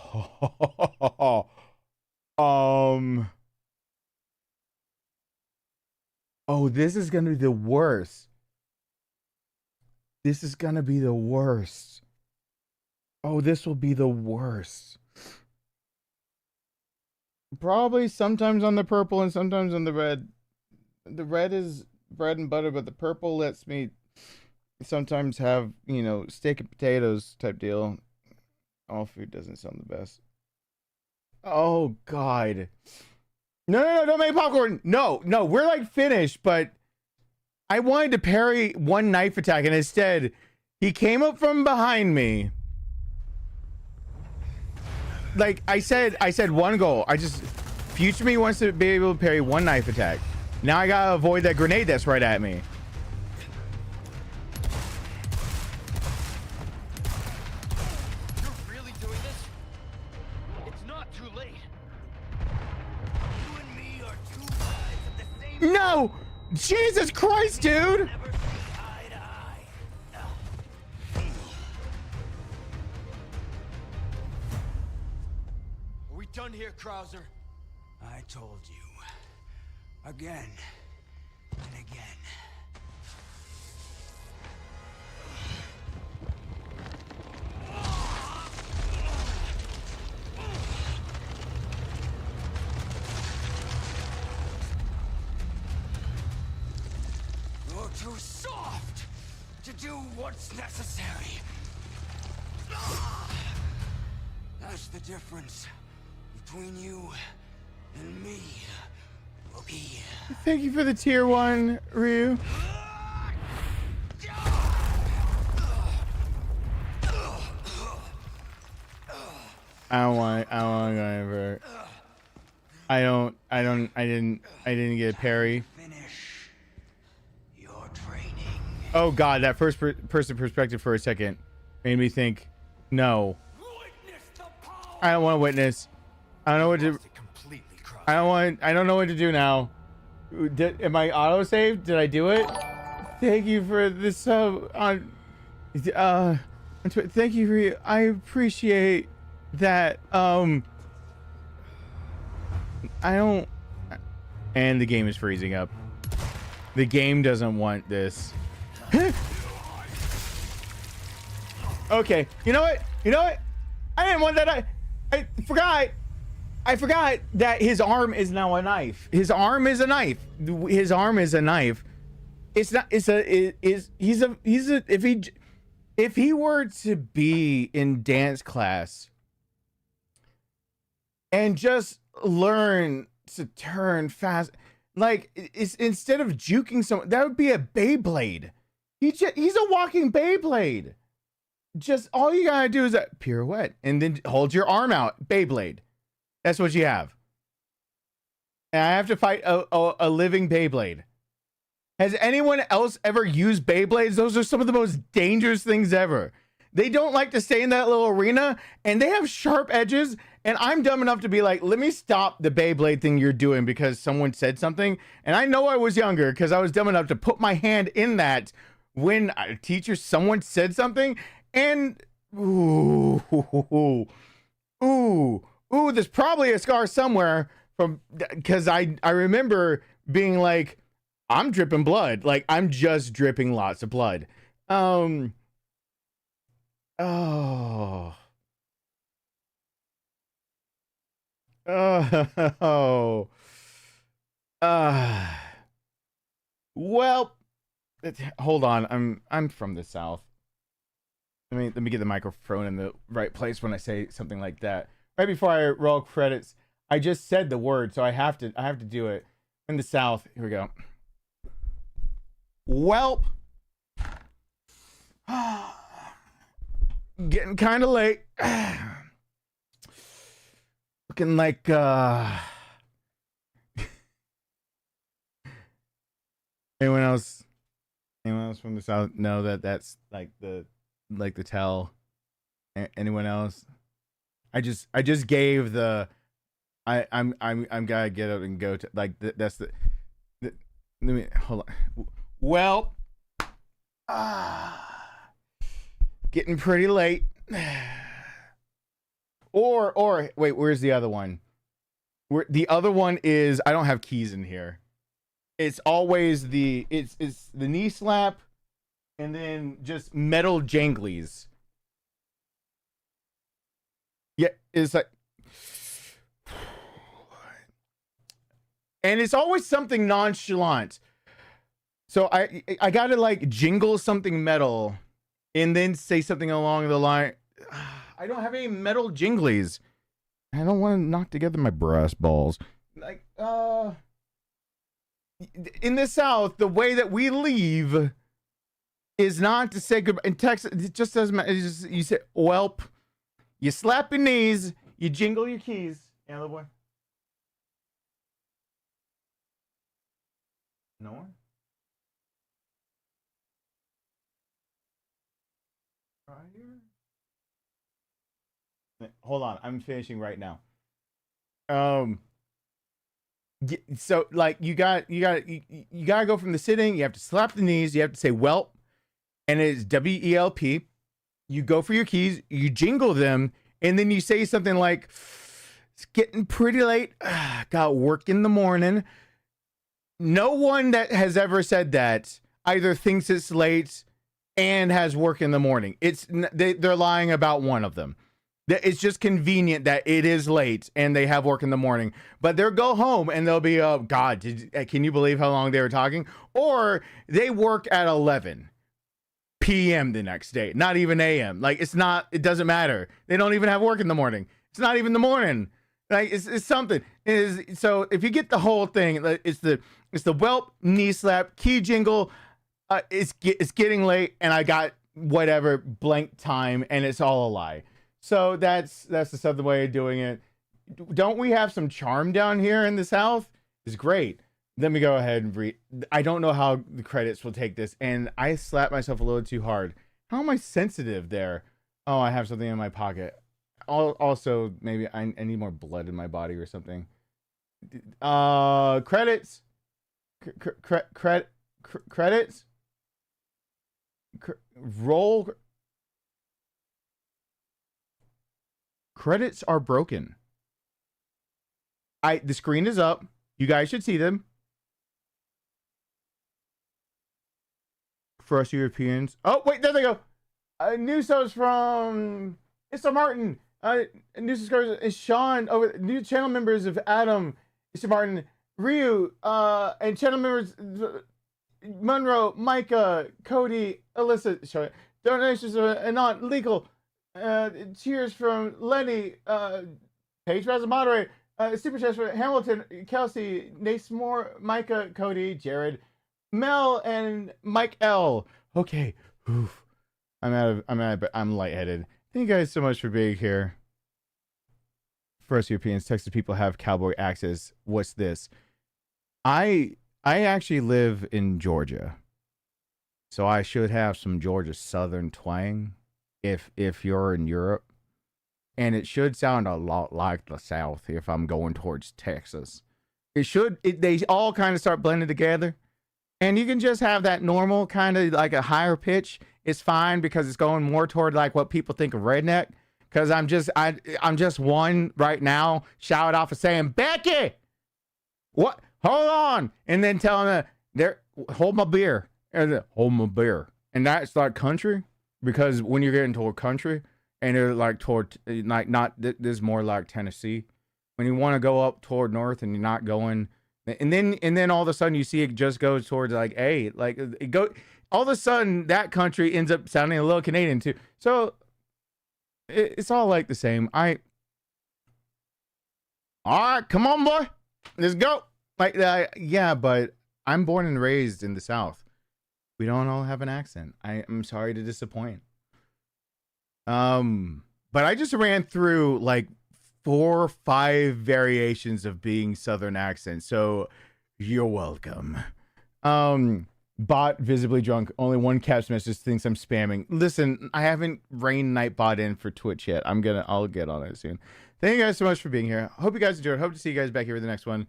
Oh, this is gonna be the worst. This is gonna be the worst. Oh, this will be the worst. Probably sometimes on the purple and sometimes on the red. The red is bread and butter, but the purple lets me sometimes have, you know, steak and potatoes type deal. All food doesn't sound the best. Oh, God. No, don't make popcorn. No, we're like finished, but I wanted to parry one knife attack, and instead, he came up from behind me. Like I said one goal. Future me wants to be able to parry one knife attack. Now I gotta avoid that grenade that's right at me. You're really doing this? It's not too late. You and me are two sides of the same. No! Jesus Christ, dude! Never see eye to eye. Are we done here, Krauser? I told you. Again and again. You're too soft to do what's necessary. That's the difference between you and me, Rookie. Thank you for the tier 1, Ryu. to go ever. I didn't get parry. Finish your training. Oh God, that first person perspective for a second made me think, no. I don't want to witness. I don't know what to. I don't know what to do now. Am I autosaved? Did I do it? Thank you for this thank you for I appreciate that. I don't. And the game is freezing up. The game doesn't want this. Okay. You know what? I didn't want that. I forgot that his arm is now a knife. His arm is a knife. It's not. If he were to be in dance class and just learn to turn fast, like it's instead of juking someone, that would be a Beyblade. He's a walking Beyblade. Just all you gotta do is a pirouette and then hold your arm out. Beyblade. That's what you have. And I have to fight a living Beyblade. Has anyone else ever used Beyblades? Those are some of the most dangerous things ever. They don't like to stay in that little arena, and they have sharp edges, and I'm dumb enough to be like, let me stop the Beyblade thing you're doing because someone said something. And I know I was younger because I was dumb enough to put my hand in that when someone said something, and ooh, there's probably a scar somewhere from, because I remember being like, I'm dripping blood. Like, I'm just dripping lots of blood. Well, hold on. I'm from the South. Let me get the microphone in the right place when I say something like that. Right before I roll credits, I just said the word, so I have to do it. In the South, here we go. Welp. Getting kind of late. Looking like anyone else from the South know that's like the tell? Anyone else? I just gave the I'm gotta get up and go to, like, that's the let me hold on. Well, getting pretty late. Or wait, where's the other one? The other one is, I don't have keys in here. It's always it's the knee slap and then just metal janglies. Yeah, it's like, and it's always something nonchalant. So I gotta like jingle something metal and then say something along the line. I don't have any metal jinglies. I don't want to knock together my brass balls. Like, in the South, the way that we leave is not to say goodbye. In Texas, it just doesn't matter. You say, welp. You slap your knees. You jingle your keys. Yeah, little boy. No one? Right here? Hold on, I'm finishing right now. So like you gotta go from the sitting. You have to slap the knees. You have to say welp, and it's WELP. You go for your keys. You jingle them, and then you say something like, "It's getting pretty late. Got work in the morning." No one that has ever said that either thinks it's late and has work in the morning. They're lying about one of them. It's just convenient that it is late and they have work in the morning, but they'll go home and they'll be, oh God, can you believe how long they were talking? Or they work at 11 p.m. the next day, not even a.m. Like, it doesn't matter. They don't even have work in the morning. It's not even the morning. Like, it's something. So if you get the whole thing, it's the whelp, knee slap, key jingle. It's getting late and I got whatever blank time and it's all a lie. So that's the southern way of doing it. Don't we have some charm down here in the South? It's great. Let me go ahead and read. I don't know how the credits will take this, and I slapped myself a little too hard. How am I sensitive there? Oh, I have something in my pocket. Also, maybe I need more blood in my body or something. Credits. Credits. Roll. Credits are broken. The screen is up. You guys should see them. For us Europeans. Oh, wait, there they go. New subs from Mr. Martin. New subscribers is Sean. Over new channel members of Adam, Mr. Martin, Ryu, and channel members Monroe, Micah, Cody, Alyssa. Donations are not legal. Cheers from Lenny, Paige as a moderator. Super chats for Hamilton, Kelsey, Nace-Moore, Micah, Cody, Jared, Mel, and Mike L. Okay. Oof. I'm lightheaded. Thank you guys so much for being here. For us Europeans, Texas people have cowboy axes. What's this? I actually live in Georgia. So I should have some Georgia Southern twang if you're in Europe. And it should sound a lot like the South if I'm going towards Texas. They all kind of start blending together. And you can just have that normal kind of like a higher pitch. It's fine because it's going more toward like what people think of redneck. Because I'm just one right now shout off of saying, Becky, what? Hold on. And then telling her, hold my beer. And hold my beer. And that's like country. Because when you're getting toward country, and they're like toward, like, not, this is more like Tennessee. When you want to go up toward north and you're not going, and then all of a sudden you see it just goes towards like, hey, like all of a sudden that country ends up sounding a little Canadian too. So it's all like the same. All right, come on, boy, let's go. Like, yeah, but I'm born and raised in the South. We don't all have an accent. I'm sorry to disappoint. But I just ran through like 4 or 5 variations of being Southern accent, so you're welcome. Bot visibly drunk. Only one caps message thinks I'm spamming. Listen, I haven't Rain Night bot in for Twitch yet. I'll get on it soon. Thank you guys so much for being here. Hope you guys enjoyed. Hope to see you guys back here for the next one.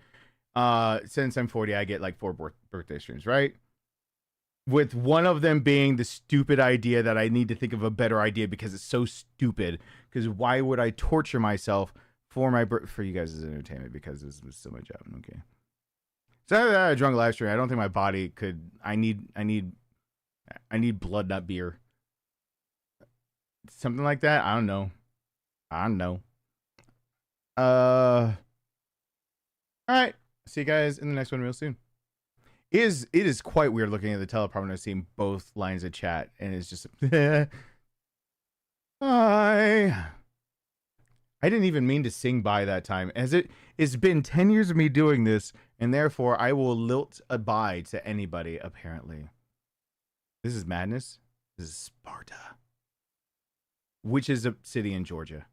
Since I'm 40, I get like 4 birthday streams, right? With one of them being the stupid idea that I need to think of a better idea because it's so stupid. Because why would I torture myself for you guys' entertainment? Because this was so much job. Okay. So I drunk live stream. I don't think my body could. I need blood, not beer. Something like that. I don't know. All right. See you guys in the next one real soon. It is quite weird looking at the teleprompter and seeing both lines of chat, and it's just I didn't even mean to sing bye that time, as it's been 10 years of me doing this, and therefore I will lilt a bye to anybody, apparently. This is madness. This is Sparta, which is a city in Georgia.